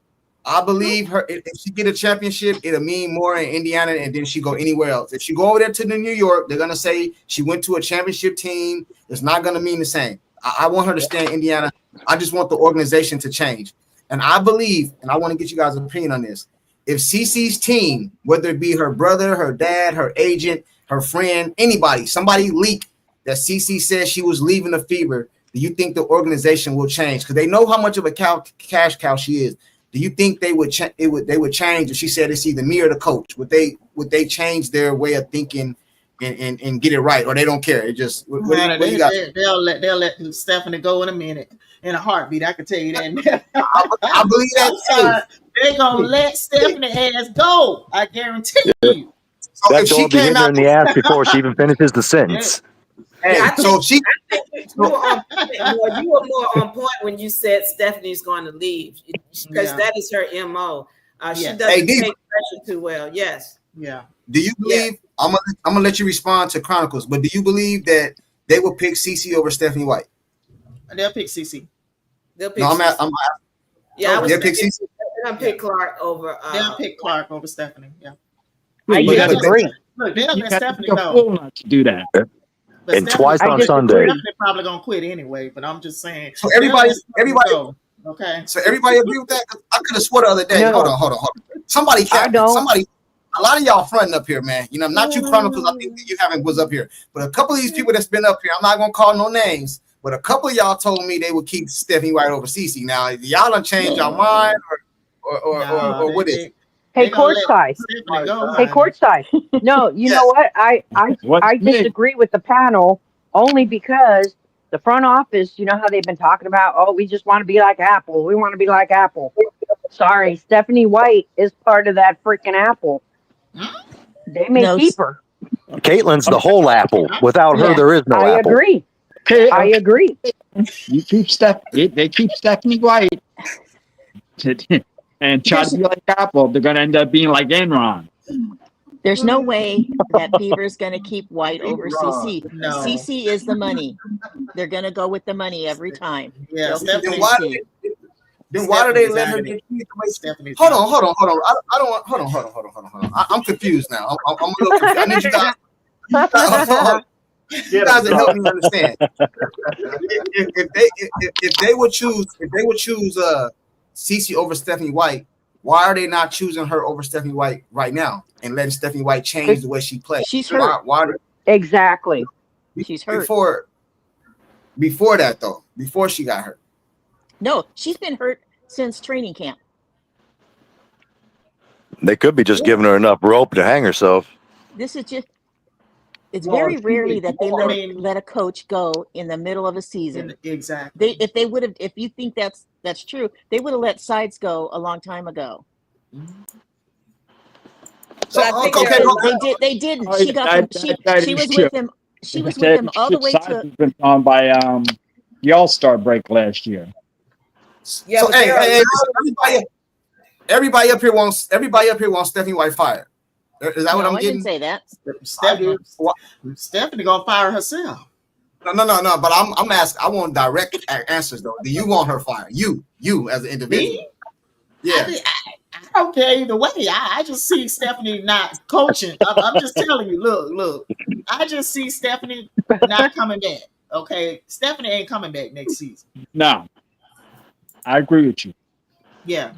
I believe her. If she get a championship, it'll mean more in Indiana, and then she go anywhere else. If she go over there to New York, they're gonna say she went to a championship team. It's not gonna mean the same. I want her to stay in Indiana. I just want the organization to change. And I believe, and I want to get you guys' opinion on this. If CC's team, whether it be her brother, her dad, her agent, her friend, anybody, somebody leaked that CC said she was leaving the Fever, do you think the organization will change? Because they know how much of a cash cow she is. Do you think they would change if she said it's either me or the coach? Would they change their way of thinking and get it right, or they don't care. It just what do you got? They'll let Stephanie go in a minute, in a heartbeat. I can tell you that. I believe that they're gonna let Stephanie ass go. I guarantee you. So That if door she will be came hitting her out, in the ass before she even finishes the sentence. hey, so she. I think you were more on point when you said Stephanie's going to leave, because that is her MO. She doesn't take pressure too well. Yes. Yeah. Do you believe? I'm gonna let you respond to Chronicles, but do you believe that they will pick CC over Stephanie White? They'll pick CC. They'll pick. They'll pick CC. They're gonna pick Clark over. They'll pick Clark over Stephanie. Yeah. I disagree. Look, they'll let Stephanie go. go. Not to do that. But and twice on Sunday. Stephanie probably gonna quit anyway. But I'm just saying. So everybody. Go. Okay. So everybody agree with that? I could have swore the other day. No. Hold on. Somebody. A lot of y'all fronting up here, man. You know, not you Chronicles. I think that you haven't was up here, but a couple of these people that's been up here. I'm not gonna call no names, but a couple of y'all told me they would keep Stephanie White over CC. Now, y'all done changed your mind, or what is it? Hey, courtside. Hey, courtside. No, you know what? I disagree with the panel only because the front office, you know how they've been talking about, oh, we just want to be like Apple. We want to be like Apple. Sorry, Stephanie White is part of that freaking Apple. They may keep her. Caitlin's the whole apple. Without her, there is no apple. I agree. I agree. You keep they keep Stephanie White and try to be like Apple. They're going to end up being like Enron. There's no way that Beaver's going to keep White over CC. No. CC is the money. They're going to go with the money every time. Yeah. Then why do they let her get Stephanie? Hold on. I don't want. Hold on. I'm confused now. I'm a little confused. I need you guys. You guys to help me understand. If they would choose CC over Stephanie White, why are they not choosing her over Stephanie White right now and letting Stephanie White change the way she plays? She's hurt. Exactly. She's hurt. Before that, though, before she got hurt. No, she's been hurt since training camp. They could be just giving her enough rope to hang herself. This is just, it's very rarely that they let a coach go in the middle of a season. Exactly. If you think that's true, they would have let Sides go a long time ago. So they didn't. She was with them. She was with them all the way to. Been on by the All-Star break last year. Yeah, so everybody up here wants Stephanie White fired. Is that what I'm getting? I didn't say that. Stephanie gonna fire herself. No. But I'm asking. I want direct answers though. Do you want her fired? You as an individual. Me? Yeah. I don't care either way. I just see Stephanie not coaching. I'm just telling you. Look. I just see Stephanie not coming back. Okay, Stephanie ain't coming back next season. No, I agree with you. Yeah.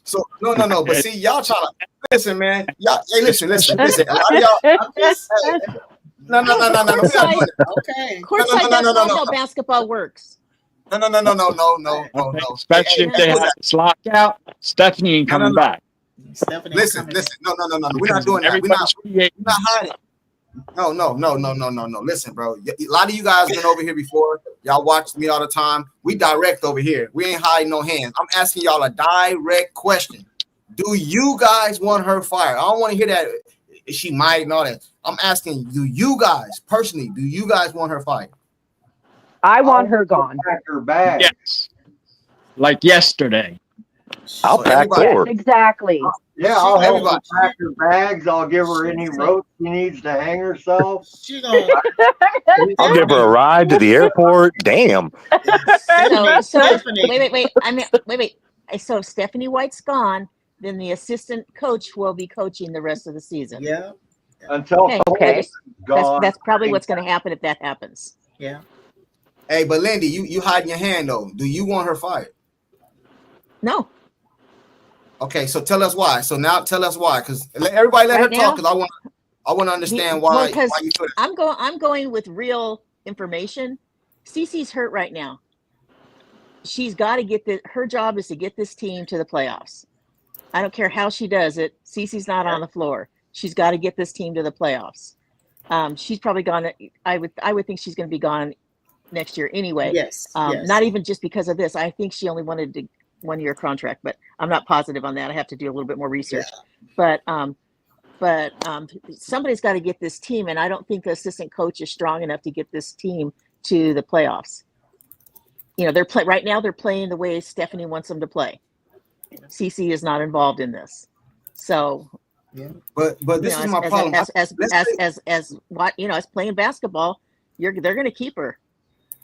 So no. But see, y'all trying to listen, man. Y'all, hey, listen. A lot of y'all. No. Okay. Courtside, that's not how basketball works. No. Especially if they have this lockout, Stephanie ain't coming back. Listen. No. We're not doing that. We're not hiding. No. Listen, bro. A lot of you guys been over here before. Y'all watch me all the time. We direct over here. We ain't hiding no hands. I'm asking y'all a direct question. Do you guys want her fired? I don't want to hear that she might and all that. I'm asking, do you guys personally, want her fired? I want her gone. Pack her bag. Yes. Like yesterday. I'll pack forward. Exactly. Yeah, I'll help her pack her bags. I'll give her any rope she needs to hang herself. I'll give her a ride to the airport. Damn. So wait. Wait. So Stephanie White's gone. Then the assistant coach will be coaching the rest of the season. Yeah. Until gone. That's probably what's going to happen if that happens. Yeah. Hey, but Lindy, you hiding your hand though. Do you want her fired? No. Okay, so tell us why. So now tell us why, because everybody let her talk. Because I want to understand why. Because I'm going with real information. Cece's hurt right now. She's got to get her job is to get this team to the playoffs. I don't care how she does it. Cece's not on the floor. She's got to get this team to the playoffs. She's probably gone. I would think she's going to be gone next year anyway. Yes. Not even just because of this. I think she only wanted a 1-year contract, but I'm not positive on that. I have to do a little bit more research. But somebody's got to get this team, and I don't think the assistant coach is strong enough to get this team to the playoffs. You know, right now they're playing the way Stephanie wants them to play. CC is not involved in this, so. Yeah, but this is my problem. As what, you know, as playing basketball, they're going to keep her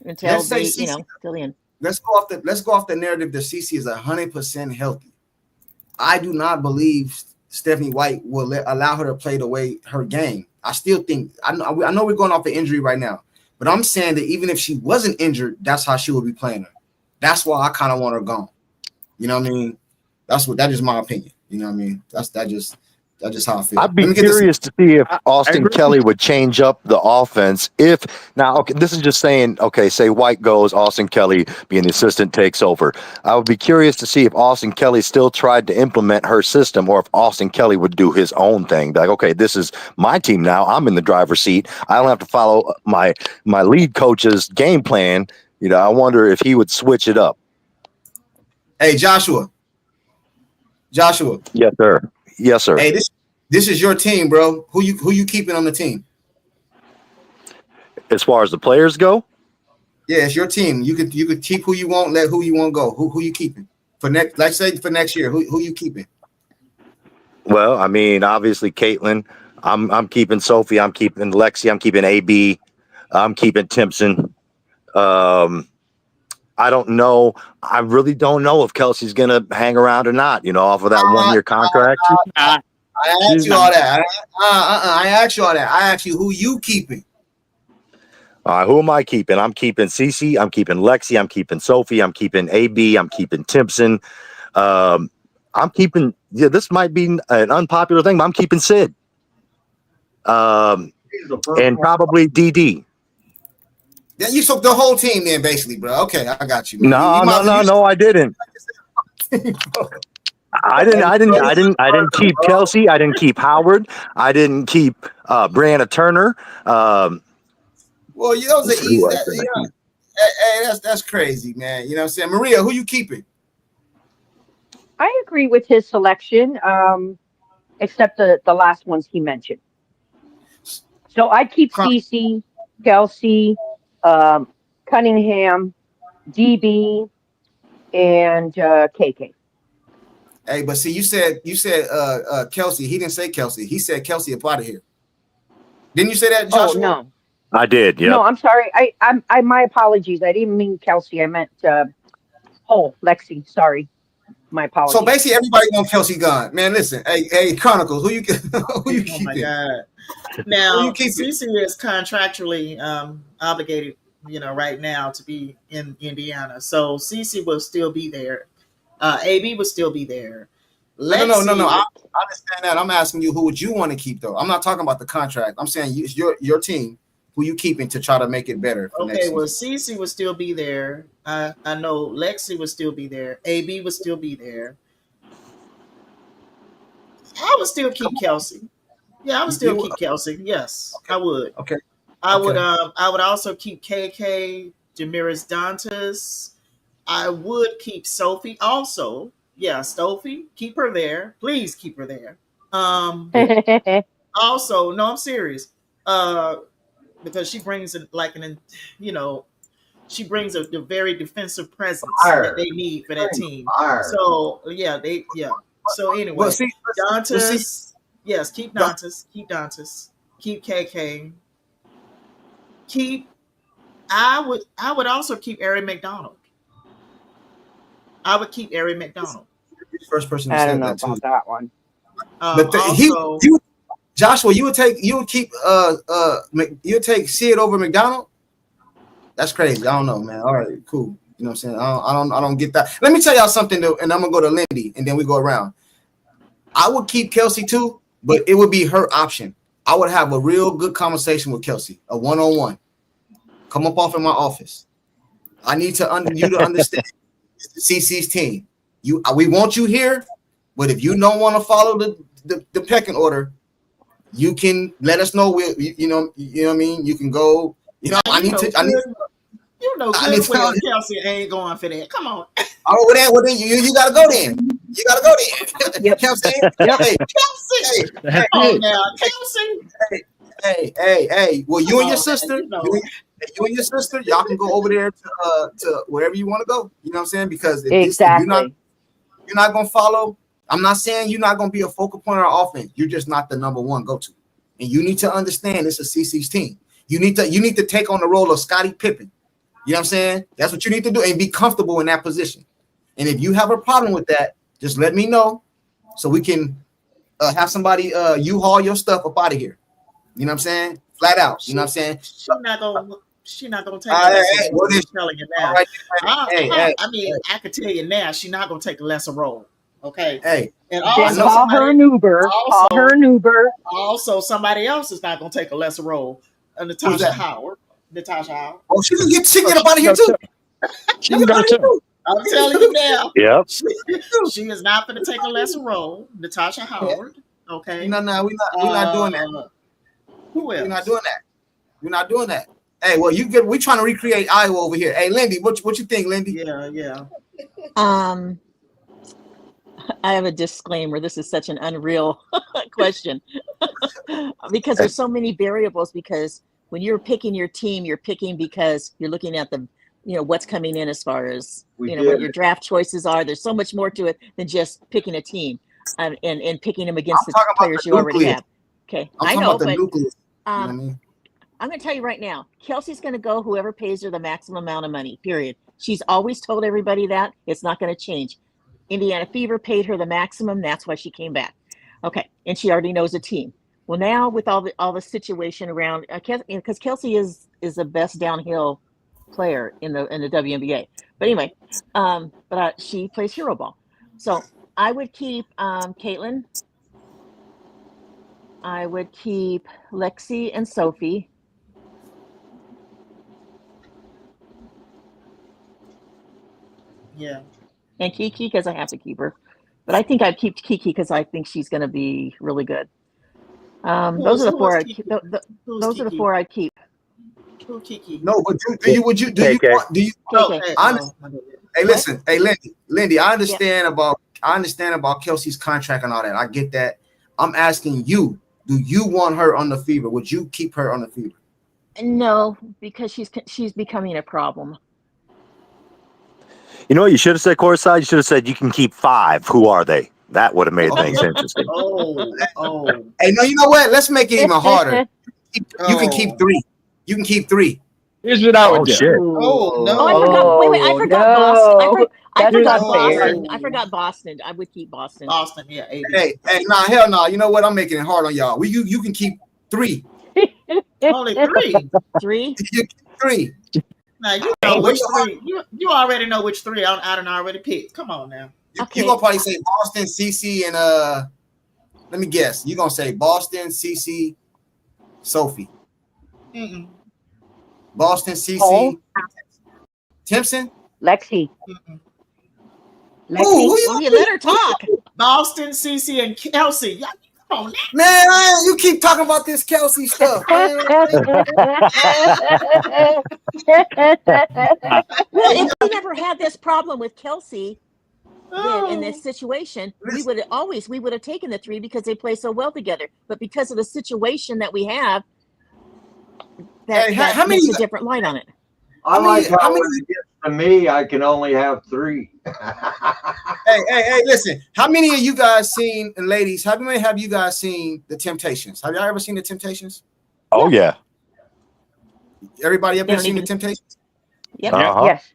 until they, you know, till the end. Let's go off the narrative that CC is 100% healthy. I do not believe Stephanie White will allow her to play the way her game. I still think I know we're going off an injury right now, but I'm saying that even if she wasn't injured, that's how she would be playing her. That's why I kind of want her gone. You know what I mean? That is my opinion. You know what I mean? That's just how I feel. I'd be curious to see if Austin Kelly would change up the offense. Okay, this is just saying, okay, say White goes, Austin Kelly being the assistant takes over. I would be curious to see if Austin Kelly still tried to implement her system, or if Austin Kelly would do his own thing. Be like, okay, this is my team now. I'm in the driver's seat. I don't have to follow my lead coach's game plan. You know, I wonder if he would switch it up. Hey, Joshua. Yes, sir. Yes, sir. Hey, this is your team, bro. Who you keeping on the team? As far as the players go? Yeah, it's your team. You could keep who you want, let who you want go. Who you keeping for next? Like say for next year, who you keeping? Well, I mean, obviously Caitlin. I'm keeping Sophie. I'm keeping Lexi. I'm keeping AB. I'm keeping Timpson. I don't know. I really don't know if Kelsey's gonna hang around or not. You know, off of that 1-year contract. I asked you all that. I asked you all that. I asked you who you keeping. Who am I keeping? I'm keeping Cece. I'm keeping Lexi. I'm keeping Sophie. I'm keeping AB. I'm keeping Timpson. I'm keeping. Yeah, this might be an unpopular thing, but I'm keeping Sid. And probably DD. Yeah, you took the whole team then, basically, bro. Okay, I got you. Man. No, I didn't. I didn't keep Kelsey. I didn't keep Howard. I didn't keep Brianna Turner. Well, you know, that's crazy, man. You know what I'm saying? Maria, who you keeping? I agree with his selection, except the last ones he mentioned. So I keep CC, Kelsey, Cunningham, DB, and KK. Hey, but see, you said Kelsey. He didn't say Kelsey. He said Kelsey up out of here. Didn't you say that, Joshua? Oh no, I did. Yeah. No, I'm sorry. I my apologies. I didn't mean Kelsey. I meant Lexi. Sorry, my apologies. So basically, everybody wants Kelsey gone. Man, listen. Hey, Chronicles. Who you keeping? Oh my God. Now, CC is contractually obligated, you know, right now to be in Indiana. So CC will still be there. AB will still be there. No. I understand that. I'm asking you, who would you want to keep, though? I'm not talking about the contract. I'm saying your team. Who you keeping to try to make it better? Okay, well, CC will still be there. I know Lexi will still be there. AB will still be there. I would still keep Kelsey. Yeah, I would still keep Kelsey. Yes, okay. I would. Okay. I would also keep KK, Jamiris Dantas. I would keep Sophie also. Yeah, Sophie, keep her there. Please keep her there. Also, no, I'm serious. Because she brings she brings a very defensive presence that they need for that team. So So anyway, Dantas, yes, keep Dantas, keep KK, I would also keep Ari McDonald. I would keep Ari McDonald. First person to I say don't know that about too. that one. But Joshua, you would take Sid over McDonald? That's crazy. I don't know, man. All right, cool. You know what I'm saying? I don't get that. Let me tell y'all something though, and I'm gonna go to Lindy and then we go around. I would keep Kelsey too, but it would be her option. I would have a real good conversation with Kelsey, a one-on-one. Come up off in my office. I need you to understand CC's team. We want you here, but if you don't want to follow the pecking order, you can let us know. You know what I mean. You can go. You know, I need to. You know good well Kelsey ain't going for that. Come on. Oh, well then you gotta go then. You gotta go then. Yep. Kelsey, Yep. hey, Kelsey. hey, Come on now, Kelsey. hey. Well, you Come and your on, sister, man, you know. you and your sister, y'all can go over there to wherever you want to go. You know what I'm saying? Because if Exactly. you're not gonna follow. I'm not saying you're not gonna be a focal point on our offense. You're just not the number one go-to, and you need to understand this is CC's team. You need to take on the role of Scottie Pippen. You know what I'm saying? That's what you need to do and be comfortable in that position. And if you have a problem with that, just let me know so we can have somebody U-Haul your stuff up out of here. You know what I'm saying? Flat out. You know what I'm saying? She's not gonna take a lesser role. I'm telling you now. Right, I mean, I could tell you now, she's not gonna take a lesser role. Okay. Hey, and also call her an Uber. Call her an Uber. Also, somebody else is not gonna take a lesser role. Natasha Howard. Oh, she can get up out of here too. She can go too. I'm telling you now. Yep. She is not going to take a lesser role. Natasha Howard. Okay. No, we're not doing that. Who else? We're not doing that. We're not doing that. Hey, well, we're trying to recreate Iowa over here. Hey, Lindy, what you think, Lindy? Yeah. I have a disclaimer. This is such an unreal question because there's so many variables. Because when you're picking your team, you're picking because you're looking at the, what's coming in as far as, what your draft choices are. There's so much more to it than just picking a team and picking them against the players you already have. Okay. I know, but I'm going to tell you right now, Kelsey's going to go whoever pays her the maximum amount of money, period. She's always told everybody that. It's not going to change. Indiana Fever paid her the maximum. That's why she came back. Okay. And she already knows the team. Well, now with all the situation around, because Kelsey is the best downhill player in the WNBA. But anyway, but she plays hero ball. So I would keep Caitlin. I would keep Lexi and Sophie. Yeah. And Kiki, because I have to keep her. But I think I'd keep Kiki because I think she's going to be really good. Those are the four. Those are the four I'd keep. Who Kiki? No, but do you Hey, listen, hey, Lindy, I understand about Kelsey's contract and all that. I get that. I'm asking you, do you want her on the Fever? Would you keep her on the Fever? No, because she's becoming a problem. You know what you should have said, Courtside? You should have said you can keep 5. Who are they? That would have made things interesting. Oh. Hey, no, you know what? Let's make it even harder. You can keep 3. You can keep 3. Here's what I would do. Shit. Oh, no. Oh, I forgot. Wait, I forgot Boston. I forgot Boston. Fair. I forgot Boston. I would keep Boston. Boston, yeah. Hey, nah, hell no. You know what? I'm making it hard on y'all. You can keep 3. Only 3. 3? You can keep 3. Now you know which 3. You already know which 3 I done already picked. Come on now. You're gonna probably say Boston, CC, and let me guess. You're gonna say Boston, CC, Sophie. Mm-mm. Boston, CC, Timpson, Lexi. Mm-mm. Lexi. Well, you let her talk. Boston, CC, and Kelsey. Y'all, come on now. Man, you keep talking about this Kelsey stuff. Man. Well, if we never had this problem with Kelsey, then in this situation, we would have taken the 3 because they play so well together. But because of the situation that we have, that makes a different light on it. I like how when it gets to me, I can only have 3. Hey, listen. How many of you guys seen, and ladies, how many have you guys seen The Temptations? Have y'all ever seen The Temptations? Oh, yeah. Everybody ever seen The Temptations? Yep. Yes.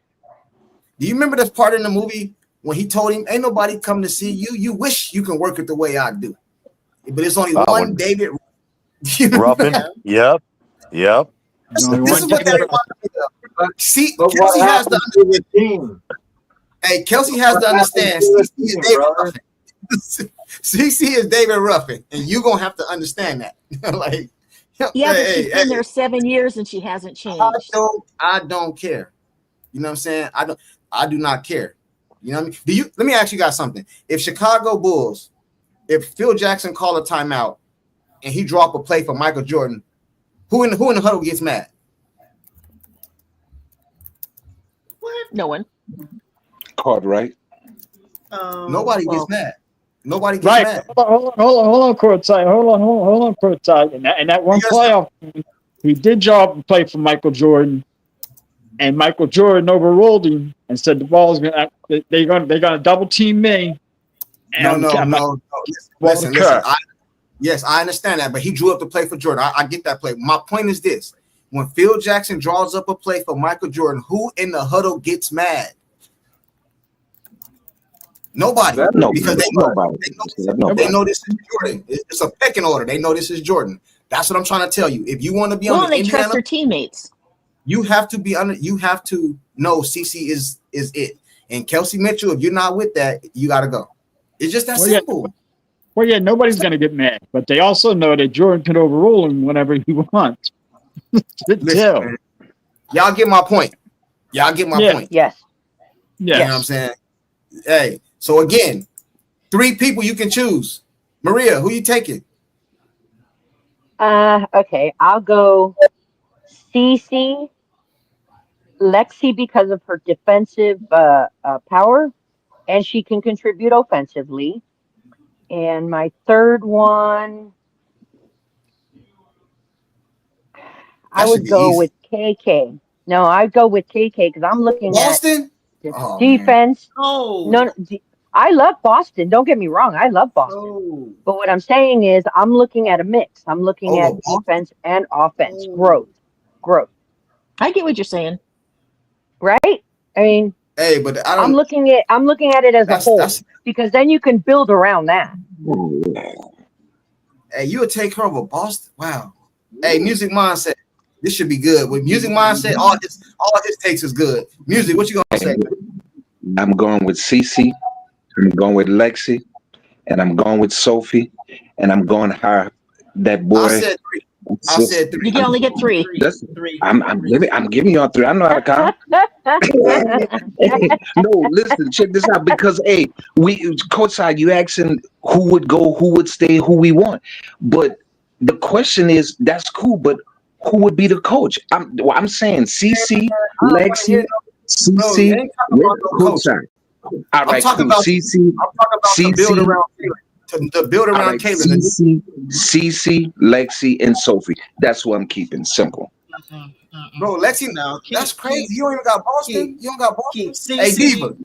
Do you remember this part in the movie when he told him, ain't nobody come to see you? You wish you can work it the way I do. But it's only one David Ruffin. Yep. This is what that reminds me of. See, Kelsey has to understand. Hey, Kelsey has to understand. CC is David Ruffin, and you're gonna have to understand that. Like, but she's been there 7 years and she hasn't changed. I don't care. You know what I'm saying? I do not care. You know what I mean? Let me ask you guys something. If Chicago Bulls, if Phil Jackson called a timeout and he draw up a play for Michael Jordan, who in the huddle gets mad? What? No one. Cartwright. Nobody gets mad. Nobody gets Right. mad. Hold on, courtside. Hold on, courtside. And that one playoff, he did draw up a play for Michael Jordan, and Michael Jordan overruled him and said the ball's they're gonna double team me. And No. Listen. Yes, I understand that, but he drew up the play for Jordan. I get that play. My point is this: when Phil Jackson draws up a play for Michael Jordan, who in the huddle gets mad? Nobody. Because they know this is Jordan. It's a pecking order. They know this is Jordan. That's what I'm trying to tell you. If you want to be on the Indiana, trust their teammates. You have to be under. You have to know CC is it. And Kelsey Mitchell, if you're not with that, you got to go. It's just that simple. Yeah, nobody's going to get mad, but they also know that Jordan can overrule him whenever he wants. Listen, y'all get my point. Point. Yes. You know what I'm saying? Hey, so again, 3 people you can choose. Maria, who you taking? Okay, I'll go CC, Lexi because of her defensive power, and she can contribute offensively. And my third one, I would go with KK. No, I'd go with KK because I'm looking Boston? at defense. No, I love Boston. Don't get me wrong. I love Boston. But what I'm saying is I'm looking at a mix. I'm looking at defense and offense. Growth. I get what you're saying. Right? I mean, hey, but I'm looking at it as a whole because then you can build around that. Hey, you would take her over Boston? Wow. Hey, Music Mindset. This should be good. With Music Mindset, all his takes is good. Music, what you gonna say? I'm going with CC. I'm going with Lexi, and I'm going with Sophie, and I'm going higher. That boy. I said 3. You can only get 3. I'm giving y'all 3. I know how to count. No, listen, check this out. Because courtside, you asking who would go, who would stay, who we want. But the question is, that's cool, but who would be the coach? I'm saying CC, Lexi, CC, courtside. All right, cool. CC, to build around Caitlin. CC, Lexi, and Sophie. That's what I'm keeping simple. Bro, Lexi, that's crazy. You don't even got Boston. You don't got Boston. CC, hey, Diva.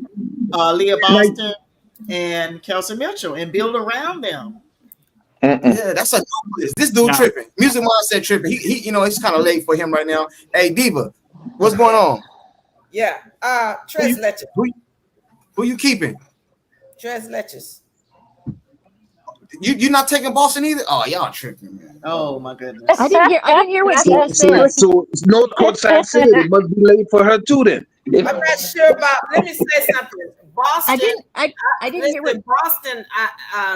Leah Boston and Kelsey Mitchell, and build around them. Yeah, that's a new list. This dude tripping. Music Mindset tripping. He it's kind of late for him right now. Hey, Diva, what's going on? Yeah, Tres Leches. Who you keeping? Tres Leches. You not taking Boston either? Oh, y'all tripping, man. Oh my goodness. I didn't hear what Diva said. So North Courtside said it must be late for her too then. I'm not sure about. Let me say something. Boston. I didn't hear what Boston.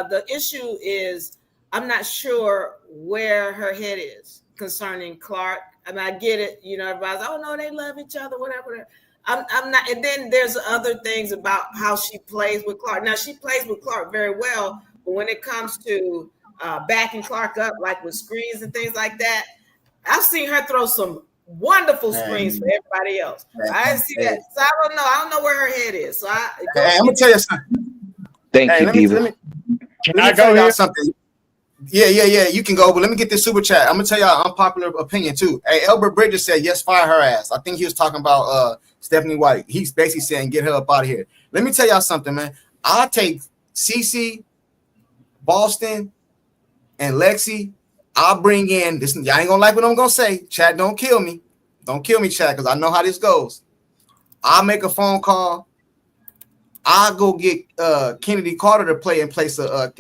The issue is I'm not sure where her head is concerning Clark. I mean, I get it. Everybody's no, they love each other, whatever. I'm not. And then there's other things about how she plays with Clark. Now she plays with Clark very well, but when it comes to backing Clark up, like with screens and things like that, I've seen her throw some wonderful screens for everybody else. I didn't see that. So I don't know. I don't know where her head is. So I'm gonna tell you something. Thank you, Diva. Let me tell y'all something. Yeah. You can go, but let me get this super chat. I'm gonna tell y'all unpopular opinion too. Hey, Elbert Bridges said yes, fire her ass. I think he was talking about Stephanie White. He's basically saying get her up out of here. Let me tell y'all something, man. I'll take CC, Boston, and Lexi. I'll bring in this. Y'all ain't gonna like what I'm gonna say. Chat, don't kill me. Don't kill me, chat, because I know how this goes. I'll make a phone call. I'll go get Kennedy Carter to play in place of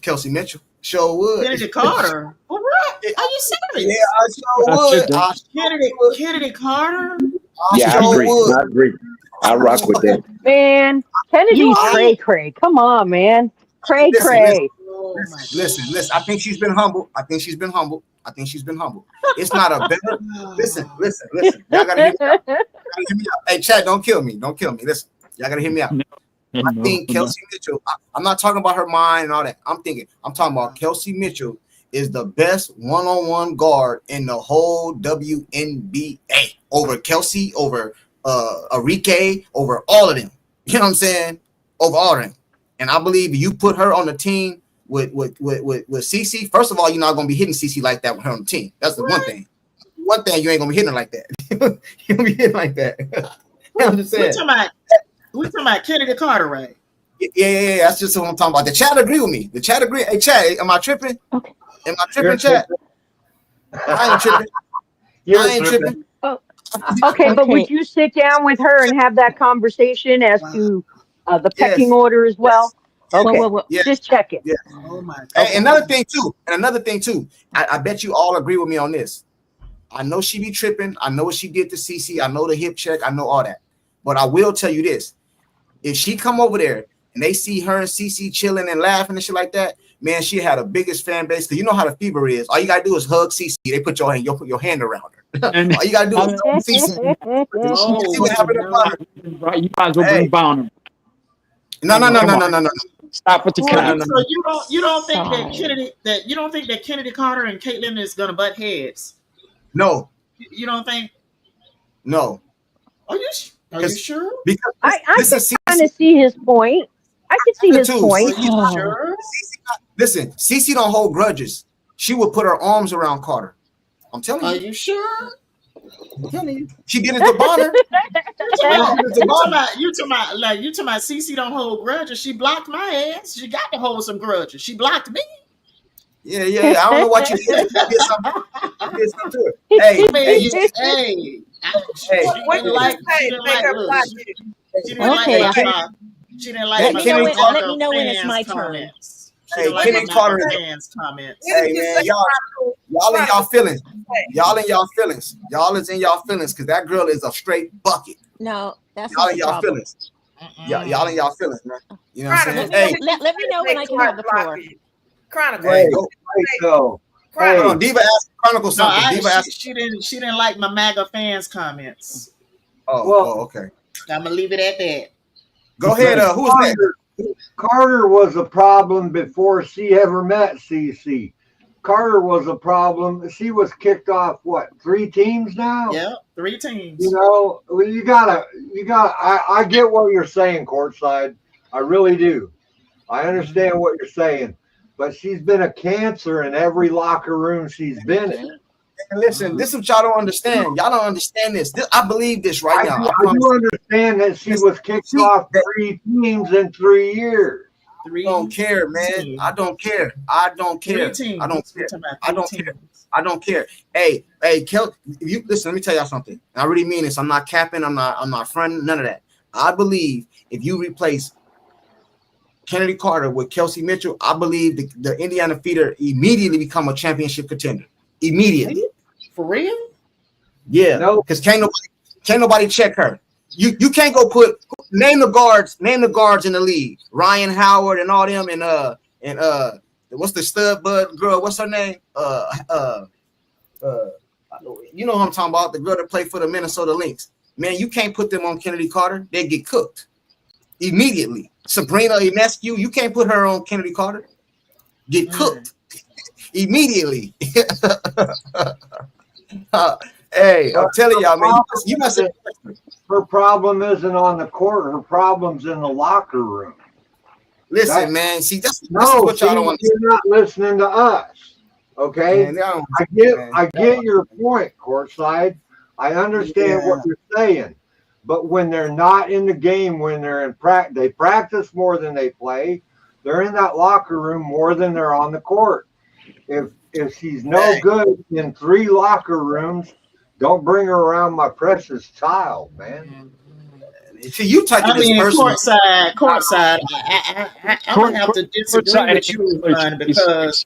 Kelsey Mitchell. Sure would. Kennedy Carter? For what? Are you serious? Yeah, I sure would. Kennedy Carter? I agree. I rock with that. Man, Kennedy's cray. Come on, man. Cray. Listen. I think she's been humble. It's not a better. Listen. Y'all gotta hear me out. Hey, Chad, don't kill me. Listen, y'all gotta hear me out. I think Kelsey Mitchell. I'm not talking about her mind and all that. I'm talking about Kelsey Mitchell is the best one-on-one guard in the whole WNBA over Kelsey, over Arike, over all of them. You know what I'm saying? Over all of them. And I believe you put her on the team with CC. First of all, you're not gonna be hitting CC like that with her on the team. That's the one thing. One thing, you ain't gonna be hitting her like that. You gonna be hitting like that. I'm just saying. We're talking about Kennedy Carter, right? Yeah. That's just what I'm talking about. The chat agree with me. The chat agree. Hey, chat, am I tripping? Okay. Am I tripping, chat? I ain't tripping. I ain't tripping. Oh, okay, but would you sit down with her and have that conversation as to the pecking order as well? Okay, just check it. Yeah. Oh my God. Hey, another thing too. I bet you all agree with me on this. I know she be tripping. I know what she did to CC. I know the hip check. I know all that. But I will tell you this: if she come over there and they see her and CC chilling and laughing and shit like that, man, she had the biggest fan base. Because you know how the fever is. All you gotta do is hug CC. They put your hand around her. All you gotta do is hug CC. You might as well bring Bonham. No. Stop with the cat. So you don't think that Kennedy Carter and Caitlin is gonna butt heads? No. You don't think? No. Are you sure? Because I can kind of see his point. I can see his point. Are you sure? Listen, CC don't hold grudges. She would put her arms around Carter. I'm telling you. Are you sure? I'm telling you. She did it to Bonner. You talking about CC don't hold grudges. She blocked my ass. She got to hold some grudges. She blocked me. Yeah. I don't know what you did. You did something to it. Hey. She didn't like my let me know when it's my turn. Hey, Kennedy Carter fans comments. Hey man, y'all in y'all feelings. Y'all in y'all feelings. Y'all is in y'all feelings because that girl is a straight bucket. No, that's y'all not in y'all problem. feelings. Y'all in y'all feelings, man. You know what I'm saying? Let me know when I can have the floor. Chronicle. Hey, Chronicle. Diva asked Chronicle something. She didn't like my MAGA fans comments. Okay. I'm gonna leave it at that. Go ahead. Who's that? Carter was a problem before she ever met CC. Carter was a problem. She was kicked off, 3 teams now? Yeah, 3 teams. You know, you gotta, I get what you're saying, Courtside. I really do. I understand what you're saying. But she's been a cancer in every locker room she's been in. And listen, this is what y'all don't understand. Y'all don't understand this. I believe this right now. I do understand that she was kicked off 3 teams in 3 years. I don't care, man. I don't care. I don't care. Hey, Kel, you listen, let me tell y'all something. I really mean this. I'm not capping, I'm not fronting, none of that. I believe if you replace Kennedy Carter with Kelsey Mitchell, I believe the Indiana Feeder immediately become a championship contender. Immediately. For real? Yeah. No, because can't nobody check her. You can't go name the guards in the league. Ryan Howard and all them and what's the stud bud girl? What's her name? You know who I'm talking about, the girl that played for the Minnesota Lynx. Man, you can't put them on Kennedy Carter. They get cooked immediately. Sabrina Ionescu, you can't put her on Kennedy Carter. Get cooked immediately. Hey, I'm telling y'all, man, you must have. Her problem isn't on the court. Her problem's in the locker room. Listen, man. See, this is what y'all don't understand. You're not listening to us, okay? Man, I get your point, Courtside. I understand what you're saying, but when they're not in the game, when they're in practice, they practice more than they play. They're in that locker room more than they're on the court. If she's no good in 3 locker rooms, don't bring her around my precious child, man. See, you taking this personal. Courtside. I'm gonna have to disagree with you, man, because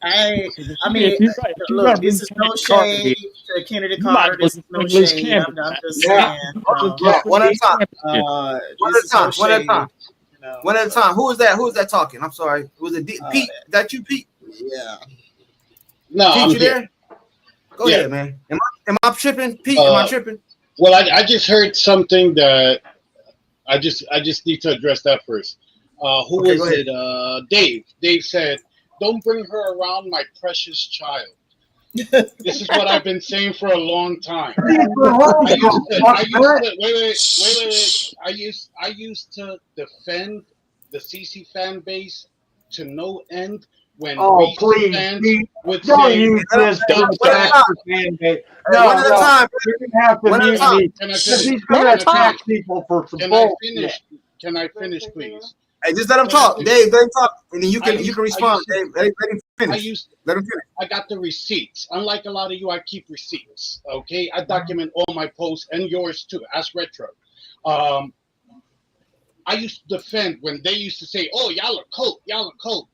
look, this is no shade to Kennedy Carter. This is no shade. I'm just saying. One at a time. One at a time. Who is that? Who is that talking? I'm sorry. Was it Pete? That you, Pete? Yeah. No, Pete, I'm you there? Go ahead, man. Am I tripping, Pete? Am I tripping? Well, I just heard something that I just need to address that first. Who was it? Dave. Dave said don't bring her around my precious child. This is what I've been saying for a long time. I used to defend the CC fan base to no end when please, fans Pete, would don't say, use this to attack the fan base. No, one at a time. you're gonna have to One at a mute time. me Can I because finish? he's gonna Let him attack talk. people for some Can I bullshit. finish? Can I finish, please? Hey, just let him Can I talk, finish? Dave. Let him talk, and then you I can used- respond. I used- Dave, let him finish. Let him finish. I got the receipts. Unlike a lot of you, I keep receipts. Okay, I document all my posts and yours too. Ask Retro. I used to defend when they used to say, "Oh, y'all are cold, y'all are cold."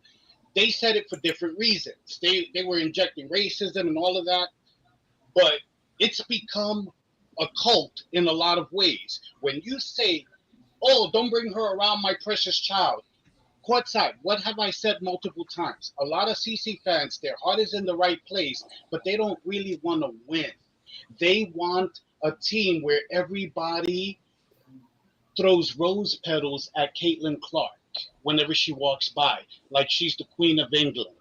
They said it for different reasons. They were injecting racism and all of that, but it's become a cult in a lot of ways. When you say, "Oh, don't bring her around my precious child," courtside, what have I said multiple times? A lot of CC fans, their heart is in the right place, but they don't really want to win. They want a team where everybody throws rose petals at Caitlin Clark whenever she walks by, like she's the Queen of England.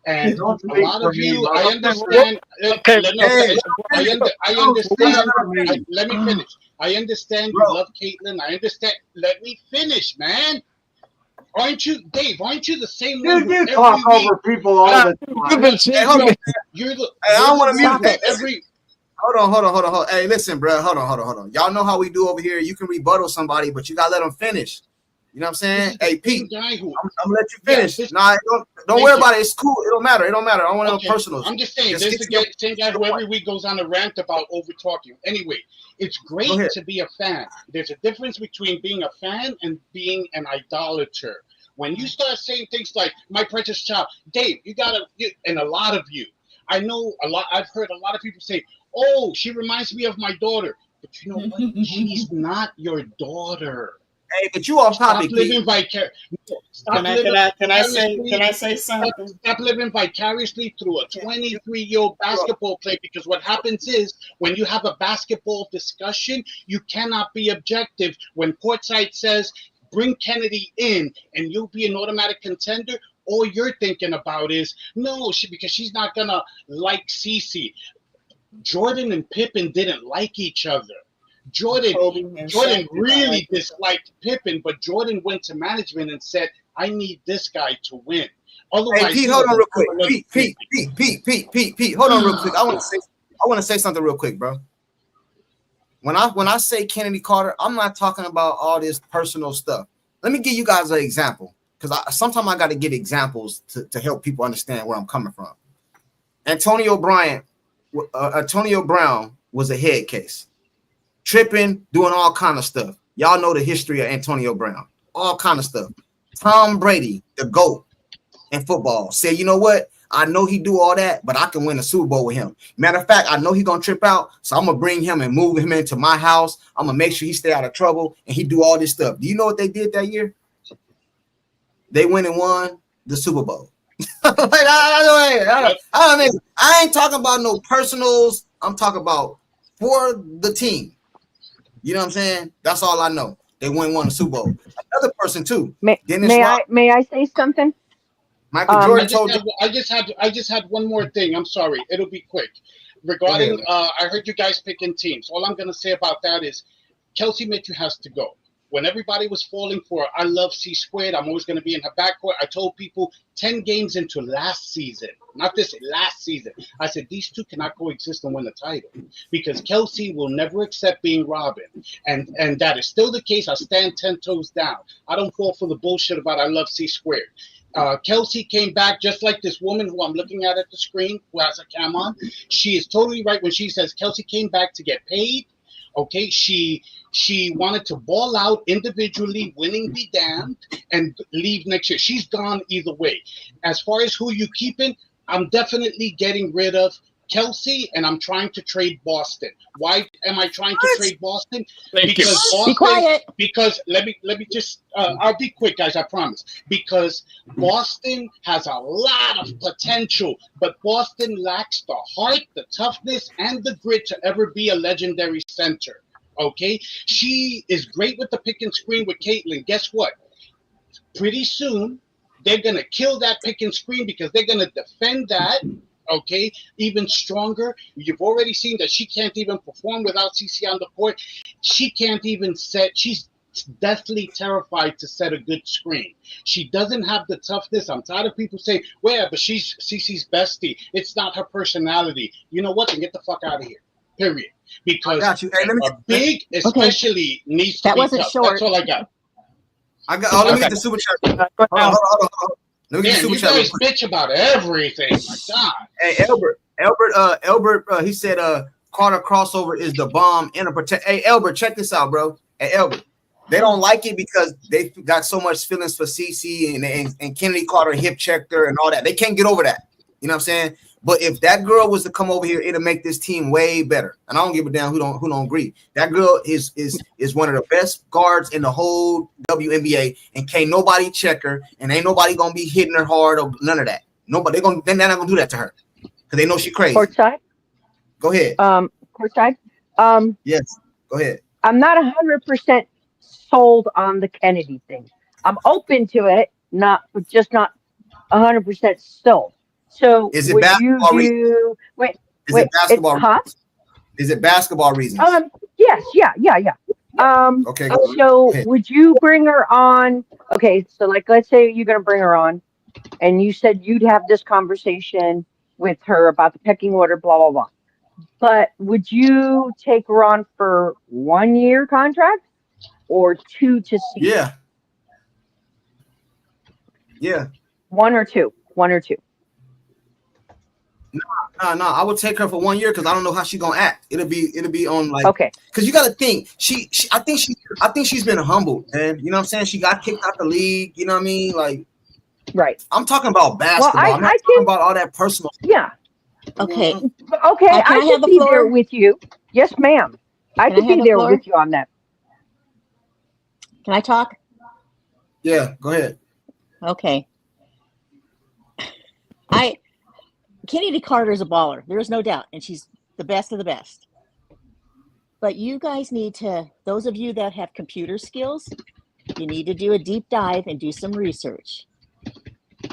And a lot of you, I understand. Okay. Let me finish. I understand. Let me finish. I understand you love Caitlin. I understand. Let me finish, man. Aren't you, Dave? Aren't you the same one? Dude, you talk over people all the time. Hey, hold on. You're the. Hey, I don't want to Stop mute it. Every. Hold on. Hey, listen, bro. Hold on. Y'all know how we do over here. You can rebuttal somebody, but you gotta let them finish. You know what I'm saying? Hey, Pete, I'm gonna let you finish. Don't worry about it. It's cool. It don't matter. I don't want no personals. I'm just saying, this is the same guy who every week goes on a rant about over talking. Anyway, it's great to be a fan. There's a difference between being a fan and being an idolater. When you start saying things like "my precious child," Dave, and a lot of you, I know a lot. I've heard a lot of people say, "Oh, she reminds me of my daughter," but you know what? She's not your daughter. Hey, but you off topic. Stop living vicariously. Can I say something? Stop living vicariously through a 23-year-old basketball player, because what happens is when you have a basketball discussion, you cannot be objective. When courtside says, "Bring Kennedy in and you'll be an automatic contender," all you're thinking about is, no, because she's not going to like Cece. Jordan and Pippen didn't like each other. Jordan really disliked Pippen, but Jordan went to management and said, "I need this guy to win." Otherwise, hey, Pete, hold on real quick. Pete, hold on real quick. I want to say something real quick, bro. When I say Kennedy Carter, I'm not talking about all this personal stuff. Let me give you guys an example, because sometimes I got to give examples to help people understand where I'm coming from. Antonio Brown was a head case. Tripping, doing all kind of stuff. Y'all know the history of Antonio Brown. All kind of stuff. Tom Brady, the GOAT in football, said, "You know what? I know he do all that, but I can win a Super Bowl with him. Matter of fact, I know he gonna trip out, so I'm gonna bring him and move him into my house. I'm gonna make sure he stay out of trouble, and he do all this stuff." Do you know what they did that year? They went and won the Super Bowl. I ain't talking about no personals. I'm talking about for the team. You know what I'm saying? That's all I know. They won the Super Bowl. Another person too. May I say something? Michael Jordan told you. I just had one more thing. I'm sorry. It'll be quick. Regarding, I heard you guys picking teams. All I'm going to say about that is Kelsey Mitchell has to go. When everybody was falling for "I love C squared, I'm always going to be in her backcourt," I told people 10 games into last season, not this, last season, I said these two cannot coexist and win the title, because Kelsey will never accept being Robin. And that is still the case. I stand 10 toes down. I don't fall for the bullshit about "I love C squared." Kelsey came back just like this woman who I'm looking at the screen, who has a cam on. She is totally right when she says Kelsey came back to get paid. Okay, she wanted to ball out individually, winning be damned, and leave next year. She's gone either way. As far as who you keeping, I'm definitely getting rid of Kelsey, and I'm trying to trade Boston. Why am I trying to trade Boston? Because Boston, be quiet. Because let me just I'll be quick, guys, I promise. Because Boston has a lot of potential, but Boston lacks the heart, the toughness, and the grit to ever be a legendary center. Okay, she is great with the pick and screen with Caitlin. Guess what? Pretty soon, They're going to kill that pick and screen because they're going to defend that, okay, even stronger. You've already seen that she can't even perform without CC on the court. She can't even set, she's deathly terrified to set a good screen. She doesn't have the toughness. I'm tired of people saying, well, but she's CC's bestie. It's not her personality. You know what? Then get the fuck out of here. Period. Because a big especially needs to that be wasn't tough. short. That's all I got. Let me get the super chat. Hold on. Let me get the super you chat. guys bitch about everything. My God. Hey, Albert, he said Carter crossover is the bomb in a protect. Hey, Albert, check this out, bro. Hey, Albert, they don't like it because they got so much feelings for CC and Kennedy Carter hip checked her and all that. They can't get over that. You know what I'm saying? But if that girl was to come over here, it'll make this team way better. And I don't give a damn who don't agree. That girl is one of the best guards in the whole WNBA, and can't nobody check her, and ain't nobody gonna be hitting her hard or none of that. Nobody they're not gonna do that to her because they know she crazy. Courtside. Go ahead. Courtside. Yes. Go ahead. I'm not 100% sold on the Kennedy thing. I'm open to it, not 100% sold. So is it would basketball you do? Wait, is it basketball? Reasons? Is it basketball reasons? Yes, yeah. Okay. So would you bring her on? Okay, so like let's say you're gonna bring her on, and you said you'd have this conversation with her about the pecking order, blah blah blah. But would you take her on for 1 year contract or 2 to see? Yeah. Yeah. One or two. No. I would take her for 1 year because I don't know how she's gonna act. It'll be on like okay. Because you got to think I think she's been humbled, and you know what I'm saying. She got kicked out the league. You know what I mean? Like, right. I'm talking about basketball. Well, I'm not talking about all that personal. Yeah. Okay. Okay. I could be there with you. Yes, ma'am. I could be there with you on that. Can I talk? Yeah. Go ahead. Okay. Kennedy Carter is a baller. There is no doubt. And she's the best of the best. But you guys need to, those of you that have computer skills, you need to do a deep dive and do some research.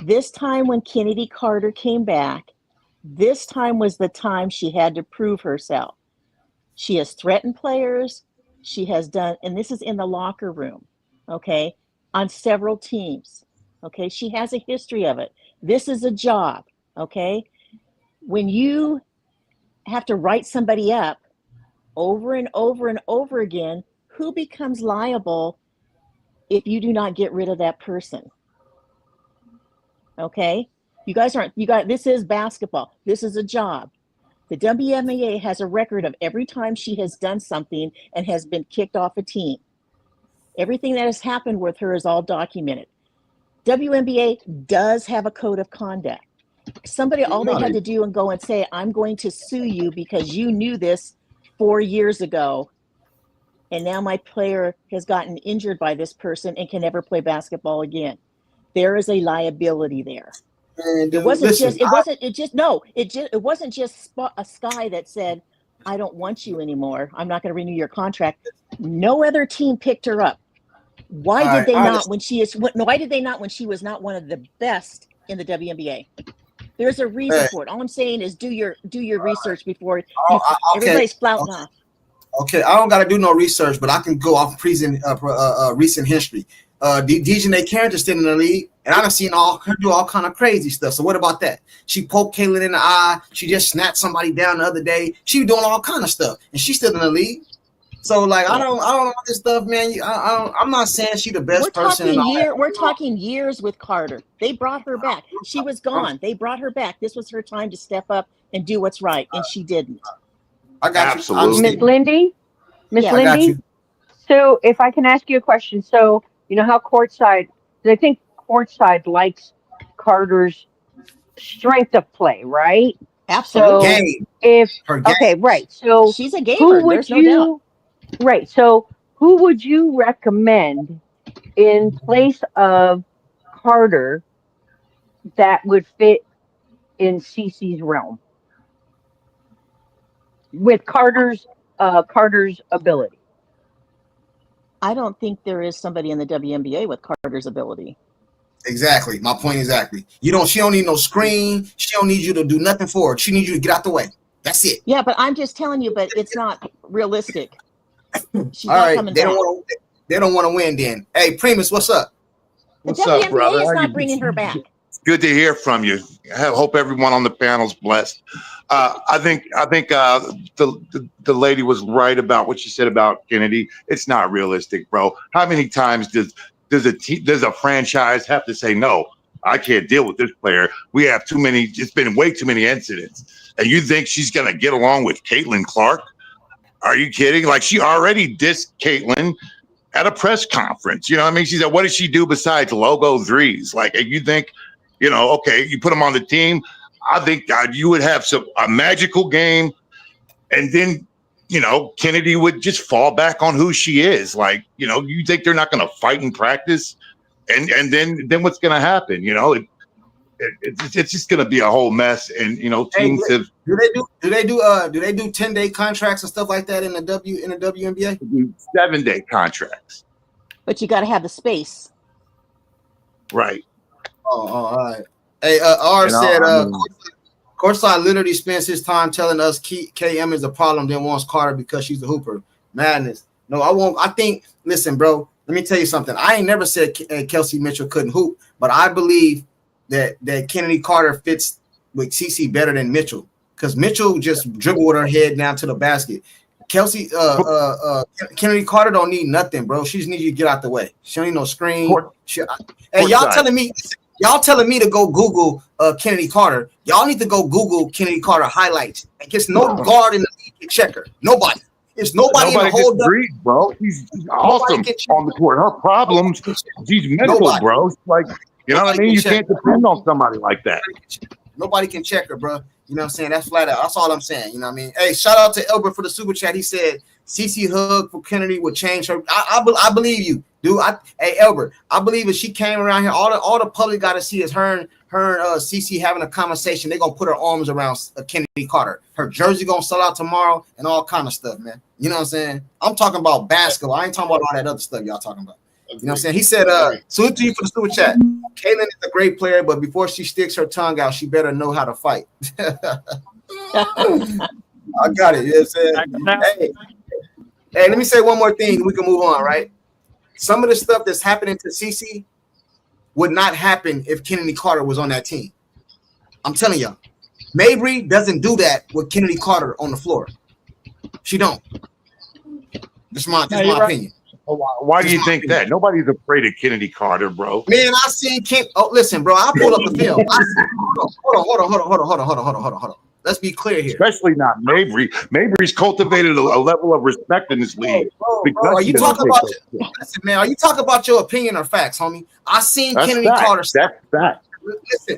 This time when Kennedy Carter came back, this time was the time she had to prove herself. She has threatened players. She has done, and this is in the locker room, okay, on several teams. Okay, she has a history of it. This is a job, okay? When you have to write somebody up over and over and over again, who becomes liable if you do not get rid of that person? Okay? This is basketball. This is a job. The WNBA has a record of every time she has done something and has been kicked off a team. Everything that has happened with her is all documented. WNBA does have a code of conduct. All they had to do and go and say, I'm going to sue you because you knew this 4 years ago, and now my player has gotten injured by this person and can never play basketball again. There is a liability there. And, it wasn't just a Sky that said, I don't want you anymore. I'm not going to renew your contract. No other team picked her up. Why did they not when she was not one of the best in the WNBA? There's a reason for it. All I'm saying is do your research before everybody's flouting off. Okay, I don't got to do no research, but I can go off recent history. Dejanay Carrington's still in the league, and I done seen her do all kind of crazy stuff. So what about that? She poked Caitlin in the eye. She just snatched somebody down the other day. She was doing all kind of stuff, and she's still in the league. So like I don't know this stuff, man. I'm not saying she's the best person. We're talking years with Carter. They brought her back. She was gone. They brought her back. This was her time to step up and do what's right, and she didn't. I got Absolutely. Miss Lindy. Lindy. So if I can ask you a question, so you know how Courtside? I think Courtside likes Carter's strength of play, right? Absolutely. So right. So she's a gamer. Who would There's no doubt. Right. So who would you recommend in place of Carter that would fit in CC's realm with Carter's ability? I don't think there is somebody in the WNBA with Carter's ability. Exactly. My point exactly. She don't need no screen. She don't need you to do nothing for her. She needs you to get out the way. That's it. Yeah, but I'm just telling you, but it's not realistic. She's All not right. coming They back. don't want to win then. Hey, Primus, what's up? The What's up, brother? WNBA is How not you- bringing her back. Good to hear from you. I hope everyone on the panel's blessed. I think the lady was right about what she said about Kennedy. It's not realistic, bro. How many times does a franchise have to say no? I can't deal with this player. We have too many. It's been way too many incidents. And you think she's gonna get along with Caitlin Clark? Are you kidding? Like, she already dissed Caitlin at a press conference. You know what I mean? She said, what does she do besides logo threes? Like, you think, okay, you put them on the team. I think you would have a magical game. And then, Kennedy would just fall back on who she is. Like, you think they're not going to fight in practice? And then what's going to happen? It's just going to be a whole mess. And, teams have. Do they do 10-day contracts and stuff like that in the WNBA? 7-day contracts. But you got to have the space. Right. Oh, all right. Hey, R said, Courtside literally spends his time telling us KM is a problem, then wants Carter because she's a hooper. Madness. No, I won't. I think, listen, bro, let me tell you something. I ain't never said Kelsey Mitchell couldn't hoop, but I believe that Kennedy Carter fits with CC better than Mitchell, because Mitchell just dribbled with her head down to the basket. Kelsey, Kennedy Carter don't need nothing, bro. She just needs you to get out the way. She don't need no screen. Hey, y'all telling me to go Google Kennedy Carter. Y'all need to go Google Kennedy Carter highlights. I guess no guard in the league can check her. Nobody. There's nobody in the whole agrees, bro. She's awesome on the court. Her problems, she's mental, bro. Like, you know what I mean? You can't depend on somebody like that. Nobody can check her, bro. You know what I'm saying? That's flat out. That's all I'm saying. You know what I mean? Hey, shout out to Elbert for the super chat. He said CC hug for Kennedy would change her. I believe you, dude. Hey, Elbert, I believe if she came around here, all the public got to see is her and CC having a conversation. They're gonna put her arms around Kennedy Carter. Her jersey gonna sell out tomorrow and all kind of stuff, man. You know what I'm saying? I'm talking about basketball. I ain't talking about all that other stuff y'all talking about. You know what I'm saying? He said, salute to you for the super chat. Caitlin is a great player, but before she sticks her tongue out, she better know how to fight. I got it. You know what I'm saying? Hey, let me say one more thing. We can move on, right? Some of the stuff that's happening to CC would not happen if Kennedy Carter was on that team. I'm telling y'all. Mabry doesn't do that with Kennedy Carter on the floor. She don't. This is my opinion. Why do you think that? Nobody's afraid of Kennedy Carter, bro. Man, I seen listen, bro. I'll pull up the film. Hold on. Let's be clear here. Especially not Mabry. Mabry's cultivated a level of respect in this league. Bro, are you talking about? Listen, man, are you talking about your opinion or facts, homie? I seen Kennedy Carter. That's fact.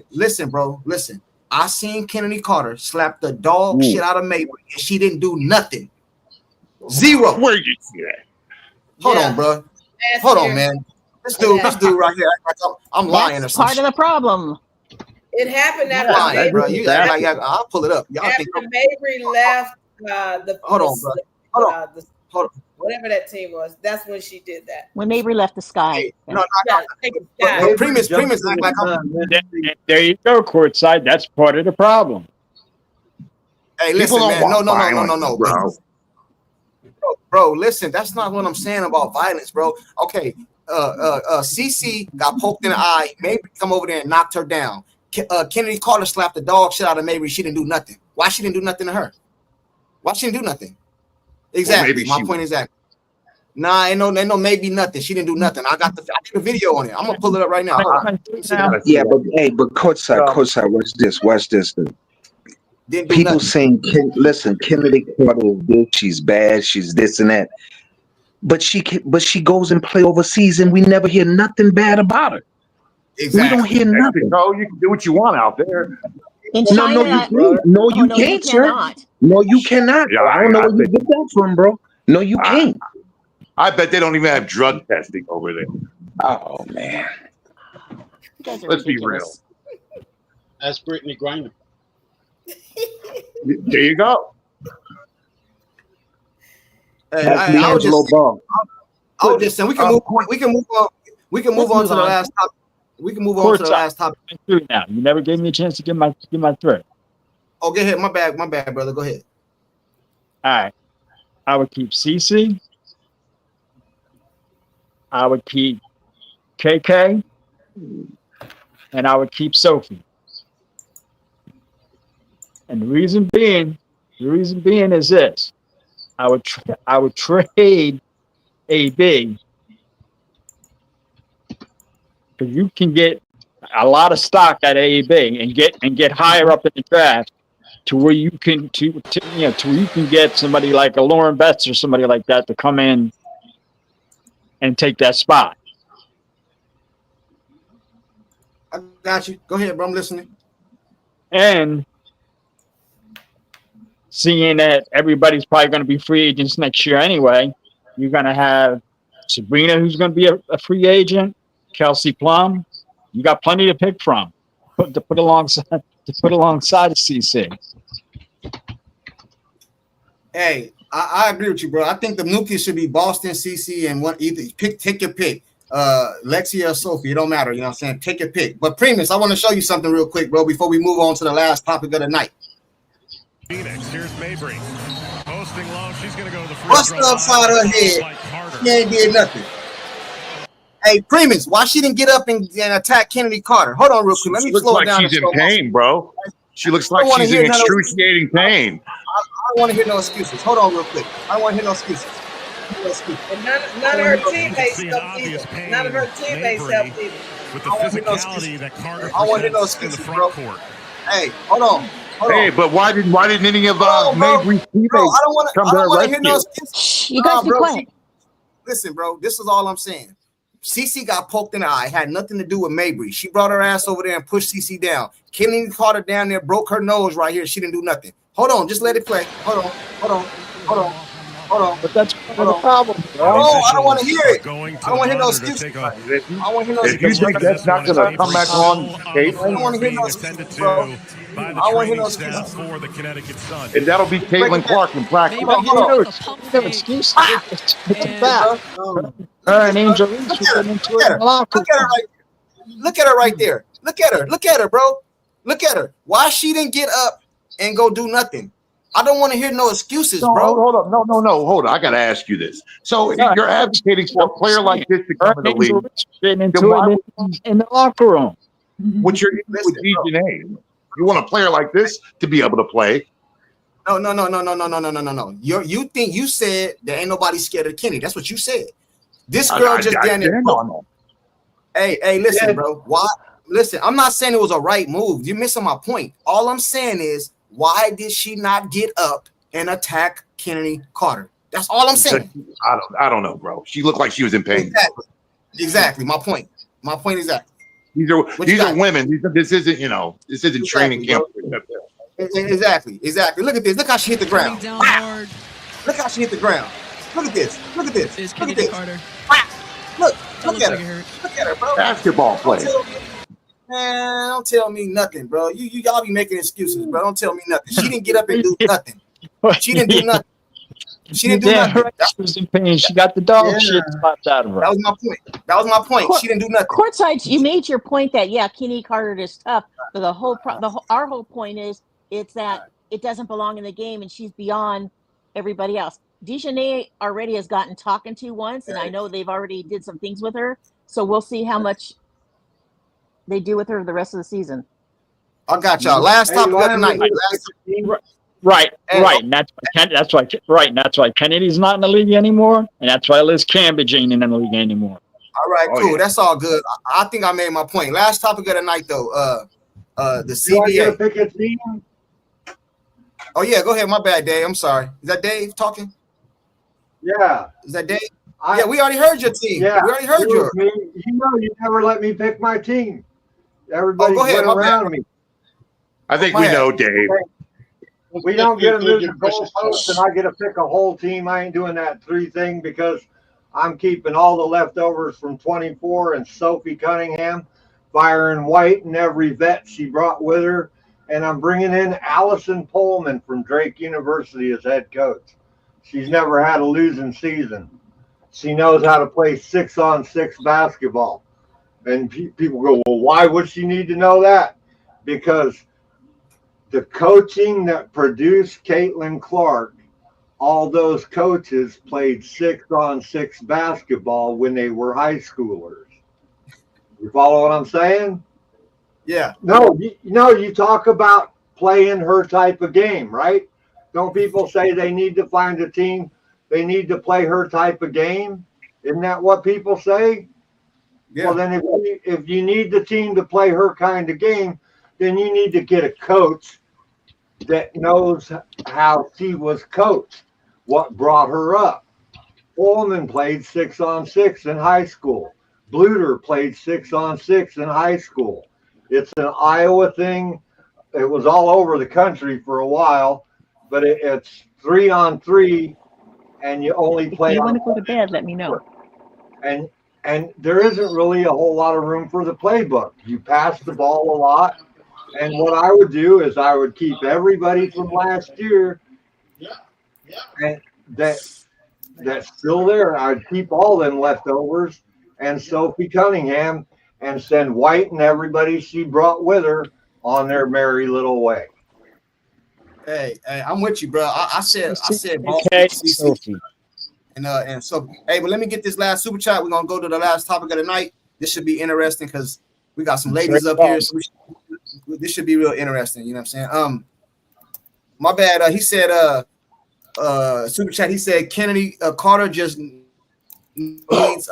Listen, bro. Listen. I seen Kennedy Carter slap the dog shit out of Mabry, and she didn't do nothing. Zero. Where you see that? Hold on, bro. Hold on, man. This dude right here. I'm lying or That's something. part of the problem. It happened after lying, bro. Mabry. I'll pull it up. Y'all After Mabry left Hold on, bro. Hold on. Whatever that team was, that's when she did that. When Mabry left the Sky. No. Yeah. Primus like there you go, courtside. That's part of the problem. Hey, listen, man. No, bro. Listen, that's not what I'm saying about violence, bro. Okay, CC got poked in the eye. Mabry come over there and knocked her down. Kennedy Carter slapped the dog shit out of Mabry. She didn't do nothing. Why she didn't do nothing to her? Why she didn't do nothing? Exactly. My point is that. Nah, ain't no maybe nothing. She didn't do nothing. I got the video on it. I'm gonna pull it up right now. Yeah, but courtside, watch this. People saying, listen, Kennedy Carter is this, she's bad, she's this and that. But she goes and play overseas, and we never hear nothing bad about her. Exactly. We don't hear nothing. No, you can do what you want out there. In China, you can't, sir. Cannot. No, you cannot. Yeah, I don't know where you get that from, bro. No, you can't. I bet they don't even have drug testing over there. Oh man. Let's be real. Ask Brittany Griner. There you go. I was just saying we can move on to the last topic. We can move on to the last topic. Now, you never gave me a chance to get my threat. Oh, go ahead. My bad, brother. Go ahead. All right. I would keep CC. I would keep KK. And I would keep Sophie. And the reason being is this: I would trade AB because you can get a lot of stock at AB and get higher up in the draft to where you can to where you can get somebody like a Lauren Betts or somebody like that to come in and take that spot. I got you. Go ahead, bro. I'm listening. And seeing that everybody's probably going to be free agents next year anyway, you're going to have Sabrina, who's going to be a free agent, Kelsey Plum. You got plenty to pick from to put alongside of CC. Hey, I agree with you, bro. I think the nucleus should be Boston, CC, and take your pick. Lexia or Sophie, it don't matter. You know what I'm saying? Take your pick. But Primus, I want to show you something real quick, bro, before we move on to the last topic of the night. Phoenix, here's Mabry. Posting low, she's going to go to the free Bust upside her head. She ain't did nothing. Hey, Primus, why she didn't get up and attack Kennedy Carter? Hold on real quick. Let me slow it down. She's in pain, bro. She looks like she's in excruciating pain. I don't want to hear no excuses. Hold on real quick. I don't want to hear no excuses. And none of her teammates helped either. None of her teammates helped either. With the physicality that Carter I want to hear no excuses, bro. Hey, hold on. Hey, but why didn't any of Mabry's teammates come to her rescue? No excuses. You guys be quiet. Listen, bro, this is all I'm saying. CC got poked in the eye, had nothing to do with Mabry. She brought her ass over there and pushed CC down. Kennedy Carter down there, broke her nose right here. She didn't do nothing. Hold on, just let it play. Hold on. But that's part of the problem, bro. I don't want to hear it. I don't want to hear no excuses. I don't want to hear no excuses. If you think that's not going to come back on, Caitlin, I don't want to hear no excuses, bro. I don't want to hear no excuses. For the Connecticut Sun. And that'll be Caitlin Clark in practice. No excuse. It's a fact. Her and Angel Reese were getting into it in the locker room. Look at her right there. Look at her, bro. Look at her. Why she didn't get up and go do nothing? I don't want to hear no excuses, bro. Hold up. No. Hold on. I got to ask you this. So if you're advocating for a player like this to come in the league, getting into it in the locker room. What's your issue with DJA? You want a player like this to be able to play? No. You think you said there ain't nobody scared of Kenny. That's what you said. This girl just down there. Hey, listen, bro. Why? Listen, I'm not saying it was a right move. You're missing my point. All I'm saying is, why did she not get up and attack Kennedy Carter? That's all I'm saying. I don't know, bro. She looked like she was in pain. Exactly. My point exactly. These are women. This isn't training camp. Exactly. Look at this. Look how she hit the ground. Look how she hit the ground. Look at this. Look at this. Look at her. Look at her, bro. Basketball player. Man, don't tell me nothing, bro. Y'all be making excuses, bro. Don't tell me nothing. She didn't get up and do nothing. She didn't do nothing. She didn't do nothing. She was in pain. She got the dog shit popped out of her. That was my point. She didn't do nothing. Courtside, you made your point that Kennedy Carter is tough, but our whole point is it's that it doesn't belong in the game, and she's beyond everybody else. Dejanay already has gotten talking to once, and I know they've already did some things with her. So we'll see how much they do with her the rest of the season. I got y'all. Last topic of the night. Right. And that's why Kennedy's not in the league anymore, and that's why Liz Cambridge ain't in the league anymore. All right, cool. That's all good. I think I made my point. Last topic of the night, though. The CBA. Oh yeah, go ahead. My bad, Dave. I'm sorry. Is that Dave talking? Yeah. Is that Dave? Yeah, we already heard your team. Yeah, we already heard yours. You never let me pick my team. Everybody go ahead, went around me. I think we know, Dave. We don't get to move the goalposts, and I get to pick a whole team. I ain't doing that 3 thing because I'm keeping all the leftovers from 24 and Sophie Cunningham, firing White and every vet she brought with her, and I'm bringing in Allison Pullman from Drake University as head coach. She's never had a losing season. She knows how to play 6-on-6 basketball. And people go, well, why would she need to know that? Because the coaching that produced Caitlin Clark, all those coaches played 6-on-6 basketball when they were high schoolers. You follow what I'm saying? Yeah. No, you talk about playing her type of game, right? Don't people say they need to find a team? They need to play her type of game. Isn't that what people say? Yeah. Well, then if you need the team to play her kind of game, then you need to get a coach that knows how she was coached, what brought her up. Coleman played 6-on-6 in high school. Bluter played 6-on-6 in high school. It's an Iowa thing. It was all over the country for a while, but it's 3-on-3, and you only play. If you want to go to bed, let me know. And there isn't really a whole lot of room for the playbook. You pass the ball a lot, and what I would do is I would keep everybody from last year, and that's still there. I'd keep all them leftovers and Sophie Cunningham, and send White and everybody she brought with her on their merry little way. Hey, I'm with you, bro. I said Okay, CC. Sophie. And so, hey, but let me get this last super chat. We're gonna go to the last topic of the night. This should be interesting because we got some ladies up here. So this should be real interesting. You know what I'm saying? My bad. He said, super chat. He said Kennedy Carter just needs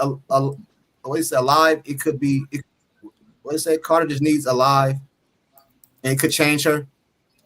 what he said, alive. It could be. What he said? Carter just needs alive, and it could change her.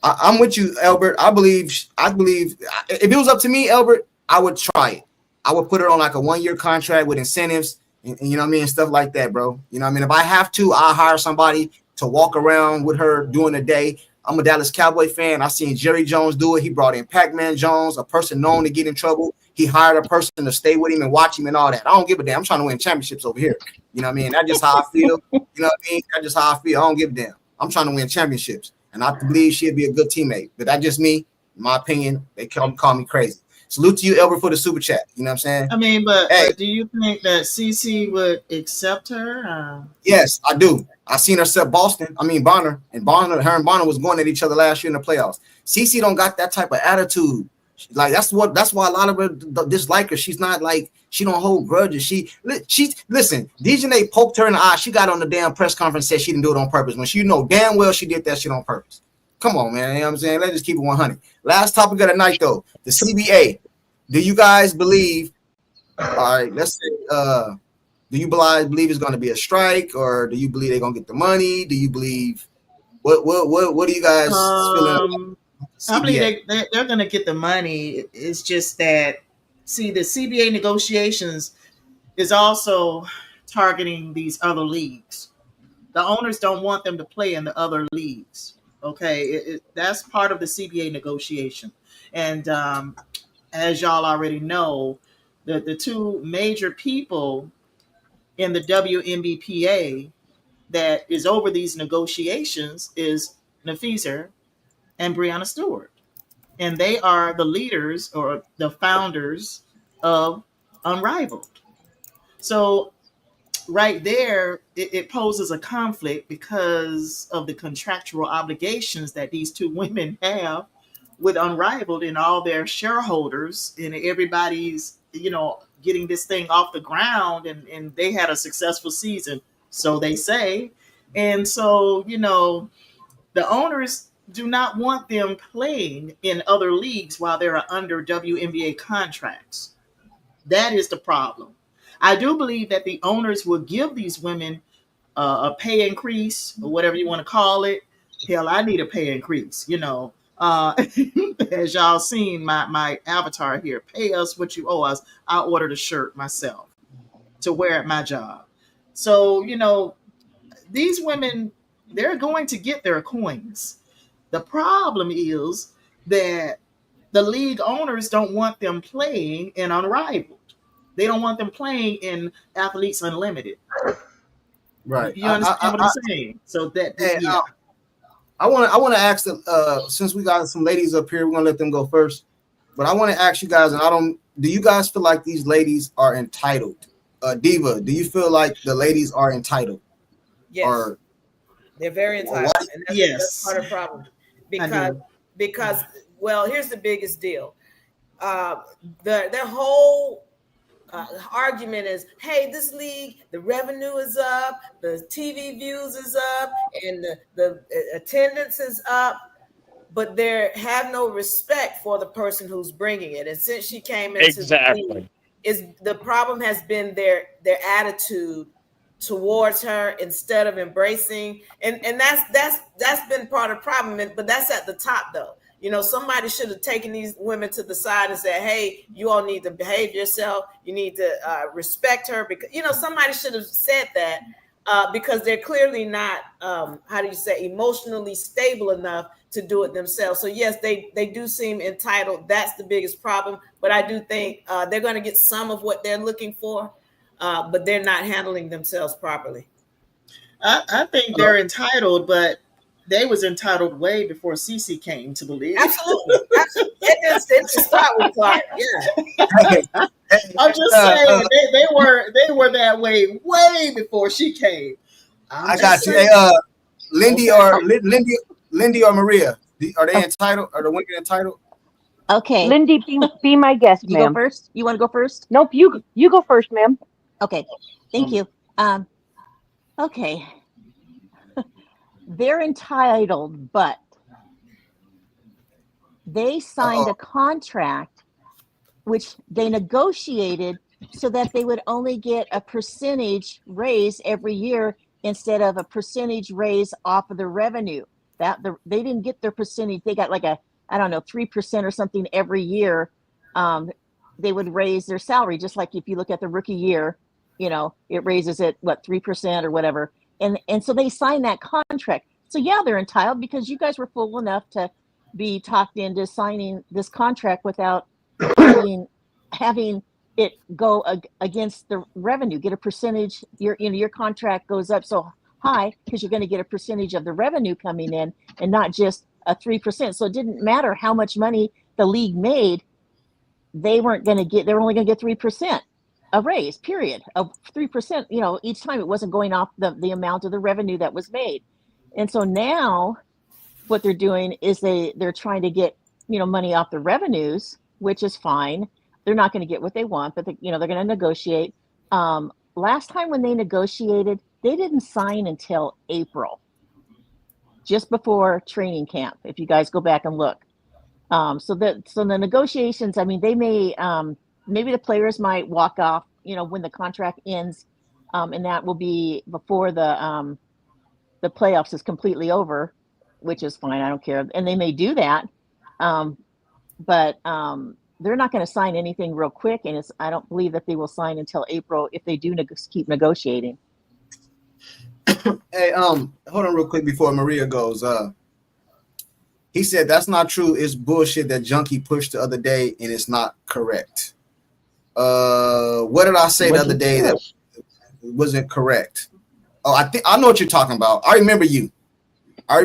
I'm with you, Albert. I believe if it was up to me, Albert, I would try it. I would put her on like a 1-year contract with incentives and you know what I mean, stuff like that, bro. You know what I mean? If I have to, I'll hire somebody to walk around with her during the day. I'm a Dallas Cowboy fan. I seen Jerry Jones do it. He brought in Pac-Man Jones, a person known to get in trouble. He hired a person to stay with him and watch him and all that. I don't give a damn. I'm trying to win championships over here. You know what I mean? That's just how I feel. You know what I mean? That's just how I feel. I don't give a damn. I'm trying to win championships. And I believe she'd be a good teammate. But that's just me. In my opinion, they call me crazy. Salute to you, Albert, for the super chat. You know what I'm saying? I mean, but hey, do you think that CC would accept her? Yes, I do. I seen her set Boston. I mean Bonner, and her and Bonner was going at each other last year in the playoffs. CC don't got that type of attitude. Like that's why a lot of her dislike her. She's not like she don't hold grudges. She listen. DJ poked her in the eye. She got on the damn press conference and said she didn't do it on purpose when she know damn well she did that shit on purpose. Come on, man. You know what I'm saying? Let's just keep it 100. Last topic of the night, though. The CBA. Do you guys believe? All right, let's say. Do you believe it's going to be a strike, or do you believe they're going to get the money? Do you believe what do you guys feeling? I believe they're going to get the money. It's just that, see, the CBA negotiations is also targeting these other leagues. The owners don't want them to play in the other leagues. Okay, that's part of the CBA negotiation. And as y'all already know, the two major people in the WNBPA that is over these negotiations is Nafisa and Breanna Stewart. And they are the leaders or the founders of Unrivaled. So right there, it poses a conflict because of the contractual obligations that these two women have with Unrivaled and all their shareholders, and everybody's, getting this thing off the ground, and they had a successful season, so they say. And so, the owners do not want them playing in other leagues while they're under WNBA contracts. That is the problem. I do believe that the owners will give these women a pay increase, or whatever you want to call it. Hell, I need a pay increase, as y'all seen my avatar here. Pay us what you owe us. I'll order the shirt myself to wear at my job. So, these women, they're going to get their coins. The problem is that the league owners don't want them playing in Unrivaled. They don't want them playing in Athletes Unlimited. Right. You understand what I'm saying? So that, yeah. I want to ask them, since we got some ladies up here, we're gonna let them go first. But I want to ask you guys, and do you guys feel like these ladies are entitled? Diva, do you feel like the ladies are entitled? Yes. Or they're very entitled, why? and that's Yes, part of the problem. I do. Because well, here's the biggest deal. Their whole argument is, hey, this league, the revenue is up, the TV views is up, and the attendance is up, but they have no respect for the person who's bringing it. And since she came into the league, the problem has been their attitude towards her instead of embracing, and that's been part of the problem. But that's at the top, though. Somebody should have taken these women to the side and said, hey, you all need to behave yourself. You need to respect her, because somebody should have said that, because they're clearly not emotionally stable enough to do it themselves. So yes, they do seem entitled. That's the biggest problem. But I do think they're going to get some of what they're looking for, but they're not handling themselves properly. I think they're entitled, but they was entitled way before CC came to the league. Absolutely. It didn't start with Clark. Yeah. I'm just saying they were that way before she came. I got you. Hey, Lindy or Maria, are they entitled? Are the women entitled? Okay. Lindy, be my guest, You ma'am. go first? You want to go first? Nope, you go first, ma'am. Okay. Thank you. Okay. They're entitled, but they signed a contract which they negotiated so that they would only get a percentage raise every year instead of a percentage raise off of the revenue. They didn't get their percentage. They got like 3% or something every year. They would raise their salary, just like if you look at the rookie year, it raises it 3% or whatever. And so they signed that contract. So yeah, they're entitled because you guys were fool enough to be talked into signing this contract without having it go against the revenue. Get a percentage. Your contract goes up so high because you're going to get a percentage of the revenue coming in, and not just a 3%. So it didn't matter how much money the league made. They weren't going to get. They were only going to get 3%. A raise, period, of 3%, each time. It wasn't going off the amount of the revenue that was made. And so now what they're doing is they're trying to get, money off the revenues, which is fine. They're not going to get what they want, but they're going to negotiate. Last time when they negotiated, they didn't sign until April, just before training camp, if you guys go back and look. So the negotiations, they may, maybe the players might walk off, when the contract ends, and that will be before the playoffs is completely over, which is fine. I don't care. And they may do that. But they're not going to sign anything real quick. And I don't believe that they will sign until April if they do keep negotiating. Hey, hold on real quick before Maria goes. He said that's not true. It's bullshit that Junkie pushed the other day, and it's not correct. What did I say the other day that wasn't correct? Oh, I know what you're talking about. I remember you. I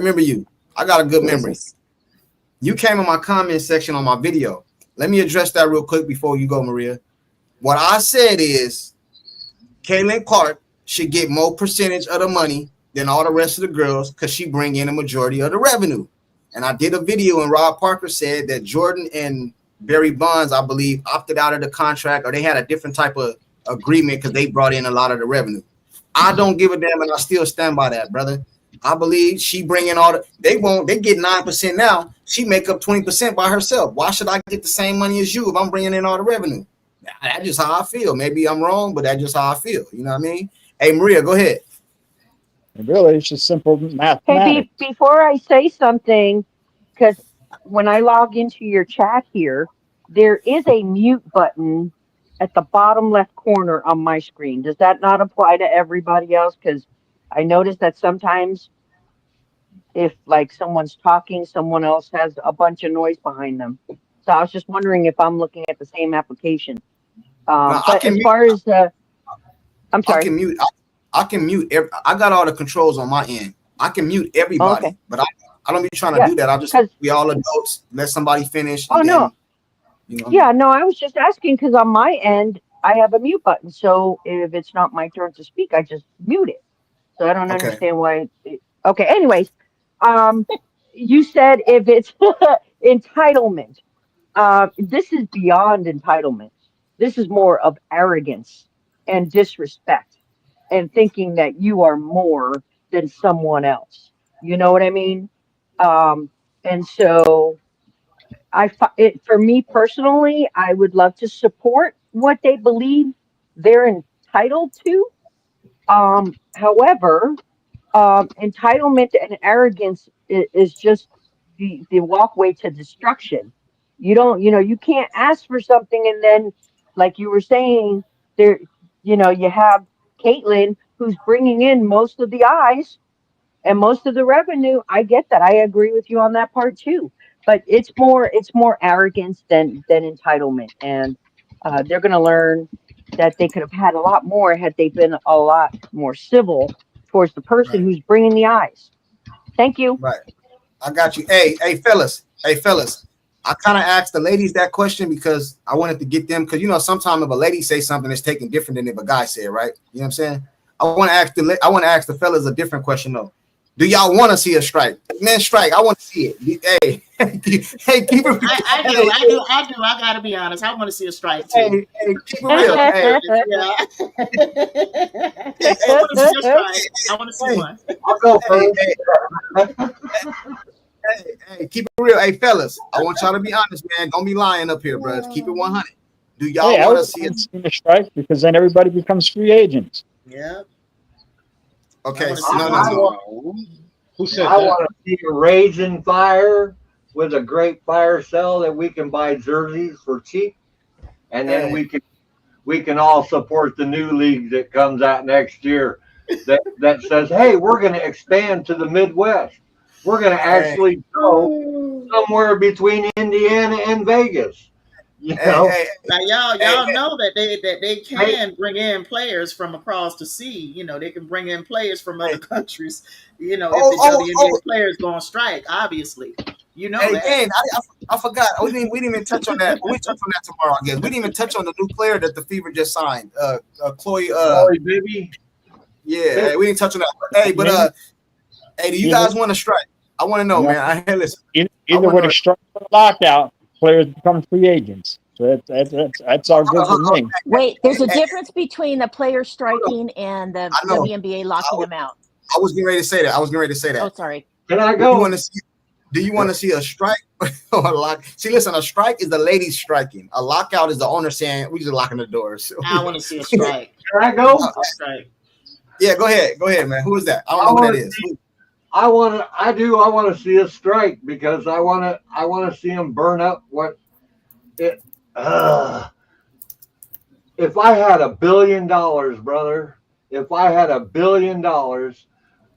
got a good memory. You came in my comment section on my video. Let me address that real quick before you go, Maria. What I said is Caitlin Clark should get more percentage of the money than all the rest of the girls because she bring in a majority of the revenue. And I did a video and Rob Parker said that Jordan and Barry Bonds, I believe, opted out of the contract, or they had a different type of agreement because they brought in a lot of the revenue. I don't give a damn, and I still stand by that, brother. I believe she bring in they get 9% now. She make up 20% by herself. Why should I get the same money as you if I'm bringing in all the revenue? That's just how I feel. Maybe I'm wrong, but that's just how I feel. You know what I mean? Hey, Maria, go ahead. Really, it's just simple mathematics. Hey, before I say something, because when I log into your chat here, there is a mute button at the bottom left corner on my screen. Does that not apply to everybody else? Because I noticed that sometimes if like someone's talking, someone else has a bunch of noise behind them. So I was just wondering if I'm looking at the same application. But as far as I'm sorry. I can mute. I got all the controls on my end. I can mute everybody, but I don't be trying to do that. We all adults. Let somebody finish. Oh, no. Yeah, no, I was just asking because on my end, I have a mute button. So if it's not my turn to speak, I just mute it. So I don't Okay. understand why. Okay. Anyways, you said if it's entitlement, this is beyond entitlement. This is more of arrogance and disrespect and thinking that you are more than someone else. You know what I mean? And so for me personally, I would love to support what they believe they're entitled to. However, entitlement and arrogance is just the walkway to destruction. You don't, you can't ask for something and then, like you were saying, there, you have Caitlin who's bringing in most of the eyes and most of the revenue. I get that. I agree with you on that part too. But it's more arrogance than entitlement, and they're going to learn that they could have had a lot more had they been a lot more civil towards the person Right. who's bringing the eyes. Thank you. Right. I got you. Hey, fellas. I kind of asked the ladies that question because I wanted to get them, because sometimes if a lady say something, it's taken different than if a guy said, right? You know what I'm saying? I want to ask the fellas a different question though. Do y'all want to see a strike? Man, strike. I want to see it. Hey, hey, keep it. I do. I gotta be honest. I want to see a strike too. Hey, keep it real. Hey, I want to see a strike. I want to see one. I'll go first. Hey, keep it real. Hey, fellas, I want y'all to be honest, man. Don't be lying up here, bro. Keep it 100. Do y'all want to see a strike? Because then everybody becomes free agents. Yeah. Okay. Who said I that? want to see a Raging Fire with a great fire sale that we can buy jerseys for cheap, and then we can all support the new league that comes out next year that says, hey, we're going to expand to the Midwest. We're going to actually go somewhere between Indiana and Vegas. Now y'all know that they can bring in players from across the sea. They can bring in players from other countries. If the WNBA players go on strike, obviously. That. Hey, I forgot. We didn't even touch on that. We'll touch on that tomorrow, I guess. We didn't even touch on the new player that the Fever just signed. Chloe Bibby. Yeah, hey, we didn't touch on that. Hey, but hey, do you guys want to strike? I want to know, man. Listen. Either with a strike or a lockout, players become free agents. So that's all good for me. Wait, there's a difference between the player striking and the WNBA locking them out. I was getting ready to say that. Oh, sorry. Can I go? Do you want to see a strike or a lock? See, listen, a strike is the ladies striking. A lockout is the owner saying we just locking the doors. I want to see a strike. Can I go? Strike. Yeah, go ahead, man. Who is that? I don't know who that is. I want to see a strike because I want to see them burn up what it. If I had $1 billion, brother, if I had $1 billion,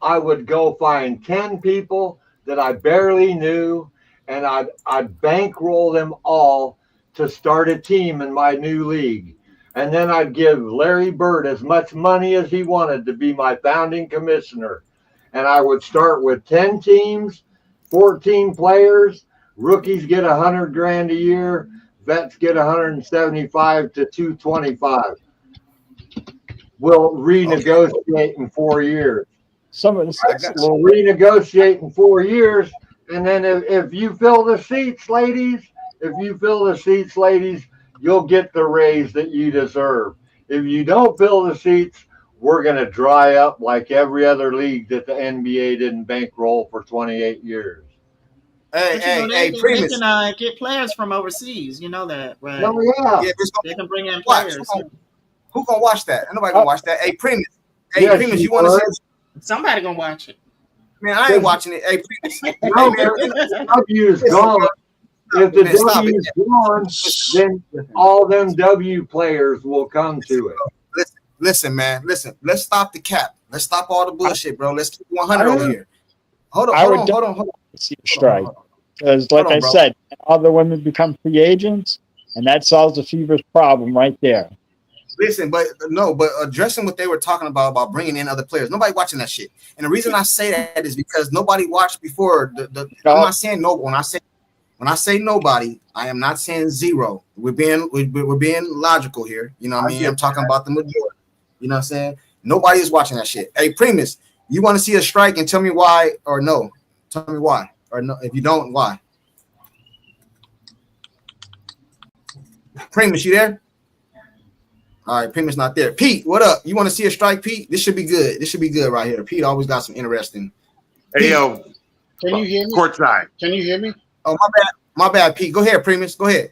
I would go find 10 people that I barely knew, and I'd bankroll them all to start a team in my new league. And then I'd give Larry Bird as much money as he wanted to be my founding commissioner. And I would start with 10 teams, 14 players. Rookies get $100,000 a year. Vets get 175 to 225. We'll renegotiate in 4 years. We'll renegotiate in 4 years. And then if you fill the seats, ladies, you'll get the raise that you deserve. If you don't fill the seats, we're going to dry up like every other league that the NBA didn't bankroll for 28 years. They can get players from overseas. You know that, right? Oh, yeah. They can bring in players. Who gonna watch that? Nobody gonna watch that. Hey, Primus. Primus, you want to see? Somebody gonna watch it. Man, I ain't watching it. Hey, Primus. The W is gone. If the W is gone, then all them W players will come to it. Listen, man. Listen. Let's stop the cap. Let's stop all the bullshit, bro. Let's keep 100 over here. Hold on. See a strike because, like I said, all the women become free agents, and that solves the Fever's problem right there. Listen, but addressing what they were talking about bringing in other players. Nobody watching that shit, and the reason I say that is because nobody watched before. I'm not saying no. When I say nobody, I am not saying zero. We're being logical here. You know what I mean? I'm talking about the majority. You know what I'm saying? Nobody is watching that shit. Hey, Primus, You want to see a strike and tell me why or no. Tell me why or no. If you don't, why? Primus, you there? All right, Primus not there. Pete, what up? You want to see a strike, Pete? This should be good. This should be good right here. Pete always got some interesting. Hey, yo. Can you hear me? Courtside. Can you hear me? Oh, my bad. My bad, Pete. Go ahead, Primus. Go ahead.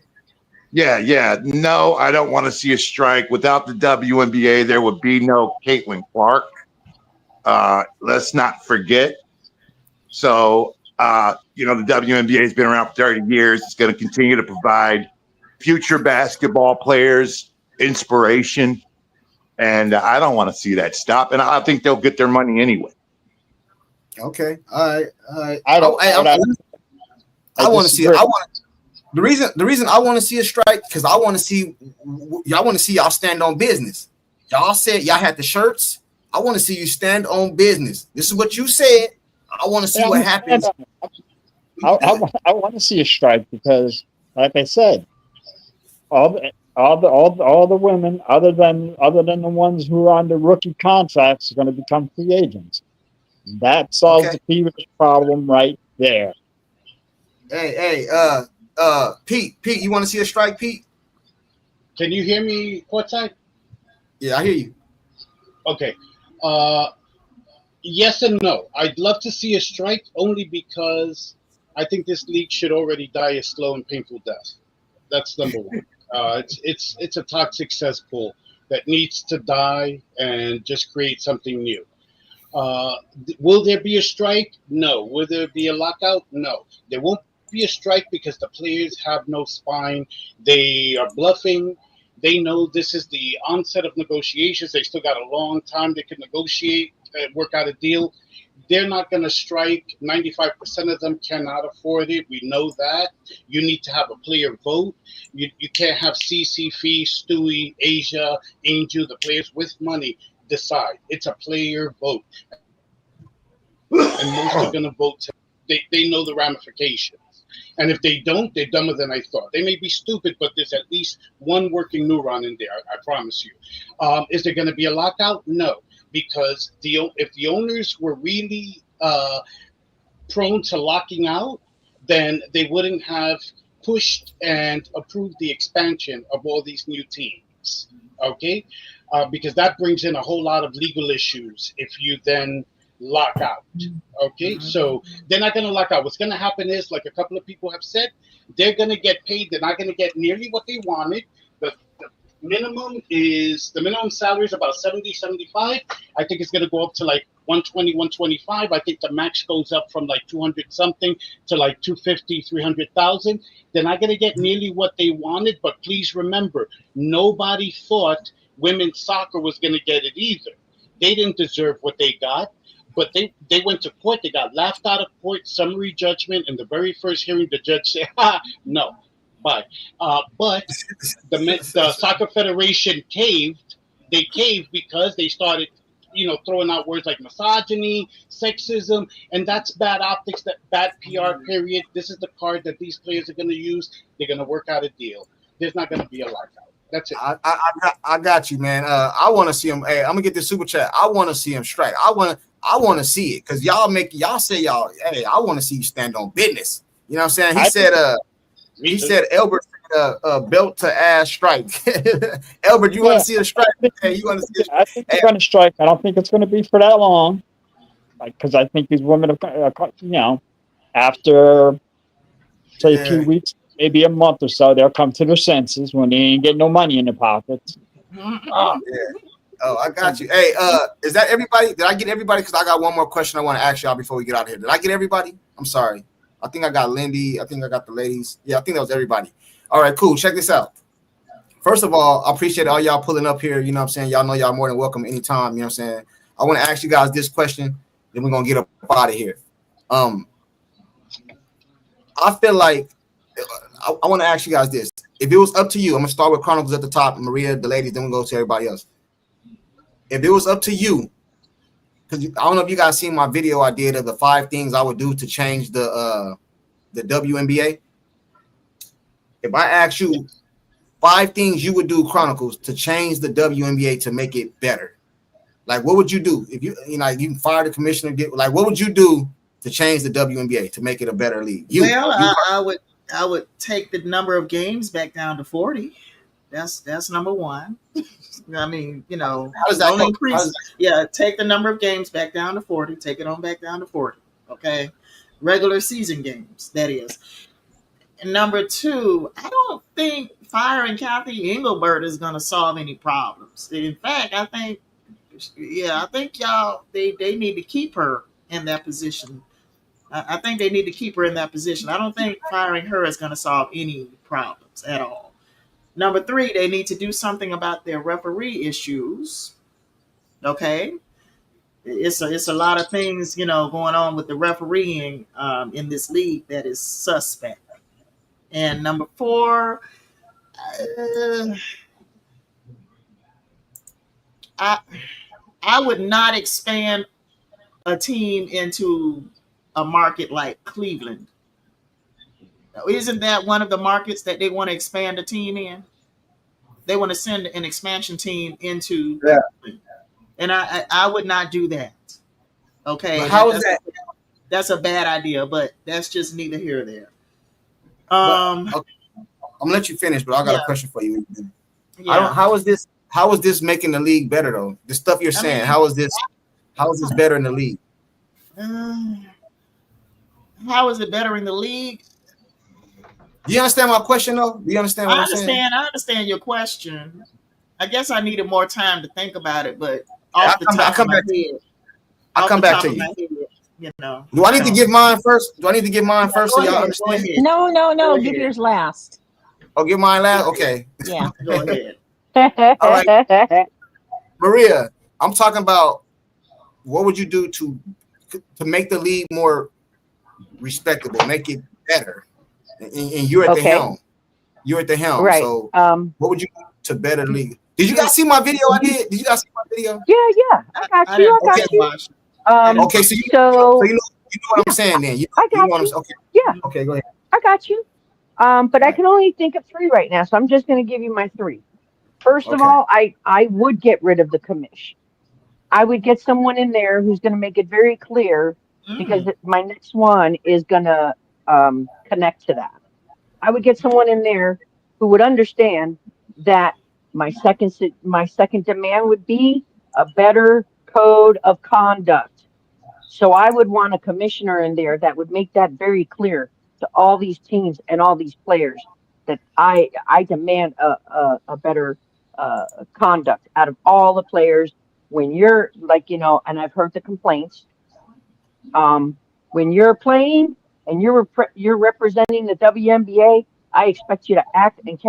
Yeah. No, I don't want to see a strike. Without the WNBA, there would be no Caitlin Clark. Let's not forget. So, the WNBA has been around for 30 years. It's going to continue to provide future basketball players inspiration. And I don't want to see that stop. And I think they'll get their money anyway. Okay. All right. I want to see it. The reason I want to see a strike because I want to see y'all stand on business. Y'all said y'all had the shirts. I want to see you stand on business. This is what you said. I want to see what happens. I want to see a strike because, like I said, all the women other than the ones who are on the rookie contracts are going to become free agents. That solves the previous problem right there. Hey, Pete, you want to see a strike, Pete? Can you hear me, Courtside? Yeah, I hear you. Okay. Yes and no. I'd love to see a strike only because I think this league should already die a slow and painful death. That's number one. It's a toxic cesspool that needs to die and just create something new. Will there be a strike? No. Will there be a lockout? No. There won't be a strike because the players have no spine. They are bluffing. They know this is the onset of negotiations. They still got a long time they can negotiate and work out a deal. They're not going to strike. 95% of them cannot afford it. We know that. You need to have a player vote. You can't have CC, Fee, Stewie, Asia, Angel, the players with money decide. It's a player vote. And most are going to vote. They know the ramifications. And if they don't, they're dumber than I thought. They may be stupid, but there's at least one working neuron in there, I promise you. Is there going to be a lockout? No, because if the owners were really prone to locking out, then they wouldn't have pushed and approved the expansion of all these new teams, okay? Because that brings in a whole lot of legal issues if you then lock out. Okay, so they're not going to lock out. What's going to happen is, like a couple of people have said, they're going to get paid. They're not going to get nearly what they wanted. The minimum salary is about 70, 75. I think it's going to go up to like 120, 125. I think the max goes up from like 200 something to like 250, 300,000. They're not going to get nearly what they wanted, but please remember, nobody thought women's soccer was going to get it either. They didn't deserve what they got. But they went to court. They got laughed out of court, summary judgment. In the very first hearing, the judge said, no, bye. But the Soccer Federation caved. They caved because they started, throwing out words like misogyny, sexism, and that's bad optics, that bad PR, period. This is the card that these players are going to use. They're going to work out a deal. There's not going to be a lockout. That's it. I got you, man. I want to see him. Hey, I'm gonna get this super chat. I want to see him strike. I want to see it because y'all say hey, I want to see you stand on business. You know what I'm saying? He said Elbert said belt to ass strike. Elbert, you want to see a strike? Hey, you want to see? I think they're going to strike. I don't think it's going to be for that long, because I think these women have, after say a few weeks, maybe a month or so, they'll come to their senses when they ain't getting no money in their pockets. Oh, I got you. Hey, is that everybody? Did I get everybody? Because I got one more question I want to ask y'all before we get out of here. Did I get everybody? I'm sorry. I think I got Lindy. I think I got the ladies. Yeah, I think that was everybody. All right, cool. Check this out. First of all, I appreciate all y'all pulling up here. You know what I'm saying? Y'all know y'all more than welcome anytime. You know what I'm saying? I want to ask you guys this question, then we're going to get up out of here. I feel like I want to ask you guys this. If it was up to you, I'm going to start with Chronicles at the top, Maria, the ladies, then we'll go to everybody else. If it was up to you, because I don't know if you guys seen my video I did of the 5 things I would do to change the WNBA. If I ask you 5 things you would do, Chronicles, to change the WNBA to make it better, Like, what would you do if you like you can fire the commissioner? Like, what would you do to change the WNBA to make it a better league? I would take the number of games back down to 40. That's number one. I mean, how does that help? Increase. Yeah, take the number of games back down to 40. Take it on back down to 40. Okay, regular season games. That is. And number two, I don't think firing Kathy Engelbert is going to solve any problems. In fact, I think y'all they need to keep her in that position. I think they need to keep her in that position. I don't think firing her is going to solve any problems at all. Number three, they need to do something about their referee issues. Okay, it's a lot of things going on with the refereeing in this league that is suspect. And number four, I would not expand a team into a market like Cleveland. Isn't that one of the markets that they want to expand a team in? They want to send an expansion team into Cleveland. And I would not do that. Okay. But how is that? That's a bad idea, but that's just neither here or there. Okay. I'm gonna let you finish, but I got a question for you. Yeah. How is this making the league better though? The stuff you're saying, how is this better in the league? How is it better in the league? Do you understand my question though? Do you understand what I'm saying? I understand your question. I guess I needed more time to think about it, but off the top of my head, I'll come back to you. Do I need to give mine first? So y'all understand? No. Give yours last. Oh, give mine last? Okay. Yeah. Go ahead. All right. Maria, I'm talking about what would you do to make the league more respectable, make it better? And you're at the helm. You're at the helm. Right. So what would you do to better the league? Did you guys see my video I did? Did you guys see my video? Yeah. I got you. Okay, so you know what I'm saying then. I got you. Okay. Yeah. Okay, go ahead. I got you. But I can only think of three right now, so I'm just going to give you my three. First of all, I would get rid of the commish. I would get someone in there who's going to make it very clear, because my next one is going to connect to that. I would get someone in there who would understand that my second demand would be a better code of conduct. So I would want a commissioner in there that would make that very clear to all these teams and all these players that I demand a better conduct out of all the players. When you're and I've heard the complaints, when you're playing and you're representing the WNBA, I expect you to act and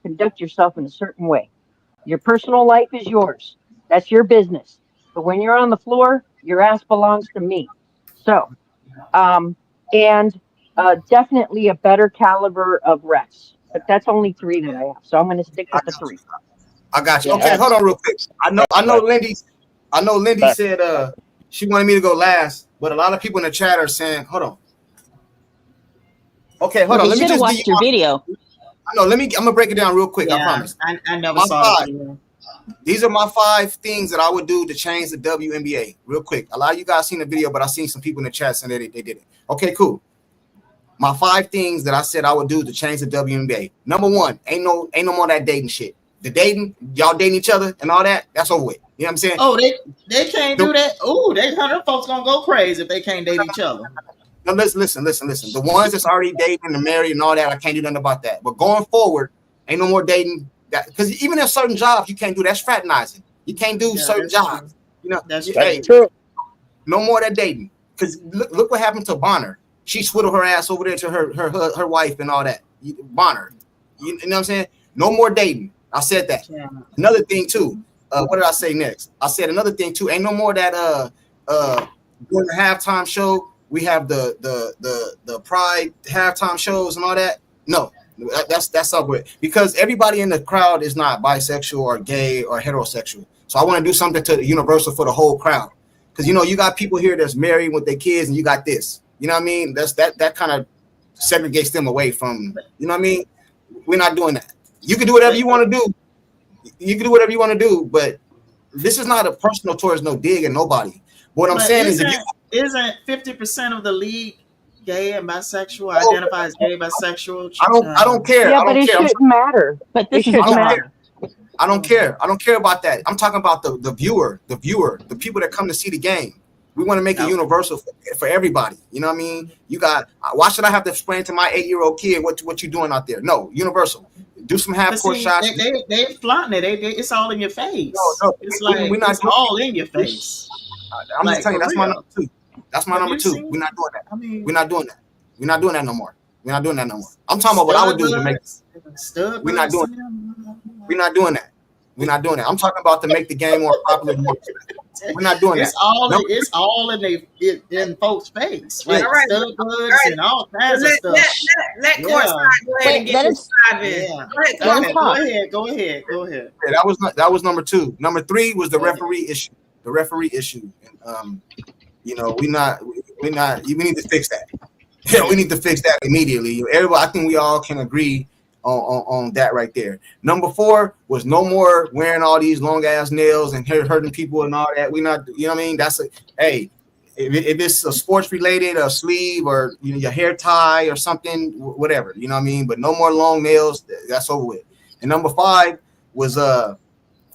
conduct yourself in a certain way. Your personal life is yours. That's your business. But when you're on the floor, your ass belongs to me. So, definitely a better caliber of refs. But that's only three that I have. So I'm going to stick with the three. I got you. Okay, hold on real quick. I know Lindy said she wanted me to go last, but a lot of people in the chat are saying, hold on. Okay, hold on. Let me just watch your video. I know. I'm gonna break it down real quick. I promise. I never saw it. These are my 5 things that I would do to change the WNBA. Real quick. A lot of you guys seen the video, but I seen some people in the chat saying they did it. Okay, cool. My 5 things that I said I would do to change the WNBA. Number 1, ain't no more that dating shit. The dating, y'all dating each other and all that, that's over with. You know what I'm saying? Oh, they can't do that. Oh, they 100 folks gonna go crazy if they can't date each other. No, listen. The ones that's already dating and married and all that, I can't do nothing about that. But going forward, ain't no more dating. That because even if certain jobs you can't do, that's fraternizing. You can't do certain jobs. True. That's true. No more that dating. Because look what happened to Bonner. She swiddled her ass over there to her wife and all that. Bonner. You know what I'm saying? No more dating. I said that. Yeah. Another thing too. What did I say next? I said another thing too. Ain't no more that during the halftime show we have the Pride halftime shows and all that. No, that's up with, because everybody in the crowd is not bisexual or gay or heterosexual. So I want to do something to the universal for the whole crowd, because you got people here that's married with their kids, and you got this. You know what I mean? That kind of segregates them away from. You know what I mean? We're not doing that. You can do whatever you want to do. You can do whatever you want to do, but this is not a personal towards no dig and nobody. What I'm But saying is, if you isn't 50% of the league gay and bisexual, identify as gay, bisexual? I don't care. Yeah, I but don't it care. shouldn't matter. But It this is a shouldn't job. matter. I don't care. I don't care about that. I'm talking about the viewer, the people that come to see the game. We want to make it universal for everybody. You know what I mean? You got. Why should I have to explain to my 8-year-old kid what you're doing out there? No, universal. Do some half court shots. They flaunting it. It's all in your face. No, it's we're like not it's all in your face. I'm just telling you, that's my real. number 2. That's my number 2. We're not doing that. I mean, we're not doing that. We're not doing that no more. We're not doing that no more. I'm talking about what I would do to make. We're not doing that. We're not doing that. We're not doing that. I'm talking about to make the game more popular. We're not doing it's that. All it's all in folks' face, like stud buds and all kinds of stuff. Let Courtside go ahead and get this five in. Go ahead. Yeah, that was number 2. Number 3 was the referee issue. The referee issue, and you know, we need to fix that. Yeah, we need to fix that immediately. Everybody, I think we all can agree on that right there. Number 4 was no more wearing all these long ass nails and hurting people and all that. We not, you know what I mean? That's if it's a sports related, a sleeve or your hair tie or something, whatever, you know what I mean? But no more long nails. That's over with. And number 5 was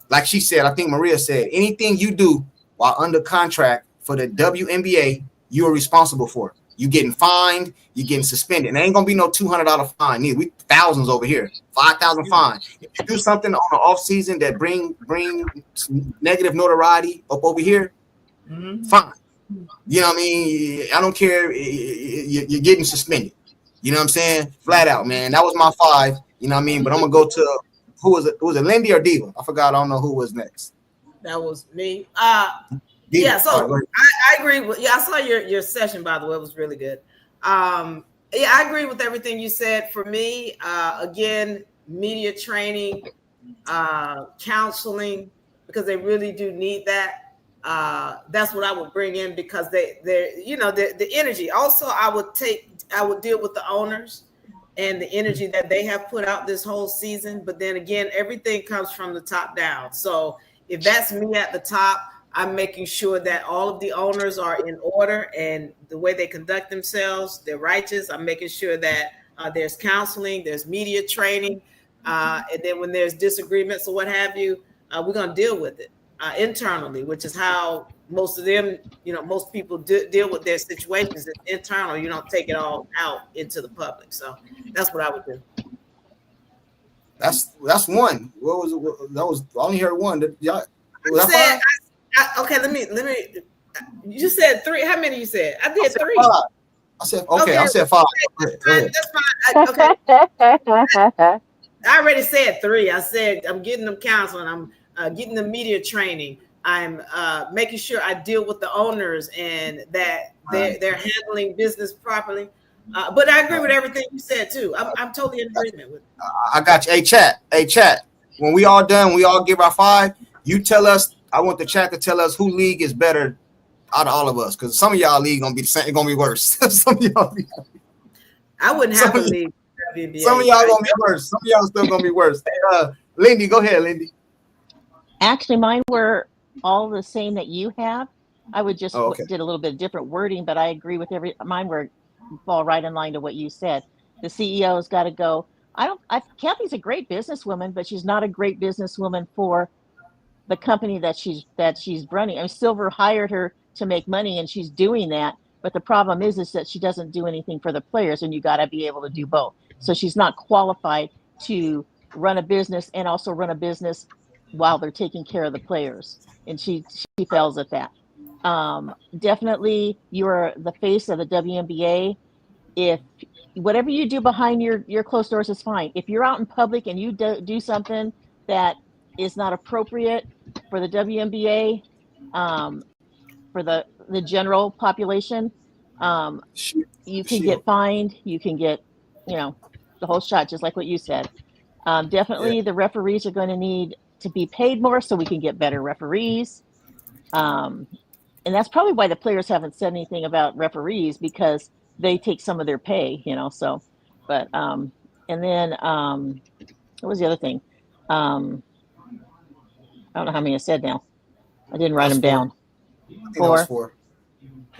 like she said, I think Maria said, anything you do while under contract for the WNBA, you are responsible for. You getting fined, you getting suspended. And there ain't gonna be no $200 fine. We thousands over here, 5,000 fine. If you do something on the off season that bring negative notoriety up over here, fine. You know what I mean? I don't care. You're getting suspended. You know what I'm saying? Flat out, man. That was my 5. You know what I mean? But I'm gonna go to who was it? Was it Lindy or Diva? I forgot. I don't know who was next. That was me. Diva. Yeah, so right, I agree with. Yeah, I saw your session, by the way. It was really good. Yeah, I agree with everything you said. For me, again, media training, counseling, because they really do need that. That's what I would bring in because they're the energy. Also, I would deal with the owners and the energy that they have put out this whole season. But then again, everything comes from the top down. So if that's me at the top, I'm making sure that all of the owners are in order and the way they conduct themselves, they're righteous. I'm making sure that there's counseling, there's media training. And then when there's disagreements or what have you, we're going to deal with it internally, which is how most of them, most people deal with their situations. It's internal. You don't take it all out into the public. So that's what I would do. That's one. What was it? That was I only heard one. Okay, let me. You said 3. How many you said? I did 3. 5. I said okay. I said 5. That's fine. Okay. I already said 3. I said I'm getting them counseling. I'm getting the media training. I'm making sure I deal with the owners and that they're handling business properly. But I agree with everything you said too. I'm totally in agreement with it. I got you. Hey, chat. When we all done, we all give our 5. You tell us. I want the chat to tell us who league is better out of all of us, because some of y'all league gonna be the same. It's gonna be worse. Some of y'all. I wouldn't have a league. Some of y'all gonna be worse. Some of y'all still gonna be worse. Hey, Lindy, go ahead, Lindy. Actually, mine were all the same that you have. I would just did a little bit of different wording, but I agree with mine were fall right in line to what you said. The CEO's got to go. Kathy's a great businesswoman, but she's not a great businesswoman for the company that she's running. I mean, Silver hired her to make money, and she's doing that. But the problem is that she doesn't do anything for the players, and you got to be able to do both. So she's not qualified to run a business and also run a business while they're taking care of the players, and she fails at that. Definitely, you're the face of the WNBA. If whatever you do behind your closed doors is fine. If you're out in public and you do something that is not appropriate for the WNBA, for the general population, you can get fined. You can get, the whole shot, just like what you said. Definitely, the referees are going to need to be paid more so we can get better referees. And that's probably why the players haven't said anything about referees, because they take some of their pay, so, but, and then, what was the other thing? I don't know how many I said now. I didn't write them down. I think that was 4.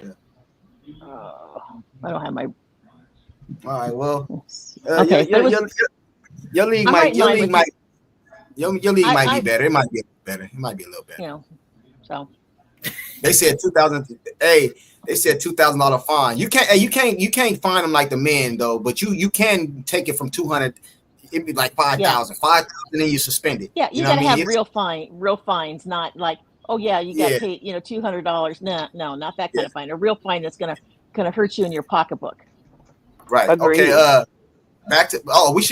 Yeah. I don't have my. All right. Well, Okay, but it was. Your league I'm might right in line with your league might be better. It might be better. It might be a little better. You know, so they said 2,000. Hey, they said $2,000 fine. You can't fine them like the men though, but you can take it from 200. It'd be like 5,000. 5,000, then you suspend it. Yeah, you gotta have real fines, not like, oh yeah, you got paid, $200. No, not that kind of fine. A real fine that's gonna hurt you in your pocketbook. Right. Agreed. Okay. Back to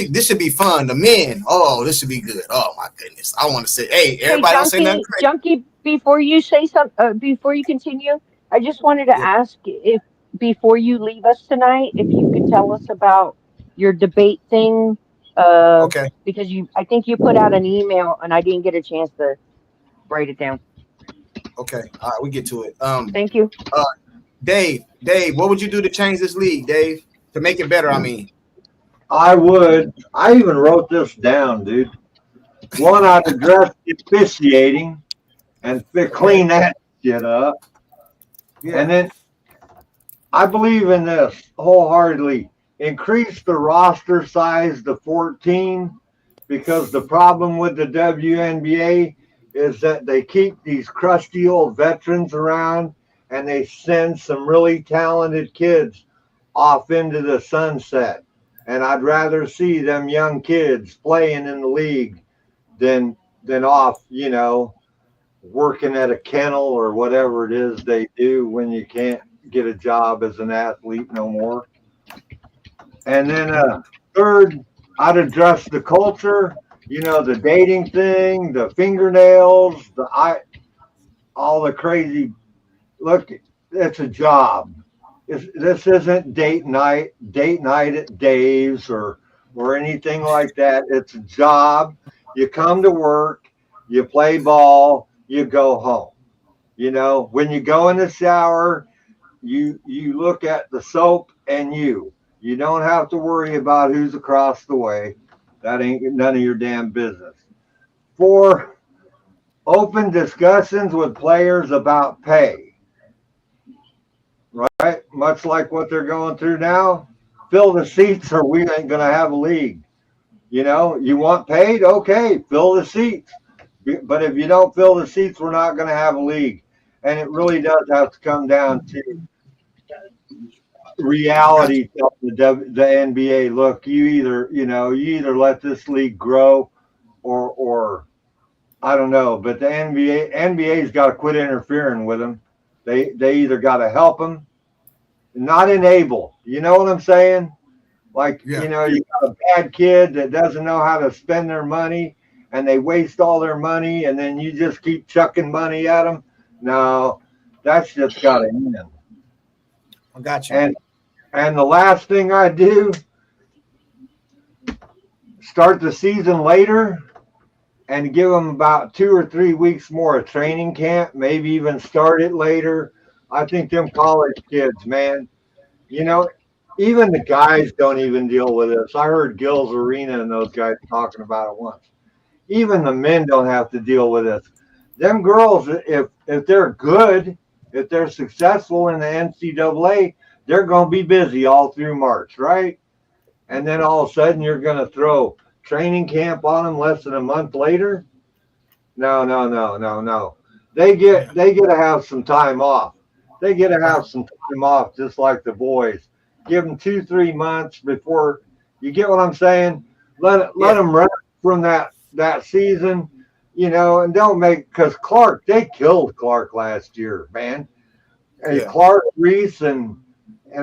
this should be fun. The men. Oh, this should be good. Oh my goodness. I want to say, hey, everybody don't say nothing crazy. Junkie, before you say something, before you continue, I just wanted to ask if before you leave us tonight, if you could tell us about your debate thing. Okay. Because I think you put out an email and I didn't get a chance to write it down. Okay. All right, we get to it. Thank you. Dave, what would you do to change this league, Dave? To make it better, I mean. I would. I even wrote this down, dude. One, I'd address officiating and clean that shit up. Yeah. And then I believe in this wholeheartedly. Increase the roster size to 14 because the problem with the WNBA is that they keep these crusty old veterans around and they send some really talented kids off into the sunset. And I'd rather see them young kids playing in the league than off, working at a kennel or whatever it is they do when you can't get a job as an athlete no more. And then third, I'd address the culture, the dating thing, the fingernails, all the crazy. Look, it's a job. This isn't date night at Dave's or anything like that. It's a job. You come to work, you play ball, you go home. When you go in the shower, you look at the soap and you don't have to worry about who's across the way. That ain't none of your damn business. 4, open discussions with players about pay. Right? Much like what they're going through now. Fill the seats or we ain't going to have a league. You want paid? Okay, fill the seats. But if you don't fill the seats, we're not going to have a league. And it really does have to come down to reality. The NBA, look, you either let this league grow or I don't know. But the NBA's got to quit interfering with them. They either got to help them, not enable. You know what I'm saying? Like, you got a bad kid that doesn't know how to spend their money and they waste all their money and then you just keep chucking money at them. No, that's just got to end. I got you. And the last thing I do, start the season later and give them about 2 or 3 weeks more of training camp, maybe even start it later. I think them college kids, man, even the guys don't even deal with this. I heard Gil's Arena and those guys talking about it once. Even the men don't have to deal with this. Them girls, if they're good, if they're successful in the NCAA, they're going to be busy all through March, right? And then all of a sudden you're going to throw training camp on them less than a month later? No. They get to have some time off. They get to have some time off just like the boys. Give them 2-3 months before, you get what I'm saying? Let them run from that season, and don't because Clark, they killed Clark last year, man. And Clark, Reese, and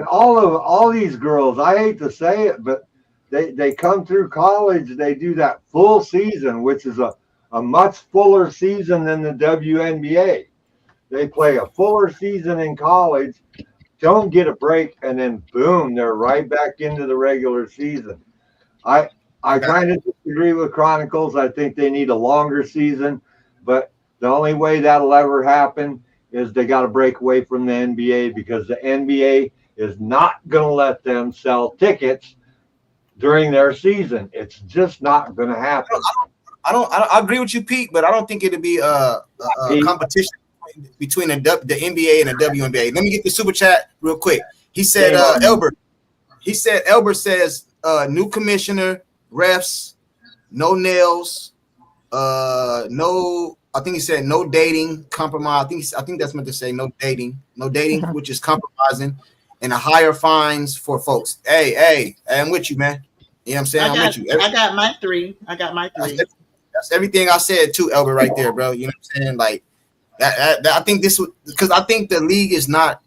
all these girls, I hate to say it, but they come through college, they do that full season, which is a much fuller season than the WNBA. They play a fuller season in college, don't get a break, and then boom, they're right back into the regular season. I kind of disagree with Chronicles. I think they need a longer season, but the only way that'll ever happen is they got to break away from the NBA because the NBA is not going to let them sell tickets during their season. It's just not going to happen. I agree with you, Pete, but I don't think it'd be a competition between the NBA and the WNBA. Let me get the super chat real quick. He said, Elbert. He said Elbert says new commissioner, refs, no nails, no. I think he said no dating, compromise. I think that's meant to say no dating, which is compromising, and a higher fines for folks. Hey, I'm with you, man. You know what I'm saying? I'm with you. I got my three. That's everything I said too, Elbert, right there, bro. You know what I'm saying? Like that I think this would, because I think the league is not.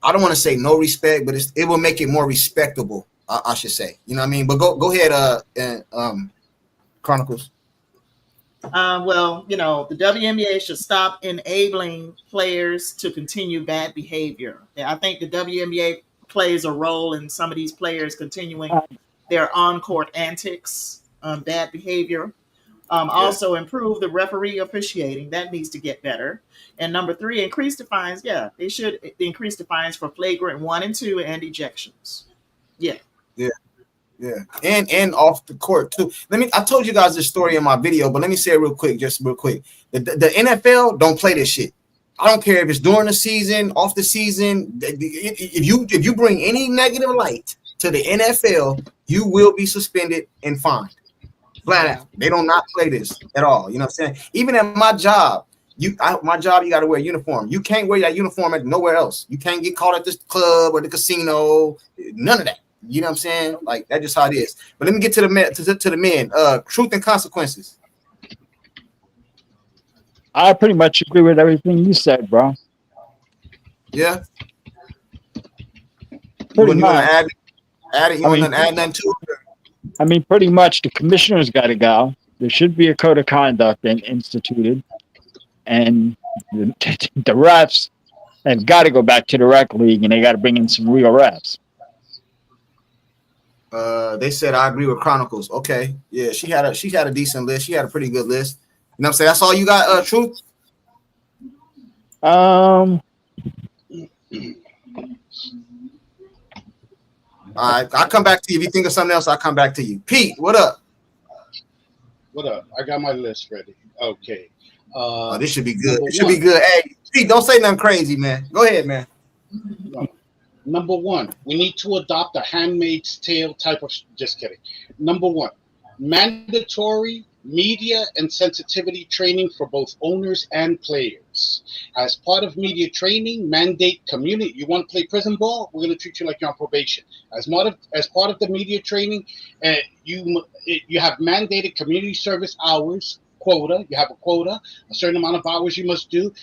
I don't want to say no respect, but it will make it more respectable. I should say. You know what I mean? But go ahead, Chronicles. Well, the WNBA should stop enabling players to continue bad behavior. I think the WNBA plays a role in some of these players continuing their on-court antics, bad behavior. Also improve the referee officiating. That needs to get better. And number 3, increase the fines. Yeah, they should increase the fines for flagrant 1 and 2 and ejections. Yeah. And off the court too. I told you guys this story in my video, but let me say it real quick. The NFL don't play this shit. I don't care if it's during the season, off the season. If you bring any negative light to the NFL, you will be suspended and fined. Flat out. They don't not play this at all. You know what I'm saying? Even at my job, you got to wear a uniform. You can't wear that uniform at nowhere else. You can't get caught at this club or the casino. None of that. You know what I'm saying? Like, that's just how it is. But let me get to the men. Truth and consequences. I pretty much agree with everything you said, bro. Yeah. Pretty you want to add it? You want to add nothing to it? I mean, pretty much the commissioner's got to go. There should be a code of conduct instituted. And the refs have got to go back to the rec league, and they got to bring in some real refs. They said I agree with Chronicles. Okay, yeah, she had a decent list. She had a pretty good list. You know what I'm saying? That's all you got, Truth? All right, I'll come back to you. If you think of something else, I'll come back to you. Pete, what up? What up? I got my list ready. Okay. This should be good. It should be good. Hey, Pete, don't say nothing crazy, man. Go ahead, man. Number 1, we need to adopt a Handmaid's Tale type of. Just kidding. Number 1, mandatory media and sensitivity training for both owners and players. As part of media training, mandate community. You want to play prison ball? We're going to treat you like you're on probation. As part of the media training, you have mandated community service hours quota. You have a quota, a certain amount of hours you must do,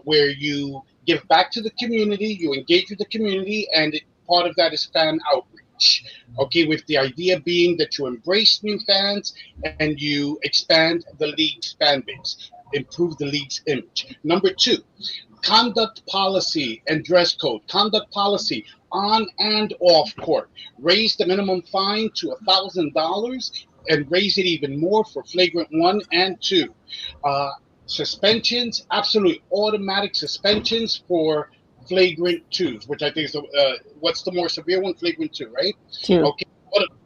where you give back to the community, you engage with the community, and part of that is fan outreach. Okay, with the idea being that you embrace new fans and you expand the league's fan base, improve the league's image. Number 2, conduct policy and dress code. Conduct policy on and off court. Raise the minimum fine to $1,000 and raise it even more for flagrant 1 and 2. Suspensions, absolutely automatic suspensions for flagrant 2s, which I think is what's the more severe one? Flagrant 2, right? 2. Okay,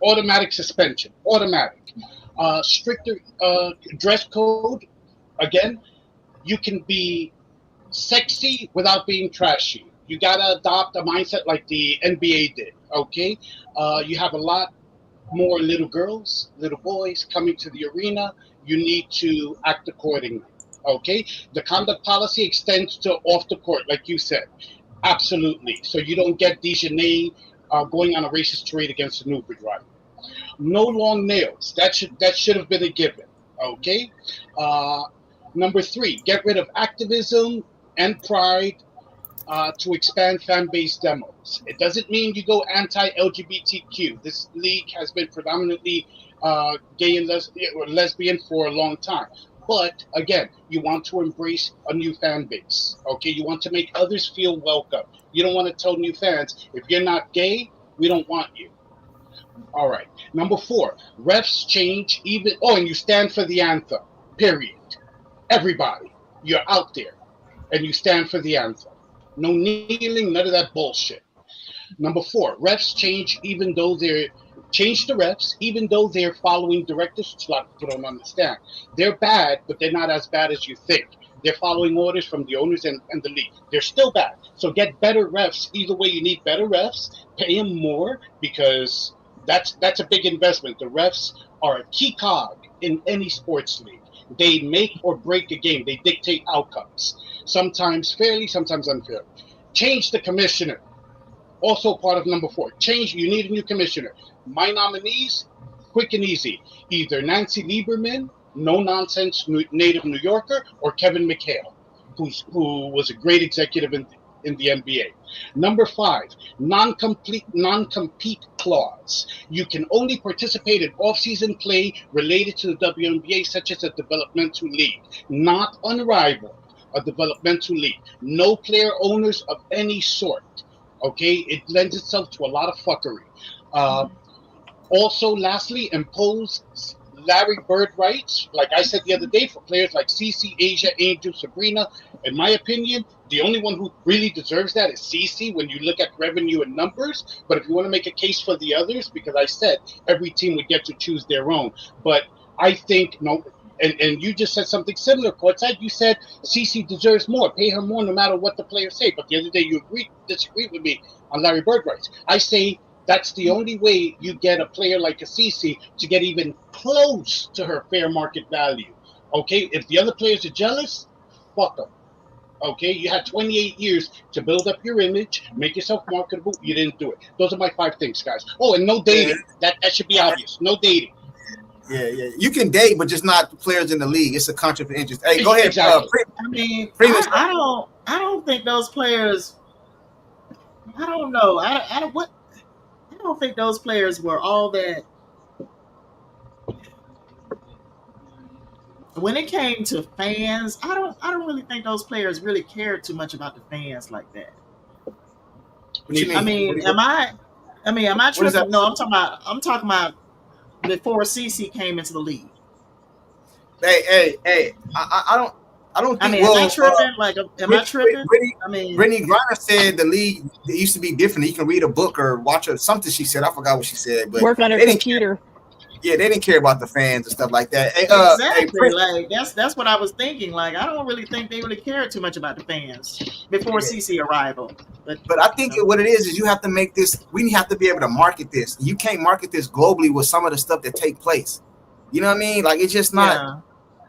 automatic suspension, automatic. Stricter dress code. Again, you can be sexy without being trashy. You gotta adopt a mindset like the NBA did. Okay, you have a lot more little girls, little boys coming to the arena. You need to act accordingly. Okay, the conduct policy extends to off the court, like you said. Absolutely. So you don't get Dejanay going on a racist tirade against an Uber driver. No long nails. That should have been a given. Okay. Number 3, get rid of activism and pride to expand fan base demos. It doesn't mean you go anti-LGBTQ. This league has been predominantly gay and lesbian for a long time. But again, you want to embrace a new fan base. Okay, you want to make others feel welcome. You don't want to tell new fans, if you're not gay, we don't want you. All right. Number 4, refs change even. Oh, and you stand for the anthem. Period. Everybody, you're out there, and you stand for the anthem. No kneeling, none of that bullshit. Number 4, refs change even though they're. Change the refs, even though they're following directives, which a lot of people don't understand. They're bad, but they're not as bad as you think. They're following orders from the owners and the league. They're still bad. So get better refs. Either way, you need better refs. Pay them more because that's a big investment. The refs are a key cog in any sports league. They make or break a game. They dictate outcomes. Sometimes fairly, sometimes unfairly. Change the commissioner. Also part of number 4. You need a new commissioner. My nominees, quick and easy. Either Nancy Lieberman, no-nonsense native New Yorker, or Kevin McHale, who was a great executive in the NBA. Number 5, non-compete clause. You can only participate in off-season play related to the WNBA, such as a developmental league, not unrivaled, a developmental league. No player owners of any sort. Okay, it lends itself to a lot of fuckery. Also, lastly, impose Larry Bird rights, like I said the other day, for players like Cece, Asia, Angel, Sabrina. In my opinion, the only one who really deserves that is Cece when you look at revenue and numbers. But if you want to make a case for the others, because I said every team would get to choose their own. But I think, and you just said something similar, Courtside. You said Cece deserves more. Pay her more no matter what the players say. But the other day you disagreed with me on Larry Bird rights. I say that's the only way you get a player like a Cece to get even close to her fair market value. Okay, if the other players are jealous, fuck them. Okay, you had 28 years to build up your image, make yourself marketable. You didn't do it. Those are my 5 things, guys. Oh, and no dating. That should be obvious. No dating. Yeah. You can date, but just not the players in the league. It's a conflict of interest. Hey, go ahead. Exactly. I mean, I don't think those players. I don't know. I don't think those players were all that. When it came to fans, I don't really think those players really cared too much about the fans like that. What you mean? I mean, am I tripping? No, I'm talking about before CC came into the league. Hey, I don't think. I mean, am I tripping? Am I tripping? Brittany Griner said the league it used to be different. You can read a book or watch something. She said, I forgot what she said, but work on her computer. Yeah, they didn't care about the fans and stuff like that. Hey, exactly. That's what I was thinking. Like, I don't really think they really cared too much about the fans before CC arrival. But I think what it is you have to make this. We have to be able to market this. You can't market this globally with some of the stuff that take place. You know what I mean? Like, it's just not. Yeah.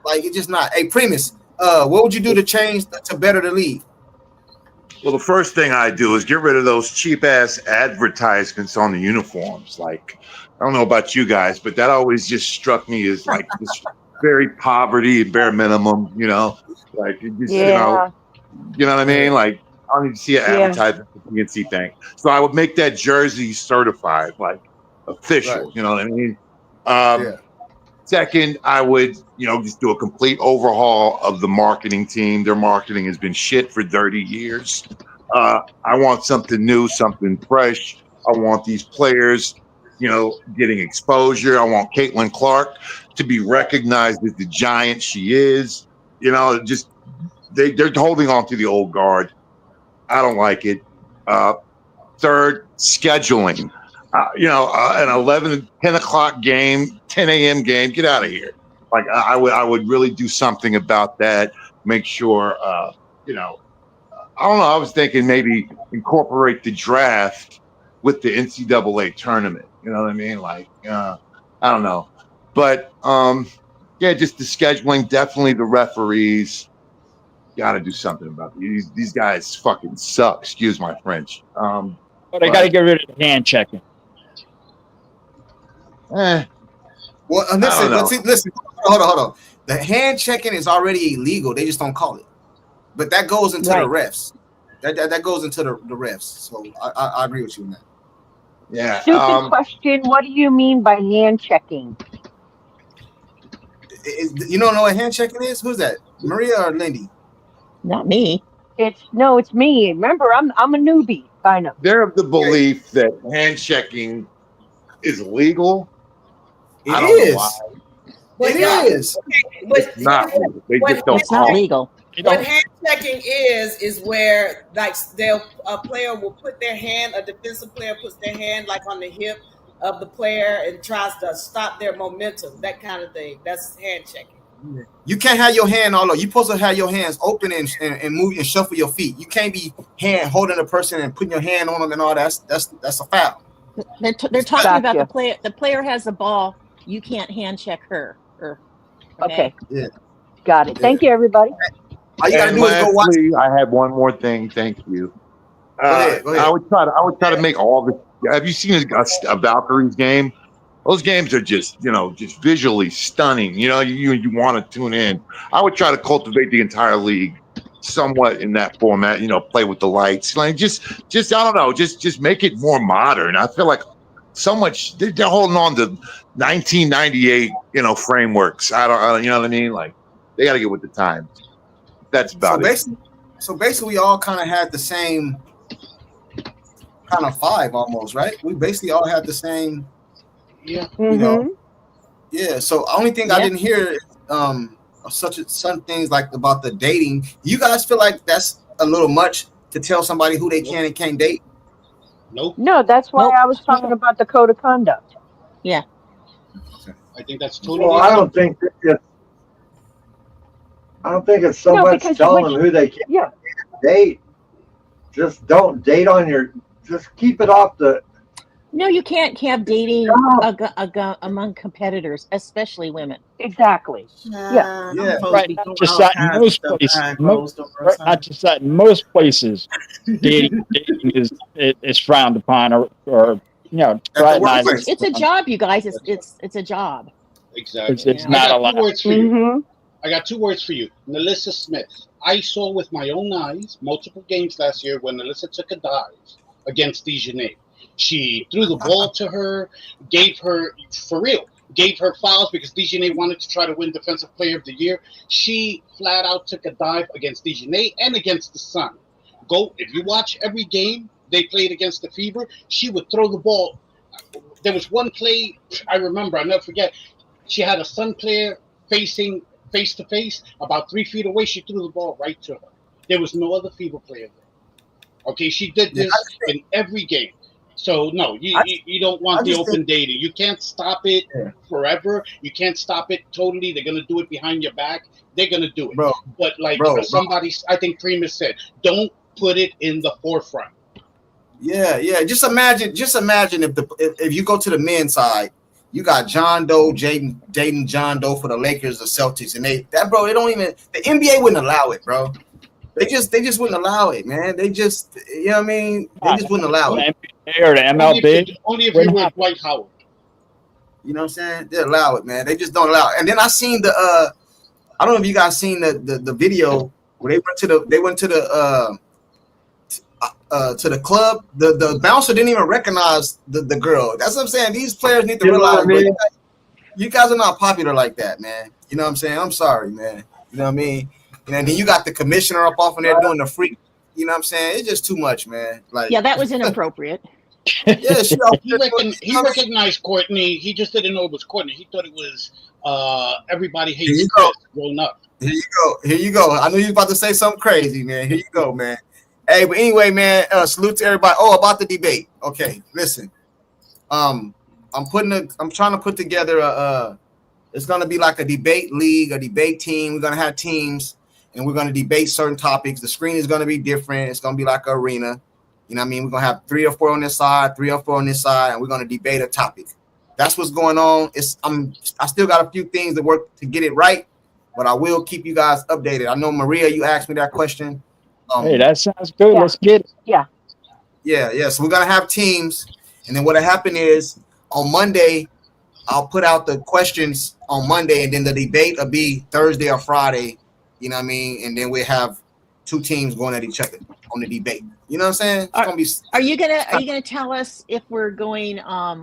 Like, it's just not. Hey, Primus, what would you do to change to better the league? Well, the first thing I do is get rid of those cheap ass advertisements on the uniforms. Like, I don't know about you guys, but that always just struck me as like this very poverty and bare minimum, you know, like, you know what I mean? Like, I don't need to see an advertisement for PNC thing. So I would make that jersey certified, like official, you know what I mean? Second, I would, just do a complete overhaul of the marketing team. Their marketing has been shit for 30 years. I want something new, something fresh. I want these players, getting exposure. I want Caitlin Clark to be recognized as the giant she is. Just they're holding on to the old guard. I don't like it. Third, scheduling. An 11, 10 o'clock game, 10 a.m. game, get out of here. Like, I would really do something about that. Make sure, I don't know. I was thinking maybe incorporate the draft with the NCAA tournament. You know what I mean? Like, I don't know. But, just the scheduling, definitely the referees. Got to do something about these guys fucking suck. Excuse my French. But I got to get rid of the hand checking. Well, listen. Hold on. The hand checking is already illegal. They just don't call it. But that goes into the refs. That goes into the refs. So I agree with you on that. Yeah. Stupid question. What do you mean by hand checking? You don't know what hand checking is? Who's that? Maria or Lindy? Not me. It's me. Remember, I'm a newbie. I know. They're of the belief that hand checking is legal. I don't know why. It is. It's not. They just don't. It's not legal. What hand checking is where like a player will put their hand, a defensive player puts their hand like on the hip of the player and tries to stop their momentum, that kind of thing. That's hand checking. You can't have your hand all over. You're supposed to have your hands open and move and shuffle your feet. You can't be holding a person and putting your hand on them and all that. That's a foul. They're talking about the player. The player has the ball. You can't hand check her. Okay. Yeah. Got it. Thank you, everybody. All you gotta And do is go watch. lastly, I have one more thing. Thank you. Go ahead. I would try to make all the. Have you seen a Valkyries game? Those games are just visually stunning. You want to tune in. I would try to cultivate the entire league somewhat in that format. Play with the lights, like just I don't know, just make it more modern. I feel like so much they're holding on to 1998 frameworks. I don't you know what I mean? Like they got to get with the times. That's about it. So basically, we all kind of had the same kind of vibe almost, right? We basically all had the same. Yeah. Yeah. So only thing I didn't hear is some things like about the dating. You guys feel like that's a little much to tell somebody who they can and can't date? Nope. No, that's why I was talking about the code of conduct. Yeah. I think that's totally. Well, I don't think it's so much telling them who they can date. Just don't date just keep it off the. No, you can't have dating among competitors, especially women. Exactly. Yeah. Right. Not just that in most places. Not just that in most places, dating is frowned upon or It's a job, you guys. It's a job. Exactly. It's not a lot. I got 2 words for you. Melissa Smith. I saw with my own eyes multiple games last year when Melissa took a dive against Dijonay. She threw the ball to her, gave her fouls because Dijonay wanted to try to win Defensive Player of the Year. She flat out took a dive against Dijonay and against the Sun. If you watch every game they played against the Fever, she would throw the ball. There was one play I remember, I'll never forget. She had a Sun player facing face to face, about 3 feet away. She threw the ball right to her. There was no other Fever player there. Okay, she did this in every game. So no, you don't want the open dating. You can't stop it forever. You can't stop it totally. They're gonna do it behind your back. They're gonna do it. But I think Primus said, don't put it in the forefront. Yeah. Just imagine if you go to the men's side, you got John Doe dating John Doe for the Lakers, the Celtics, and they don't even, the NBA wouldn't allow it, bro. They just wouldn't allow it, man. They just, you know what I mean? They just wouldn't allow it. Or the MLB. Only if you were Dwight Howard. You know what I'm saying? They allow it, man. They just don't allow it. And then I seen I don't know if you guys seen the video where they went to the club. The bouncer didn't even recognize the girl. That's what I'm saying. These players need to realize, you guys are not popular like that, man. You know what I'm saying? I'm sorry, man. You know what I mean? And then you got the commissioner up off in there doing the freak. You know what I'm saying? It's just too much, man. Like, yeah, that was inappropriate. Yeah, he recognized Courtney. He just didn't know it was Courtney. He thought it was Everybody Hates Chris grown up. Here you go. I knew you were about to say something crazy, man. Here you go, man. Hey, but anyway, man, salute to everybody. Oh, about the debate. Okay, listen. I'm trying to put together it's gonna be like a debate league, a debate team. We're gonna have teams and we're going to debate certain topics. The screen is going to be different. It's going to be like an arena. You know what I mean? We're going to have 3 or 4 on this side, 3 or 4 on this side, and we're going to debate a topic. That's what's going on. I still got a few things to work to get it right, but I will keep you guys updated. I know, Maria, you asked me that question. Hey, that sounds good. Yeah. Let's get it. Yeah. So we're going to have teams, and then what'll happen is on Monday, I'll put out the questions on Monday, and then the debate will be Thursday or Friday. You know what I mean? And then we have 2 teams going at each other on the debate. You know what I'm saying? Are you gonna tell us if we're going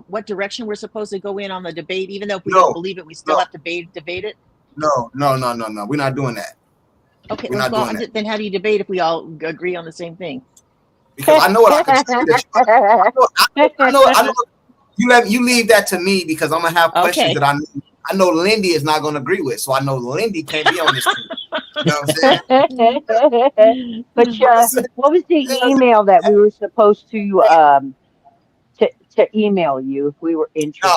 what direction we're supposed to go in on the debate, even though if we don't believe it, we still have to debate it? No. We're not doing that. Okay, then how do you debate if we all agree on the same thing? Because I know what I can say. I know. You leave that to me because I'm gonna have questions that I know Lindy is not going to agree with, so I know Lindy can't be on this team. You know what I'm saying? But what was the email that we were supposed to email you if we were interested?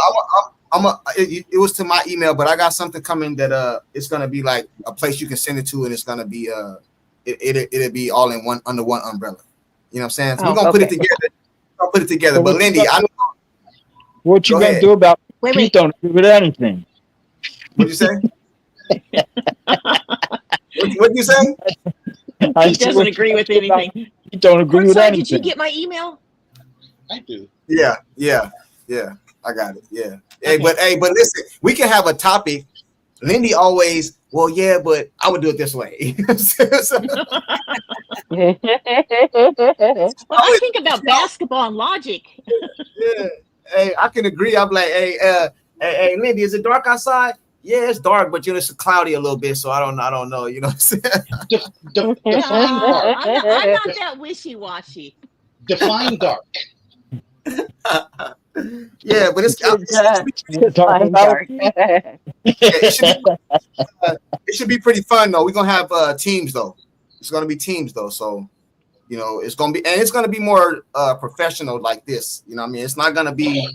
it was to my email, but I got something coming that it's gonna be like a place you can send it to, and it's gonna be it'll be all in one under one umbrella. You know what I'm saying? So we're gonna put it together. I'll put it together. But Lindy, I know what you gonna do about Pete don't agree with anything. What'd you say? What'd you say? He doesn't agree with anything. He don't agree with anything. Did you get my email? I do. Yeah. I got it. Yeah. Hey, but listen, we can have a topic. Lindy always, well, yeah, but I would do it this way. Well, I think about basketball and logic. Yeah. Hey, I can agree. I'm like, hey, Lindy, is it dark outside? Yeah, it's dark, but it's cloudy a little bit, so I don't know. You know what I'm saying? I'm not that wishy-washy. Define dark. Yeah, but it should be pretty fun though. We're gonna have teams though. It's gonna be teams though, so it's gonna be more professional like this. You know what I mean? It's not gonna be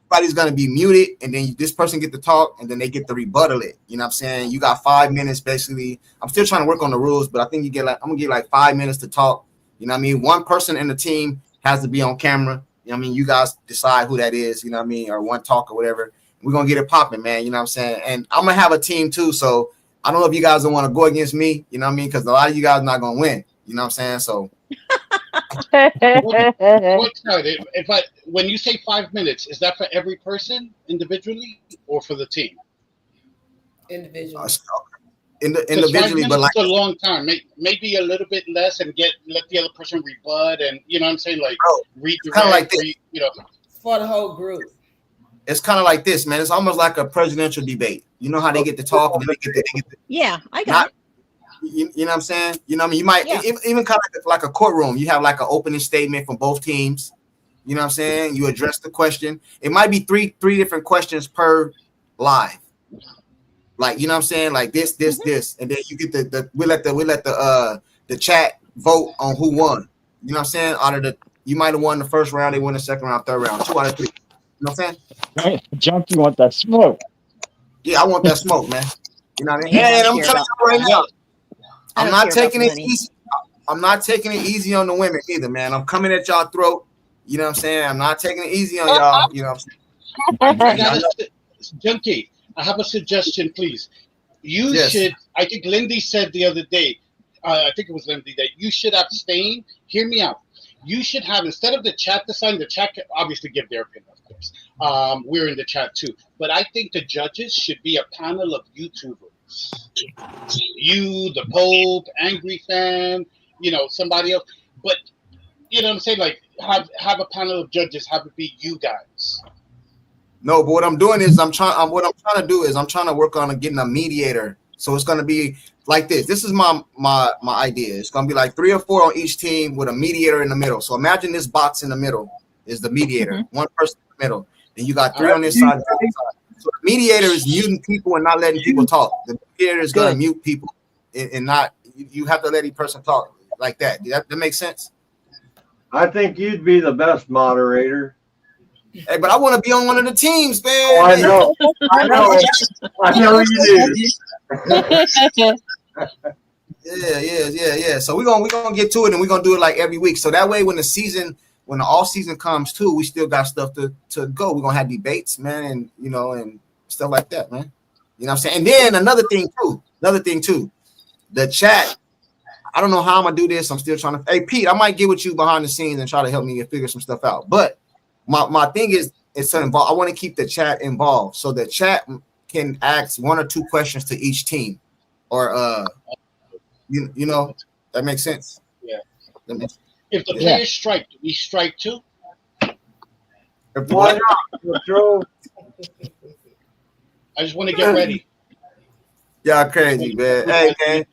everybody's gonna be muted, and then this person get to talk, and then they get to rebuttal it. You know what I'm saying? You got 5 minutes basically. I'm still trying to work on the rules, but I think I'm gonna get like 5 minutes to talk. You know what I mean? One person in the team has to be on camera. You know what I mean? You guys decide who that is, you know what I mean, or one talk or whatever. We're going to get it popping, man, you know what I'm saying? And I'm going to have a team too, so I don't know if you guys don't want to go against me, you know what I mean, because a lot of you guys are not going to win, you know what I'm saying? So. When you say 5 minutes, is that for every person individually or for the team? Individually. Individually, but like a long time, maybe a little bit less, and let the other person rebut, and you know what I'm saying, like kind of like this. For the whole group. It's kind of like this, man. It's almost like a presidential debate. You know how they get to talk, and then they get to yeah, I got it. You know what I'm saying? You know what I mean? You might even kind of like a courtroom. You have like an opening statement from both teams. You know what I'm saying? You address the question. It might be three different questions per live. Like, you know what I'm saying? Like this, and then you get we let the chat vote on who won. You know what I'm saying? Out of you might have won the first round, they won the second round, third round, 2 out of 3. You know what I'm saying? Junkie want that smoke. Yeah, I want that smoke, man. You know what I mean? And I'm telling you right now, I'm not taking it easy. I'm not taking it easy on the women either, man. I'm coming at y'all throat. You know what I'm saying? I'm not taking it easy on y'all. You know what I'm saying? Junkie, I have a suggestion, please. You should, I think Lindy said the other day, I think it was Lindy, that you should abstain. Hear me out. You should have, instead of the chat deciding, the chat can obviously give their opinion, of course. We're in the chat too. But I think the judges should be a panel of YouTubers. You, the Pope, Angry Fan, somebody else. But, you know what I'm saying? Like, have a panel of judges, have it be you guys. No, but what I'm doing is I'm trying to work on getting a mediator. So it's going to be like this. This is my idea. It's going to be like 3 or 4 on each team with a mediator in the middle. So imagine this box in the middle is the mediator. One person in the middle. Then you got 3 on this side. So the mediator is muting people and not letting people talk. The mediator is going to mute people and not. You have to let each person talk like that. That makes sense? I think you'd be the best moderator. Hey, but I want to be on one of the teams, man. Oh, I know. I know you do. Yeah. So we're gonna get to it, and we're gonna do it like every week. So that way, when the off season comes too, we still got stuff to go. We're gonna have debates, man, and and stuff like that, man. You know what I'm saying? And then another thing too, the chat. I don't know how I'm gonna do this. I'm still trying to. Hey, Pete, I might get with you behind the scenes and try to help me figure some stuff out. But my thing is to involve. I want to keep the chat involved, so the chat can ask 1 or 2 questions to each team, or that makes sense. Yeah. If the players strike, do we strike too? Why not? I just want to get ready. Y'all crazy, man. Hey, man.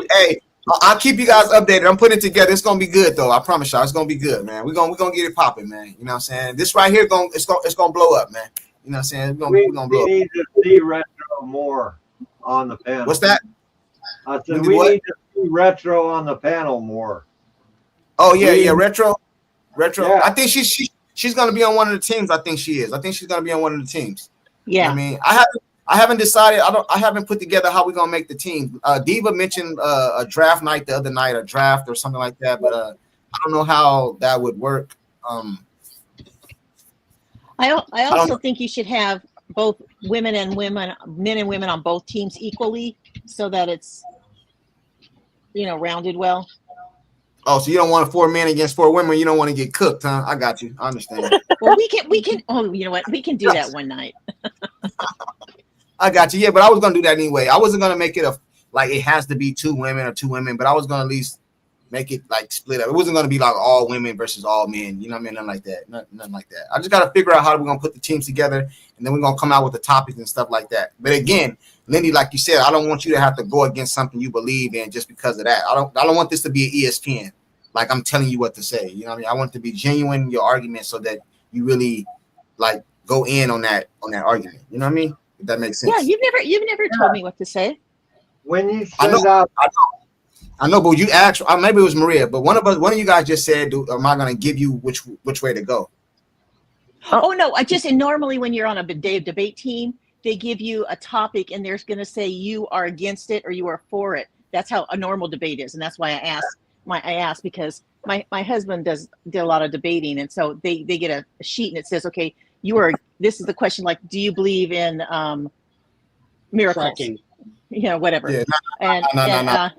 Hey. I'll keep you guys updated. I'm putting it together. It's gonna be good, though. I promise y'all, it's gonna be good, man. We're gonna get it popping, man. You know what I'm saying? This right here, it's gonna blow up, man. You know what I'm saying? We're gonna blow up. We need to see Retro more on the panel. What's that? I said we need to see Retro on the panel more. Oh yeah, Retro. Yeah. I think she's gonna be on one of the teams. I think she is. I think she's gonna be on one of the teams. Yeah. You know what I mean, I haven't decided. I haven't put together how we're gonna make the team. Diva mentioned a draft night the other night, a draft or something like that, but I don't know how that would work. I also think you should have both men and women on both teams equally, so that it's rounded well. Oh, so you don't want 4 men against 4 women? You don't want to get cooked, huh? I got you. I understand. Well, we can. Oh, you know what? We can do that one night. I got you. Yeah, but I was gonna do that anyway. I wasn't gonna make it like it has to be 2 women or 2 women, but I was gonna at least make it like split up. It wasn't gonna be like all women versus all men. You know what I mean? Nothing like that. Nothing like that. I just gotta figure out how we're gonna put the teams together, and then we're gonna come out with the topics and stuff like that. But again, Lindy, like you said, I don't want you to have to go against something you believe in just because of that. I don't want this to be an ESPN. Like I'm telling you what to say. You know what I mean? I want it to be genuine in your argument so that you really like go in on that argument. You know what I mean? If that makes sense. Yeah, you've never told me what to say. When you send out, I know, but you asked. Maybe it was Maria, but one of you guys just said, "Am I going to give you which way to go?" Oh no, and normally when you're on a debate team, they give you a topic, and they're going to say you are against it or you are for it. That's how a normal debate is, and that's why I asked because my husband did a lot of debating, and so they get a sheet and it says, okay, this is the question, like, do you believe in miracles? Fracking. Whatever. Yeah,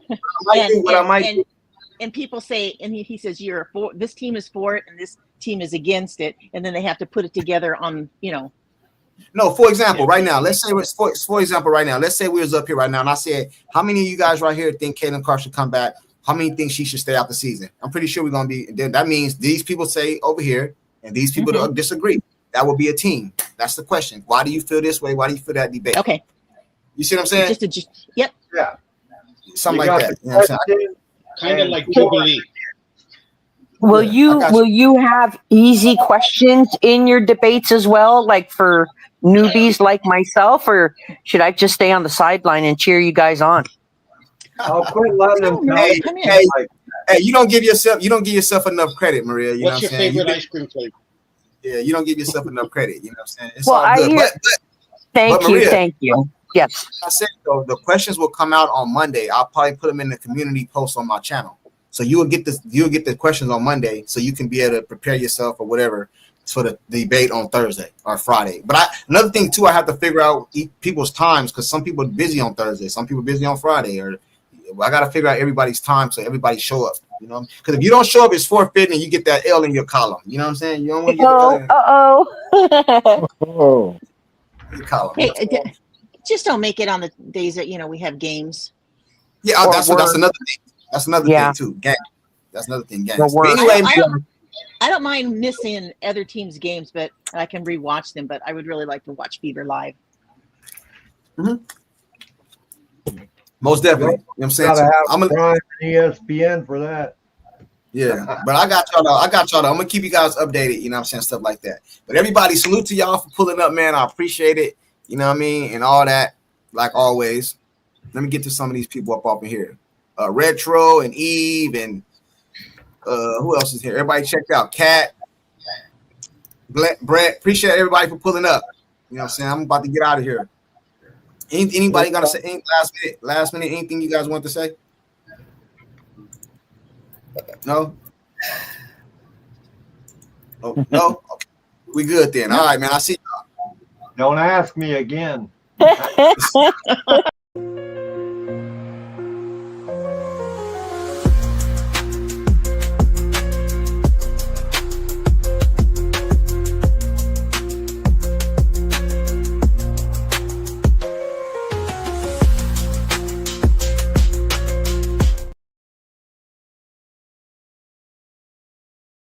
and people say, and he says, you're for this team is for it and this team is against it, and then they have to put it together on No, for example, right now, let's say for example, right now, let's say we was up here right now, and I said, how many of you guys right here think Caitlin Clark should come back? How many think she should stay out the season? I'm pretty sure we're gonna be. That means these people say over here, and these people don't disagree. That would be a team. That's the question. Why do you feel this way? Why do you feel that debate? Okay. You see what I'm saying? Yep. Yeah. Something like that. You know what I'm saying? Kind of like Jubilee. Will you have easy questions in your debates as well, like for newbies like myself, or should I just stay on the sideline and cheer you guys on? I'll quit letting them Hey, you don't give yourself enough credit, Maria. You What's know your favorite ice cream flavor? Yeah, you don't give yourself enough credit. You know what I'm saying? It's well, all good. Thank you. Yes. I said though, the questions will come out on Monday. I'll probably put them in the community post on my channel. So you'll get the questions on Monday, so you can be able to prepare yourself or whatever for the debate on Thursday or Friday. But another thing too, I have to figure out people's times because some people are busy on Thursday, some people are busy on Friday, or I got to figure out everybody's time so everybody show up. You know, because if you don't show up, it's forfeiting, and you get that L in your column. You know what I'm saying? You don't want to get the L in your column. Hey, just don't make it on the days that we have games. Yeah, that's another thing. That's another thing too. Game. That's another thing. Games. Anyway, I don't mind missing other teams' games, but I can rewatch them. But I would really like to watch Fever live. Most definitely. You know what I'm saying? So I'm gonna Prime ESPN for that. Yeah, but I got y'all. I'm gonna keep you guys updated. You know what I'm saying? Stuff like that. But everybody, salute to y'all for pulling up, man. I appreciate it. You know what I mean? And all that, like always. Let me get to some of these people up in here. Retro and Eve and who else is here? Everybody check out Kat, Brett. Appreciate everybody for pulling up. You know what I'm saying? I'm about to get out of here. Anybody gonna say any last minute anything you guys want to say? No? Oh, no? Okay. We good then. All right, man. I see y'all. Don't ask me again.